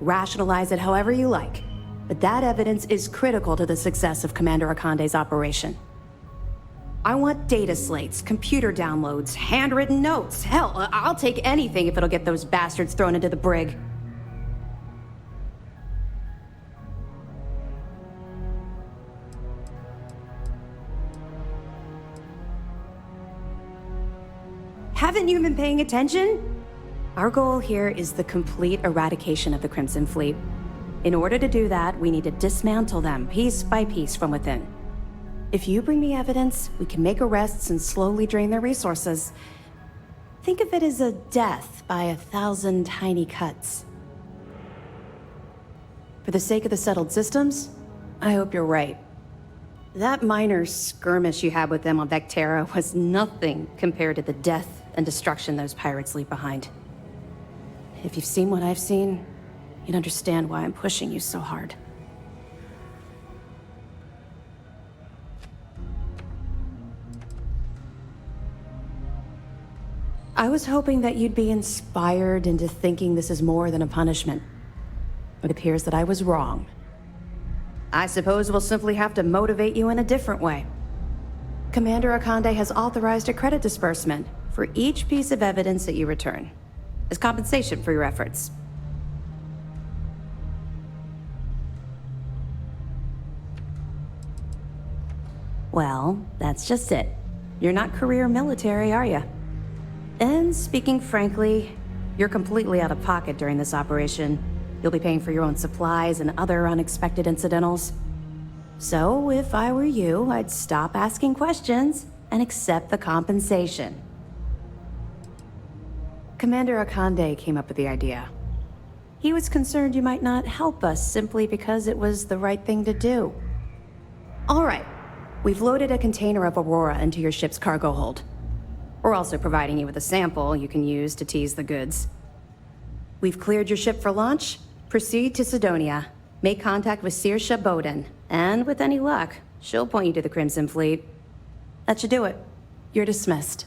Rationalize it however you like, but that evidence is critical to the success of Commander Akande's operation. I want data slates, computer downloads, handwritten notes. Hell, I'll take anything if it'll get those bastards thrown into the brig. Haven't you been paying attention? Our goal here is the complete eradication of the Crimson Fleet. In order to do that, we need to dismantle them piece by piece from within. If you bring me evidence, we can make arrests and slowly drain their resources. Think of it as a death by 1,000 tiny cuts. For the sake of the settled systems, I hope you're right. That minor skirmish you had with them on Vectera was nothing compared to the death and destruction those pirates leave behind. If you've seen what I've seen, you'd understand why I'm pushing you so hard. I was hoping that you'd be inspired into thinking this is more than a punishment. It appears that I was wrong. I suppose we'll simply have to motivate you in a different way. Commander Akande has authorized a credit disbursement for each piece of evidence that you return, as compensation for your efforts. Well, that's just it. You're not career military, are you? And speaking frankly, you're completely out of pocket during this operation. You'll be paying for your own supplies and other unexpected incidentals. So, if I were you, I'd stop asking questions and accept the compensation. Commander Akande came up with the idea. He was concerned you might not help us simply because it was the right thing to do. All right, we've loaded a container of Aurora into your ship's cargo hold. We're also providing you with a sample you can use to tease the goods. We've cleared your ship for launch. Proceed to Sidonia. Make contact with Saoirse Bowden. And with any luck, she'll point you to the Crimson Fleet. That should do it. You're dismissed.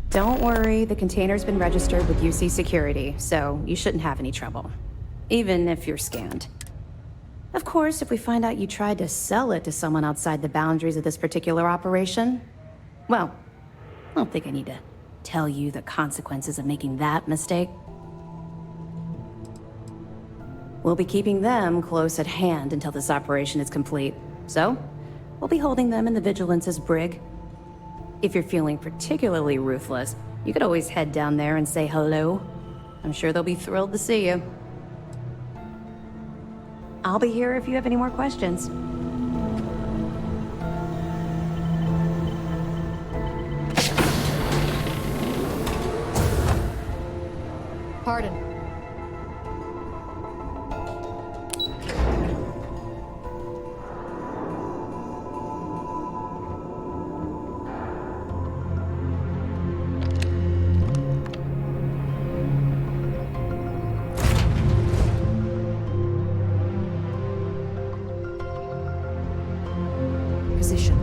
Don't worry, the container's been registered with UC Security, so you shouldn't have any trouble. Even if you're scanned. Of course, if we find out you tried to sell it to someone outside the boundaries of this particular operation, well, I don't think I need to tell you the consequences of making that mistake. We'll be keeping them close at hand until this operation is complete. So, we'll be holding them in the Vigilance's brig. If you're feeling particularly ruthless, you could always head down there and say hello. I'm sure they'll be thrilled to see you. I'll be here if you have any more questions. Pardon. Position.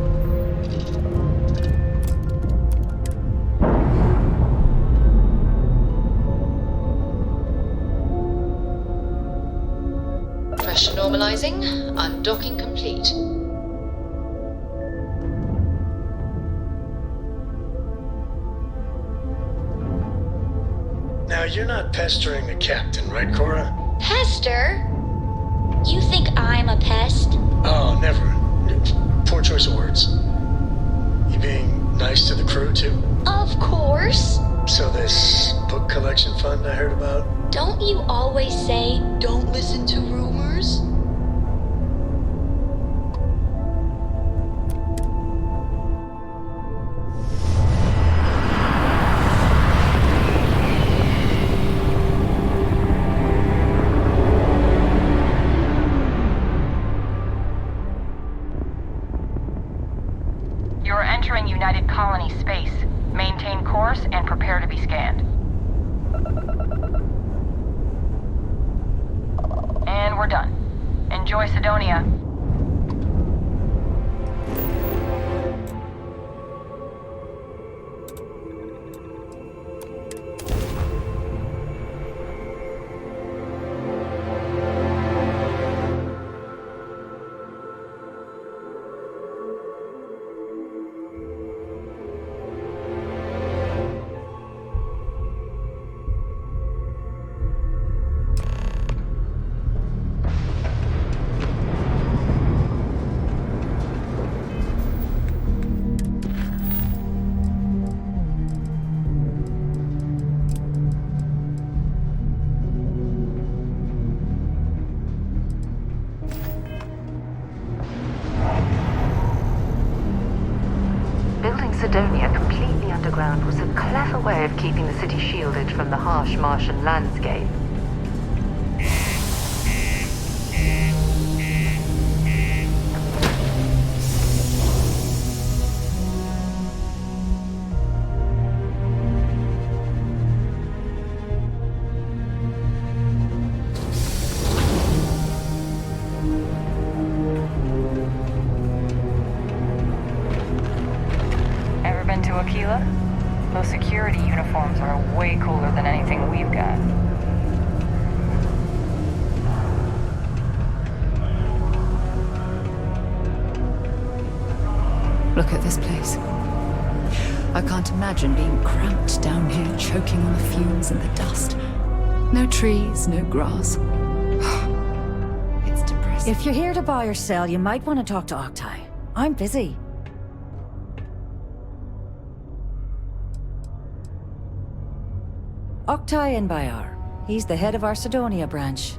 Pressure normalizing. Undocking complete. Now, you're not pestering the captain, right, Cora? Pester? You think I'm a pest? Oh, never. Poor choice of words. You being nice to the crew, too? Of course. So this book collection fund I heard about? Don't you always say, don't listen to rumors? You're entering United Colony space. Maintain course and prepare to be scanned. And we're done. Enjoy Sidonia. Sidonia completely underground was a clever way of keeping the city shielded from the harsh Martian landscape. Those security uniforms are way cooler than anything we've got. Look at this place. I can't imagine being cramped down here, choking on the fumes and the dust. No trees, no grass. It's depressing. If you're here to buy or sell, you might want to talk to Octai. I'm busy. Octai Bayar. He's the head of our Sidonia branch.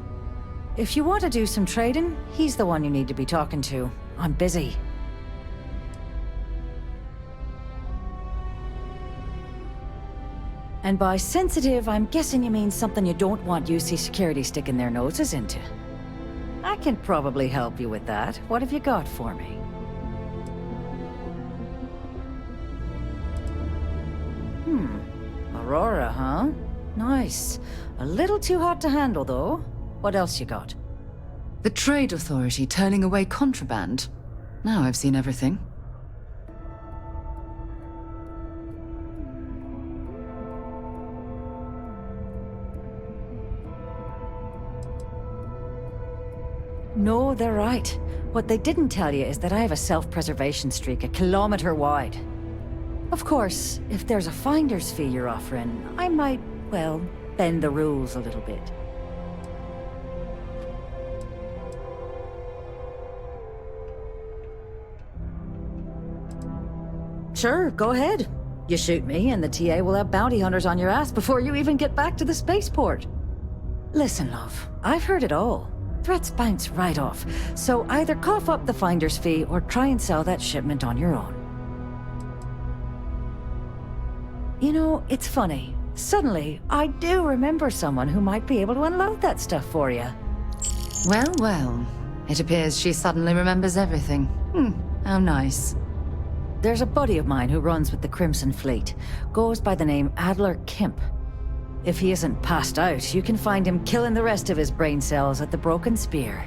If you want to do some trading, he's the one you need to be talking to. I'm busy. And by sensitive, I'm guessing you mean something you don't want UC security sticking their noses into. I can probably help you with that. What have you got for me? Aurora, huh? Nice. A little too hot to handle, though. What else you got? The Trade Authority turning away contraband. Now I've seen everything. No, they're right. What they didn't tell you is that I have a self-preservation streak 1 kilometer wide. Of course, if there's a finder's fee you're offering, I might, well, bend the rules a little bit. Sure, go ahead. You shoot me and the TA will have bounty hunters on your ass before you even get back to the spaceport. Listen, love, I've heard it all. Threats bounce right off, so either cough up the finder's fee or try and sell that shipment on your own. You know, it's funny. Suddenly, I do remember someone who might be able to unload that stuff for you. Well, well. It appears she suddenly remembers everything. How nice. There's a buddy of mine who runs with the Crimson Fleet. Goes by the name Adler Kemp. If he isn't passed out, you can find him killing the rest of his brain cells at the Broken Spear.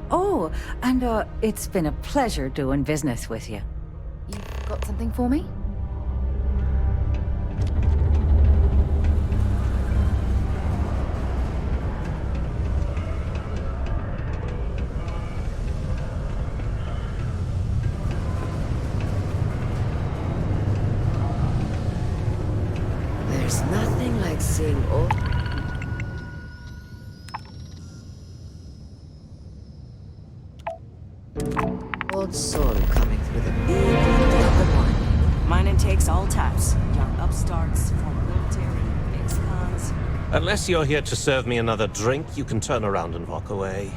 Oh, and it's been a pleasure doing business with you. You've got something for me? There's nothing like seeing all... Old soul coming through the big window of the one. Mine takes all types. Young upstarts, former Unless you're here to serve me another drink, you can turn around and walk away.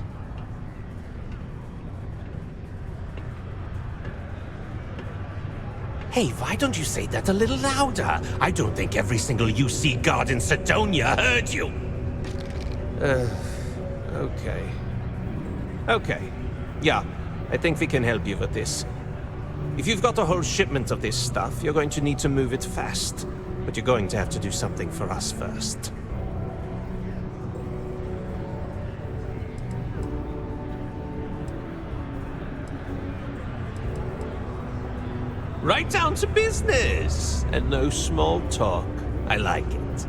Hey, why don't you say that a little louder? I don't think every single UC guard in Sidonia heard you! Okay. Okay. Yeah, I think we can help you with this. If you've got a whole shipment of this stuff, you're going to need to move it fast. But you're going to have to do something for us first. Right down to business! And no small talk. I like it.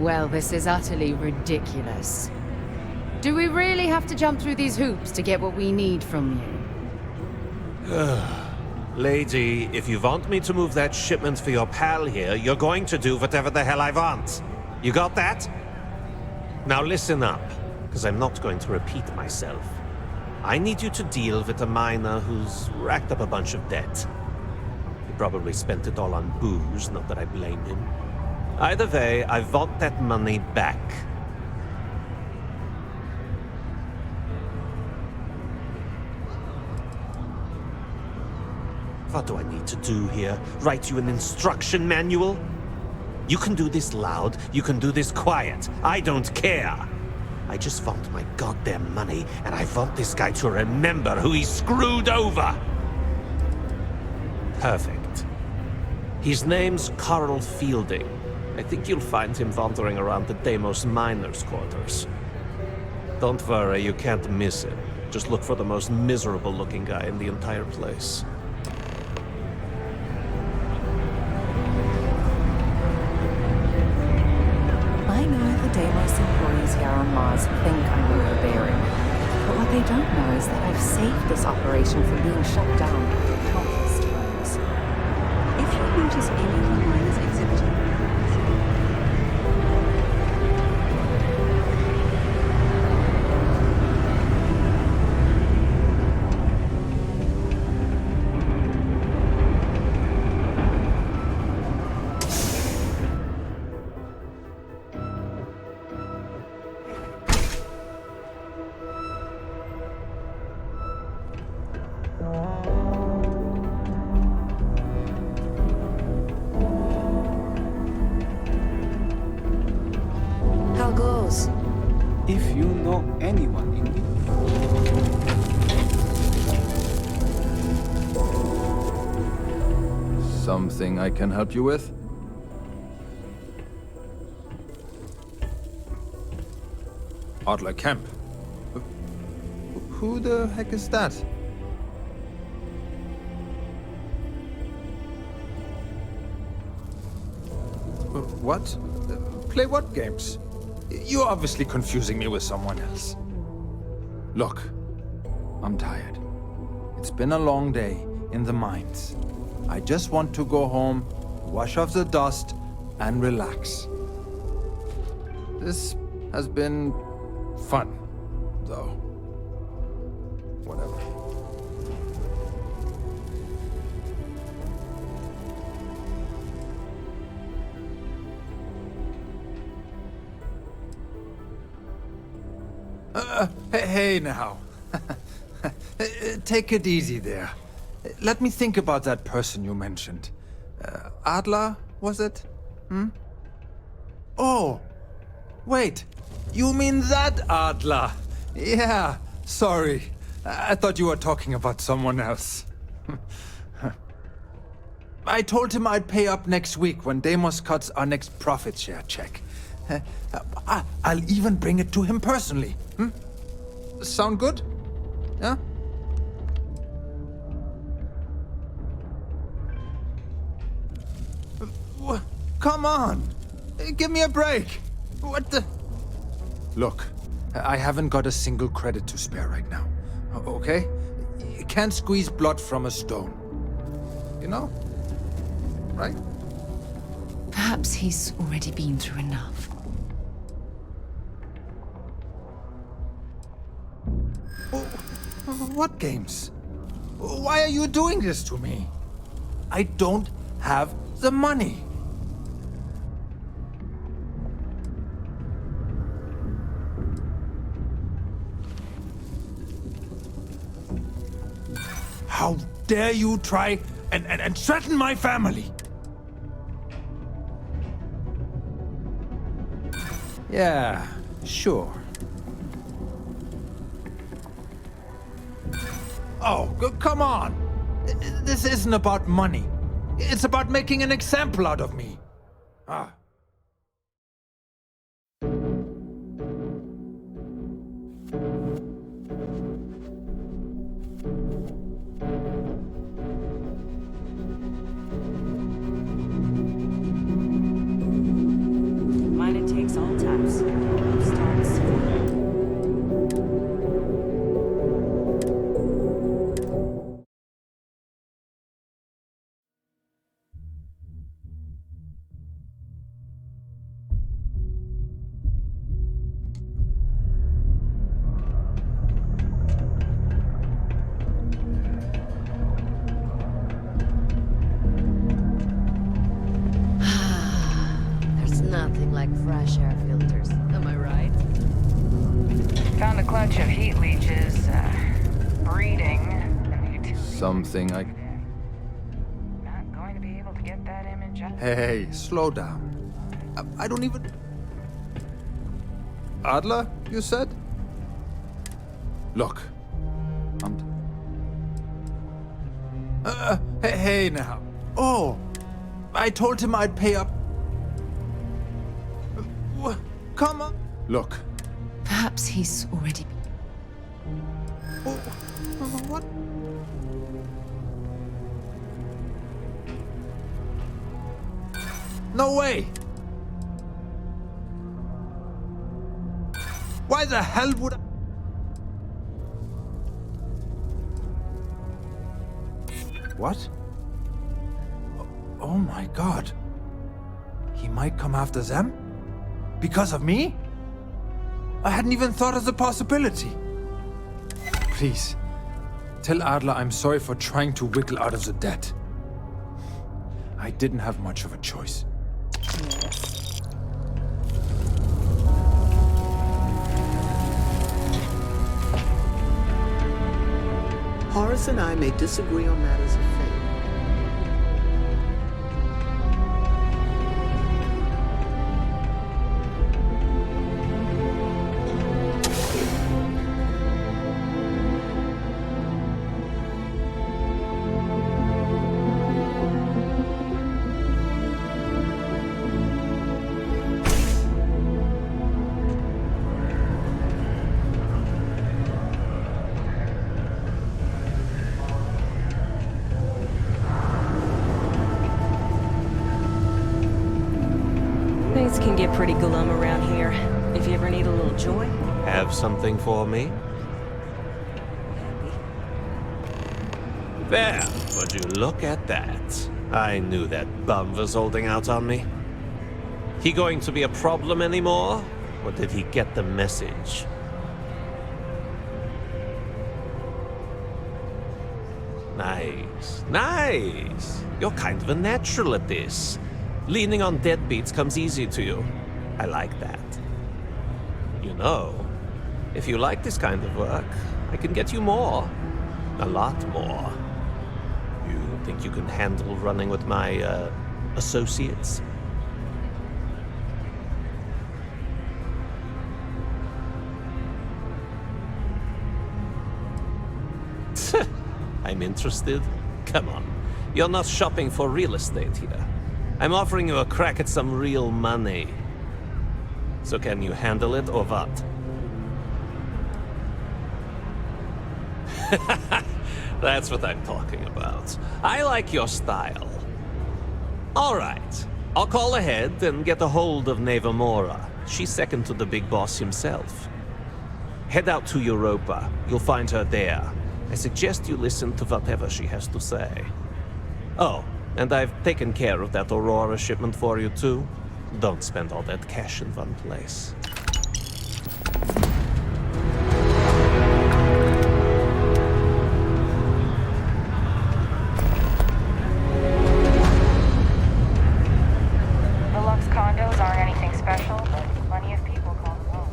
Well, this is utterly ridiculous. Do we really have to jump through these hoops to get what we need from you? Lady, if you want me to move that shipment for your pal here, you're going to do whatever the hell I want. You got that? Now listen up, because I'm not going to repeat myself. I need you to deal with a miner who's racked up a bunch of debt. He probably spent it all on booze, not that I blame him. Either way, I want that money back. What do I need to do here? Write you an instruction manual? You can do this loud, you can do this quiet. I don't care. I just want my goddamn money, and I want this guy to remember who he screwed over. Perfect. His name's Carl Fielding. I think you'll find him wandering around the Deimos miners' quarters. Don't worry, you can't miss him. Just look for the most miserable-looking guy in the entire place. I know the Deimos employees here on Mars think I'm overbearing, but what they don't know is that I've saved this operation from being shut down countless times. If you notice any of the miners exhibiting if you know anyone in need. Something I can help you with? Adler Kemp. Who the heck is that? What? Play what games? You're obviously confusing me with someone else. Look, I'm tired. It's been a long day in the mines. I just want to go home, wash off the dust, and relax. This has been fun, though. Whatever. Hey now. Take it easy there. Let me think about that person you mentioned. Adler, was it? Hmm? Oh, wait. You mean that Adler? Yeah, sorry. I thought you were talking about someone else. I told him I'd pay up next week when Deimos cuts our next profit share check. I'll even bring it to him personally. Hmm? Sound good? Yeah? Come on! Give me a break! What the... Look, I haven't got a single credit to spare right now. Okay? You can't squeeze blood from a stone. You know? Right? Perhaps he's already been through enough. What games? Why are you doing this to me? I don't have the money. How dare you try and threaten my family? Yeah, sure. Oh, come on! This isn't about money. It's about making an example out of me. Ah. Mine it takes all types. Starts. There's nothing like fresh air filters. Am I right? Found a clutch of heat leeches, breeding, and the utility. Something I... Not going to be able to get that image up. Hey, slow down. I don't even... Adler, you said? Look. Hey now. Oh, I told him I'd pay up. Come on. Look. Perhaps he's already... What? No way! Why the hell would I... What? Oh my god. He might come after them? Because of me? I hadn't even thought of the possibility. Please, tell Adler I'm sorry for trying to wiggle out of the debt. I didn't have much of a choice. Horace and I may disagree on matters of faith. Things can get pretty glum around here. If you ever need a little joy. Have something for me? There, would you look at that? I knew that bum was holding out on me. He going to be a problem anymore? Or did he get the message? Nice, nice. You're kind of a natural at this. Leaning on deadbeats comes easy to you. I like that. You know, if you like this kind of work, I can get you more. A lot more. You think you can handle running with my, associates? I'm interested? Come on. You're not shopping for real estate here. I'm offering you a crack at some real money. So can you handle it or what? That's what I'm talking about. I like your style. All right. I'll call ahead and get a hold of Neva Mora. She's second to the big boss himself. Head out to Europa. You'll find her there. I suggest you listen to whatever she has to say. Oh, and I've taken care of that Aurora shipment for you too. Don't spend all that cash in one place. The Lux condos aren't anything special, but plenty of people call them home.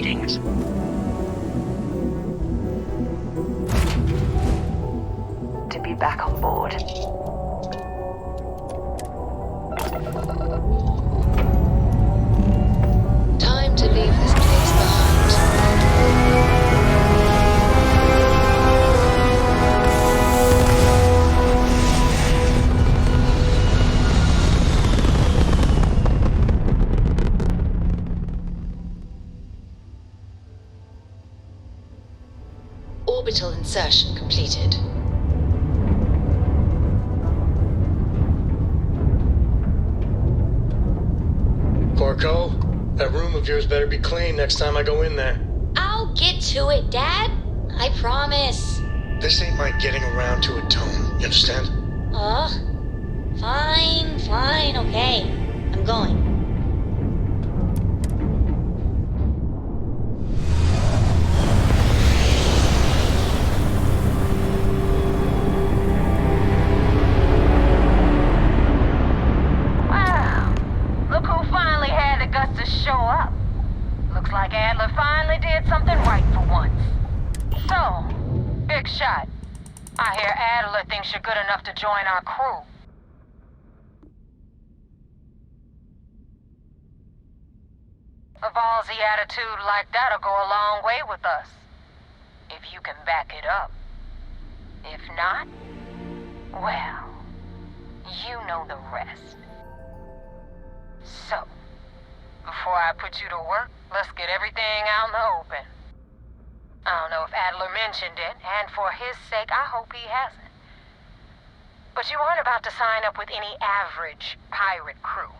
readings. To be back on board. Time to leave this place behind. Orbital insertion completed. Corco, that room of yours better be clean next time I go in there. I'll get to it, Dad. I promise. This ain't my getting around to a tone, you understand? Ugh. Fine, okay. I'm going. Wow. Look who finally had the guts to show up. Looks like Adler finally did something right for once. So, big shot. I hear Adler thinks you're good enough to join our crew. A ballsy attitude like that'll go a long way with us. If you can back it up. If not, well, you know the rest. So, before I put you to work, let's get everything out in the open. I don't know if Adler mentioned it, and for his sake, I hope he hasn't. But you aren't about to sign up with any average pirate crew.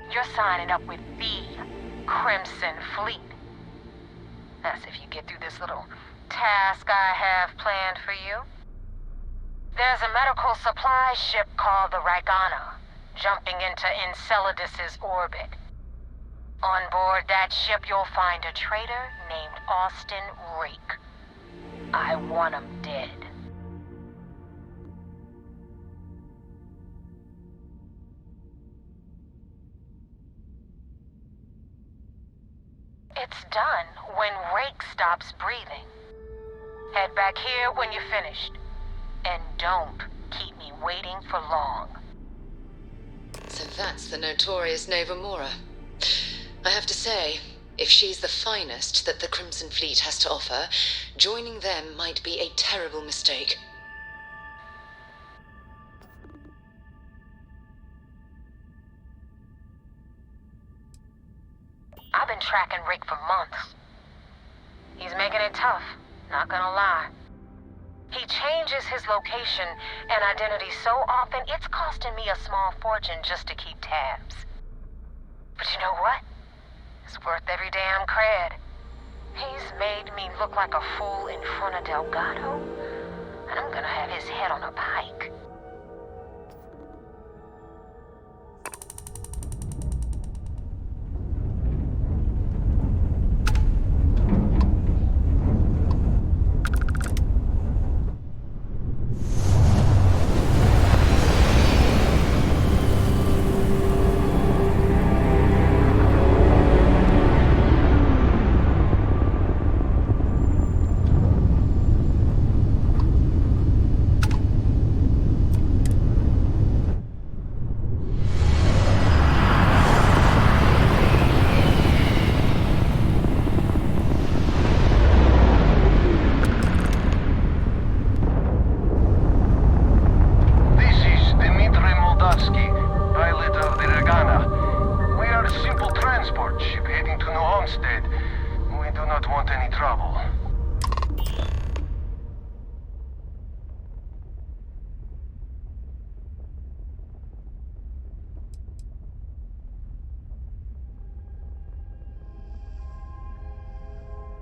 You're signing up with the Crimson Fleet. That's if you get through this little task I have planned for you. There's a medical supply ship called the Ragana, jumping into Enceladus's orbit. On board that ship, you'll find a traitor named Austin Rake. I want him dead. It's done when Rake stops breathing. Head back here when you're finished. And don't keep me waiting for long. So that's the notorious Nova Mora. I have to say, if she's the finest that the Crimson Fleet has to offer, joining them might be a terrible mistake. I've been tracking Rick for months. He's making it tough, not gonna lie. He changes his location and identity so often, it's costing me a small fortune just to keep tabs. But you know what? It's worth every damn cred. He's made me look like a fool in front of Delgado, and I'm gonna have his head on a pike.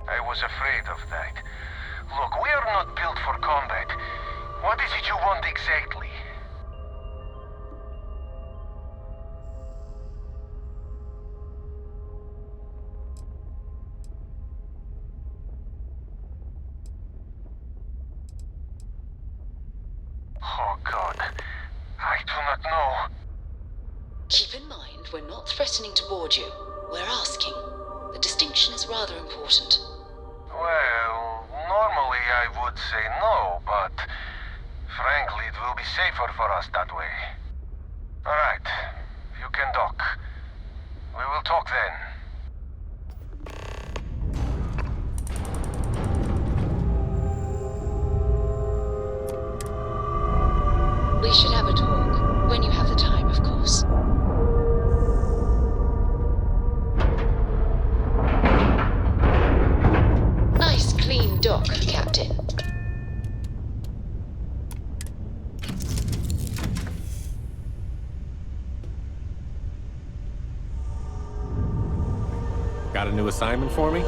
I was afraid of that. Look, we are not built for combat. What is it you want exactly? Oh, God. I do not know. Keep in mind, we're not threatening to board you. We're asking. The distinction is seems rather important. Well, normally I would say no, but frankly, it will be safer for us that way. Alright, you can dock. We will talk then. We should have a talk, when you have the time, of course. Nice clean dock, Captain. Got a new assignment for me?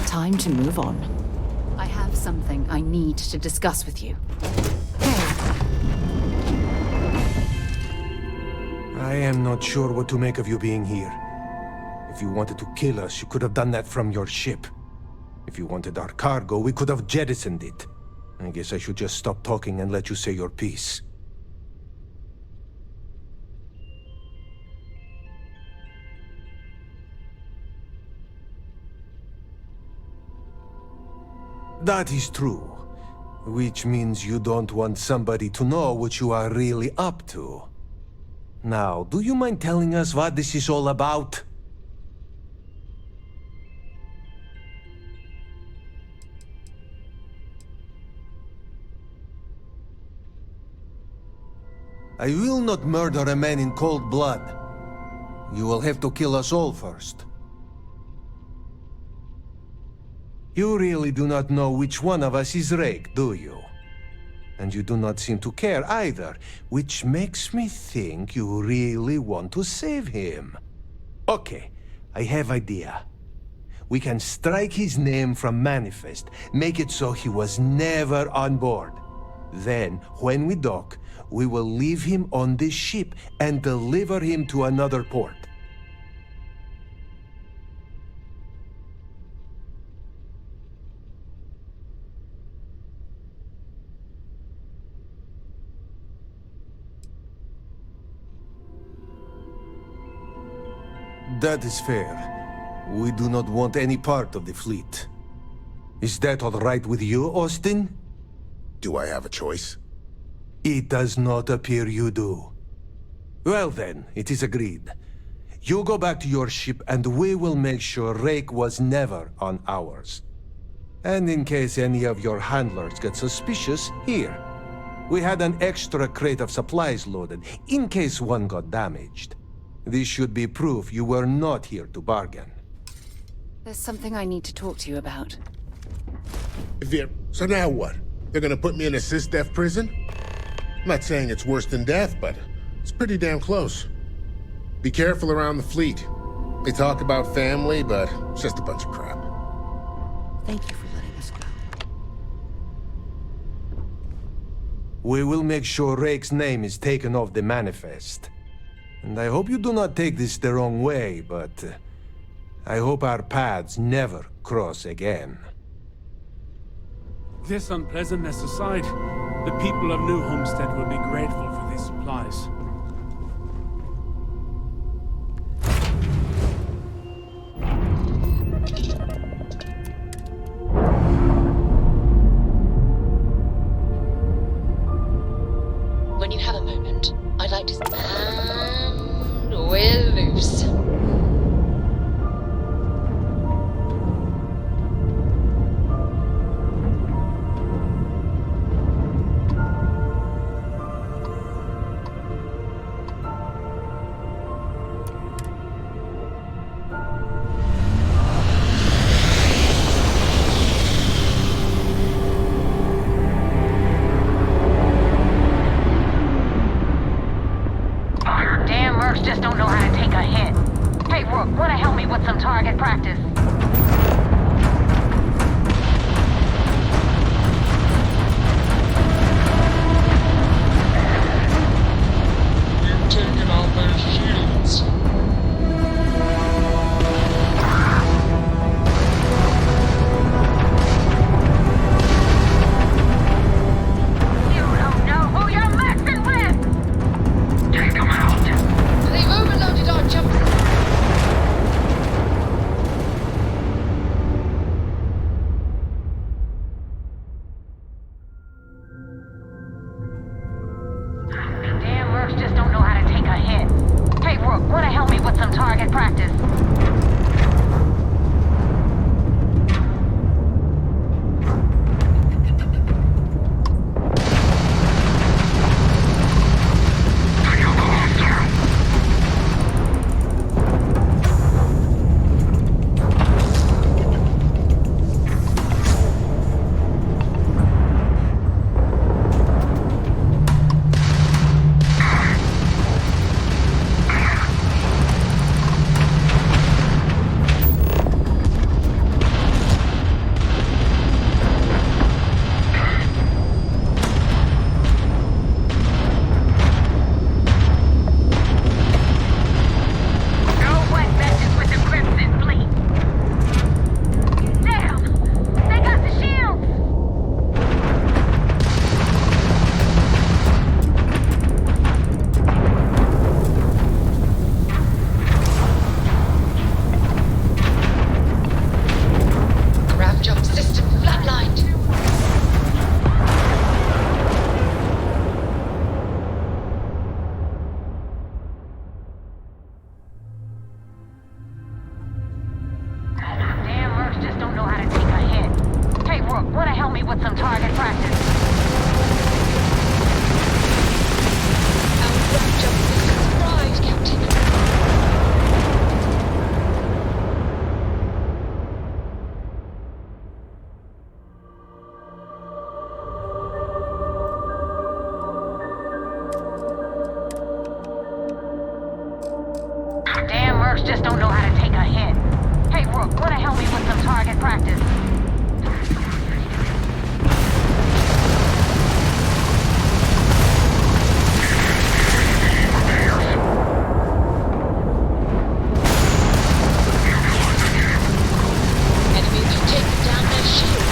Time to move on. I have something I need to discuss with you. I am not sure what to make of you being here. If you wanted to kill us, you could have done that from your ship. If you wanted our cargo, we could have jettisoned it. I guess I should just stop talking and let you say your piece. That is true. Which means you don't want somebody to know what you are really up to. Now, do you mind telling us what this is all about? I will not murder a man in cold blood. You will have to kill us all first. You really do not know which one of us is Rake, do you? And you do not seem to care either, which makes me think you really want to save him. Okay, I have idea. We can strike his name from Manifest, make it so he was never on board. Then, when we dock, we will leave him on this ship and deliver him to another port. That is fair. We do not want any part of the fleet. Is that all right with you, Austin? Do I have a choice? It does not appear you do. Well then, it is agreed. You go back to your ship and we will make sure Rake was never on ours. And in case any of your handlers get suspicious, here. We had an extra crate of supplies loaded, in case one got damaged. This should be proof you were not here to bargain. There's something I need to talk to you about. So now what? They're gonna put me in a cis-def prison? I'm not saying it's worse than death, but it's pretty damn close. Be careful around the fleet. They talk about family, but it's just a bunch of crap. Thank you for letting us go. We will make sure Rake's name is taken off the manifest. And I hope you do not take this the wrong way, but I hope our paths never cross again. This unpleasantness aside, the people of New Homestead will be grateful for these supplies. When you have a moment, I'd like to... And we're loose. mercs just don't know how to take a hit. Hey, Rook, wanna help me with some target practice? Just don't know how to take a hit. Hey, Rook, wanna help me with some target practice? Enemies have taken down their shields.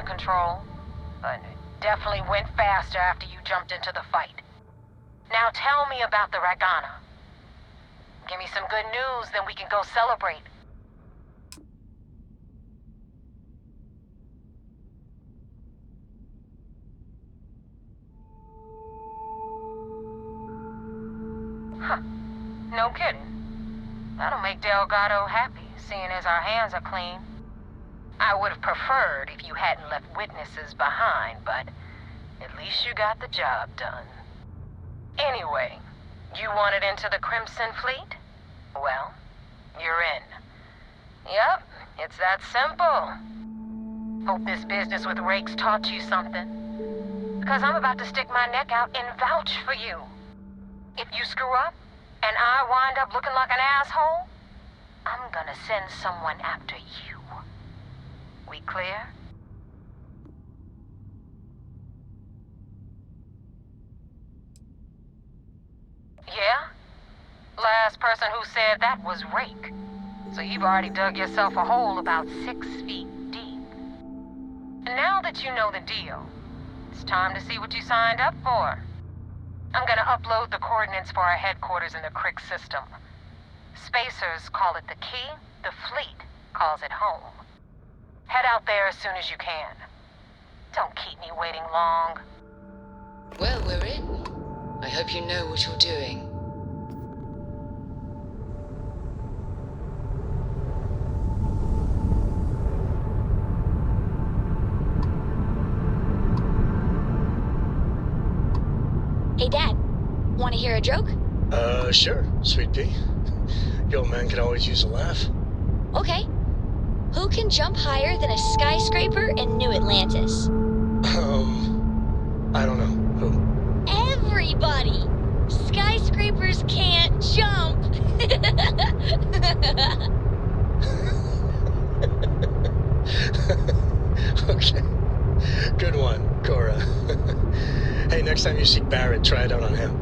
Control, but it definitely went faster after you jumped into the fight. Now tell me about the Ragana. Give me some good news, then we can go celebrate. Huh. No kidding. That'll make Delgado happy. seeing as our hands are clean. I would have preferred if you hadn't left witnesses behind, but at least you got the job done. Anyway, you wanted into the Crimson Fleet? Well, you're in. Yep, it's that simple. Hope this business with Rakes taught you something. Because I'm about to stick my neck out and vouch for you. If you screw up, and I wind up looking like an asshole, I'm gonna send someone after you. We clear? Yeah? Last person who said that was Rake. So you've already dug yourself a hole about 6 feet deep. And now that you know the deal, it's time to see what you signed up for. I'm gonna upload the coordinates for our headquarters in the Crick system. Spacers call it the key, the fleet calls it home. Head out there as soon as you can. Don't keep me waiting long. Well, we're in. I hope you know what you're doing. Hey, Dad. Want to hear a joke? Sure, Sweet Pea. Your old man can always use a laugh. Okay. Who can jump higher than a skyscraper in New Atlantis? I don't know. Who? Everybody! Skyscrapers can't jump! Okay. Good one, Cora. Hey, next time you see Barrett, try it out on him.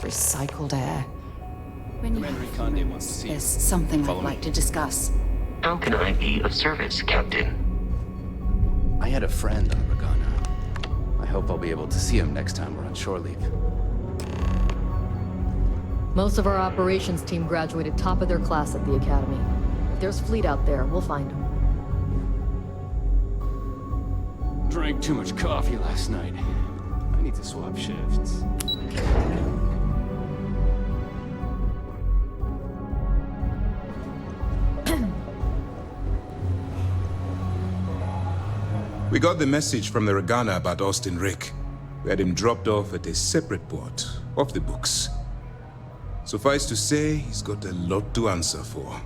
Recycled air. When you There's there's something I'd like to discuss. How can I be of service, Captain? I had a friend on Regana. I hope I'll be able to see him next time we're on shore leave. Most of our operations team graduated top of their class at the academy. If there's fleet out there, we'll find them. Drank too much coffee last night. I need to swap shifts. We got the message from the Regana about Austin Rick. We had him dropped off at a separate port, off the books. Suffice to say, he's got a lot to answer for.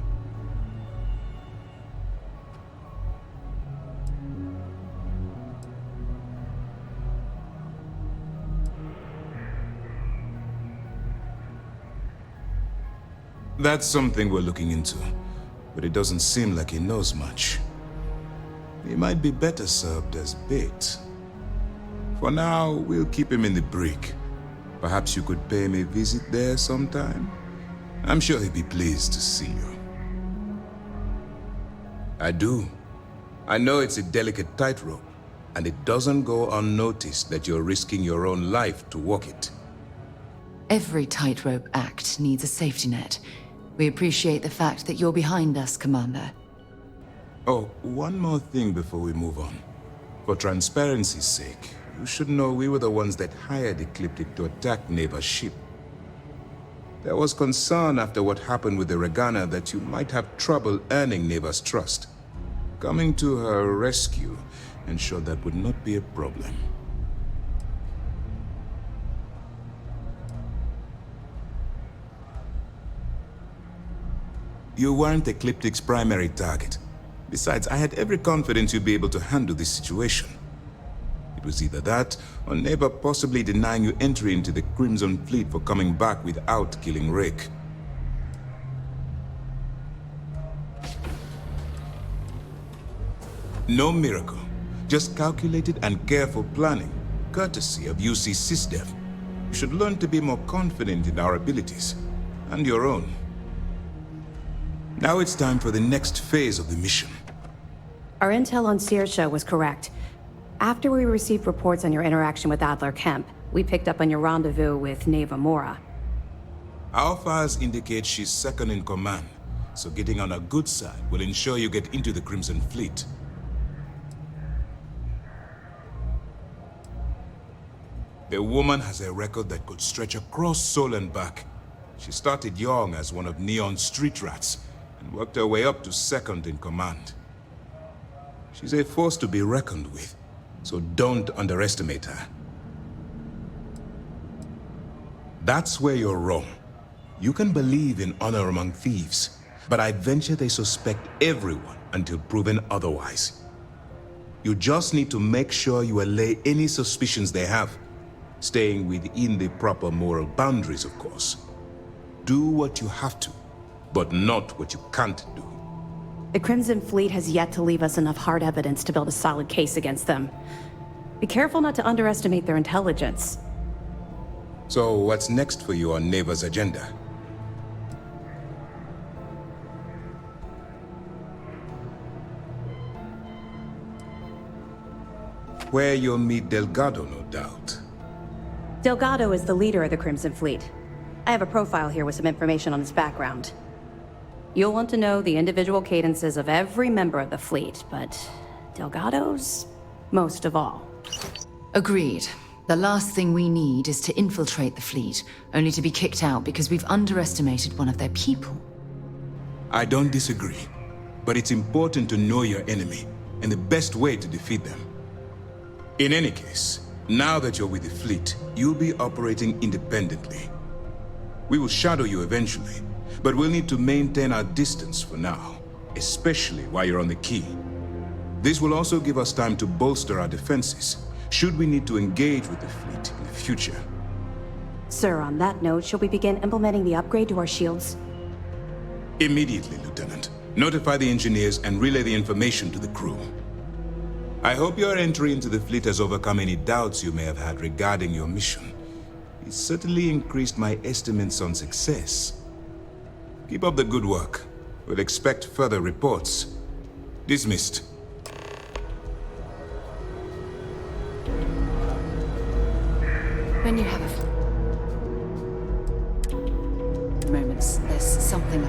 That's something we're looking into, but it doesn't seem like he knows much. He might be better served as bait. For now, we'll keep him in the brig. Perhaps you could pay him a visit there sometime? I'm sure he'd be pleased to see you. I do. I know it's a delicate tightrope, and it doesn't go unnoticed that you're risking your own life to walk it. Every tightrope act needs a safety net. We appreciate the fact that you're behind us, Commander. Oh, one more thing before we move on. For transparency's sake, you should know we were the ones that hired Ecliptic to attack Neva's ship. There was concern after what happened with the Regana that you might have trouble earning Neva's trust. Coming to her rescue ensured that would not be a problem. You weren't Ecliptic's primary target. Besides, I had every confidence you'd be able to handle this situation. It was either that, or Neva possibly denying you entry into the Crimson Fleet for coming back without killing Rick. No miracle. Just calculated and careful planning, courtesy of UC SysDev. You should learn to be more confident in our abilities, and your own. Now it's time for the next phase of the mission. Our intel on Saoirse was correct. After we received reports on your interaction with Adler Kemp, we picked up on your rendezvous with Neva Mora. Our files indicate she's second in command, so getting on her good side will ensure you get into the Crimson Fleet. The woman has a record that could stretch across Sol and back. She started young as one of Neon's street rats, and worked her way up to second in command. She's a force to be reckoned with, so don't underestimate her. That's where you're wrong. You can believe in honor among thieves, but I venture they suspect everyone until proven otherwise. You just need to make sure you allay any suspicions they have, staying within the proper moral boundaries, of course. Do what you have to, but not what you can't do. The Crimson Fleet has yet to leave us enough hard evidence to build a solid case against them. Be careful not to underestimate their intelligence. So what's next for you on Neva's agenda? Where you'll meet Delgado, no doubt. Delgado is the leader of the Crimson Fleet. I have a profile here with some information on his background. You'll want to know the individual cadences of every member of the fleet, but Delgado's most of all. Agreed. The last thing we need is to infiltrate the fleet, only to be kicked out because we've underestimated one of their people. I don't disagree, but it's important to know your enemy and the best way to defeat them. In any case, now that you're with the fleet, you'll be operating independently. We will shadow you eventually, but we'll need to maintain our distance for now, especially while you're on the key. This will also give us time to bolster our defenses, should we need to engage with the fleet in the future. Sir, on that note, shall we begin implementing the upgrade to our shields? Immediately, Lieutenant. Notify the engineers and relay the information to the crew. I hope your entry into the fleet has overcome any doubts you may have had regarding your mission. It certainly increased my estimates on success. Keep up the good work. We'll expect further reports. Dismissed. When you have a moments, there's something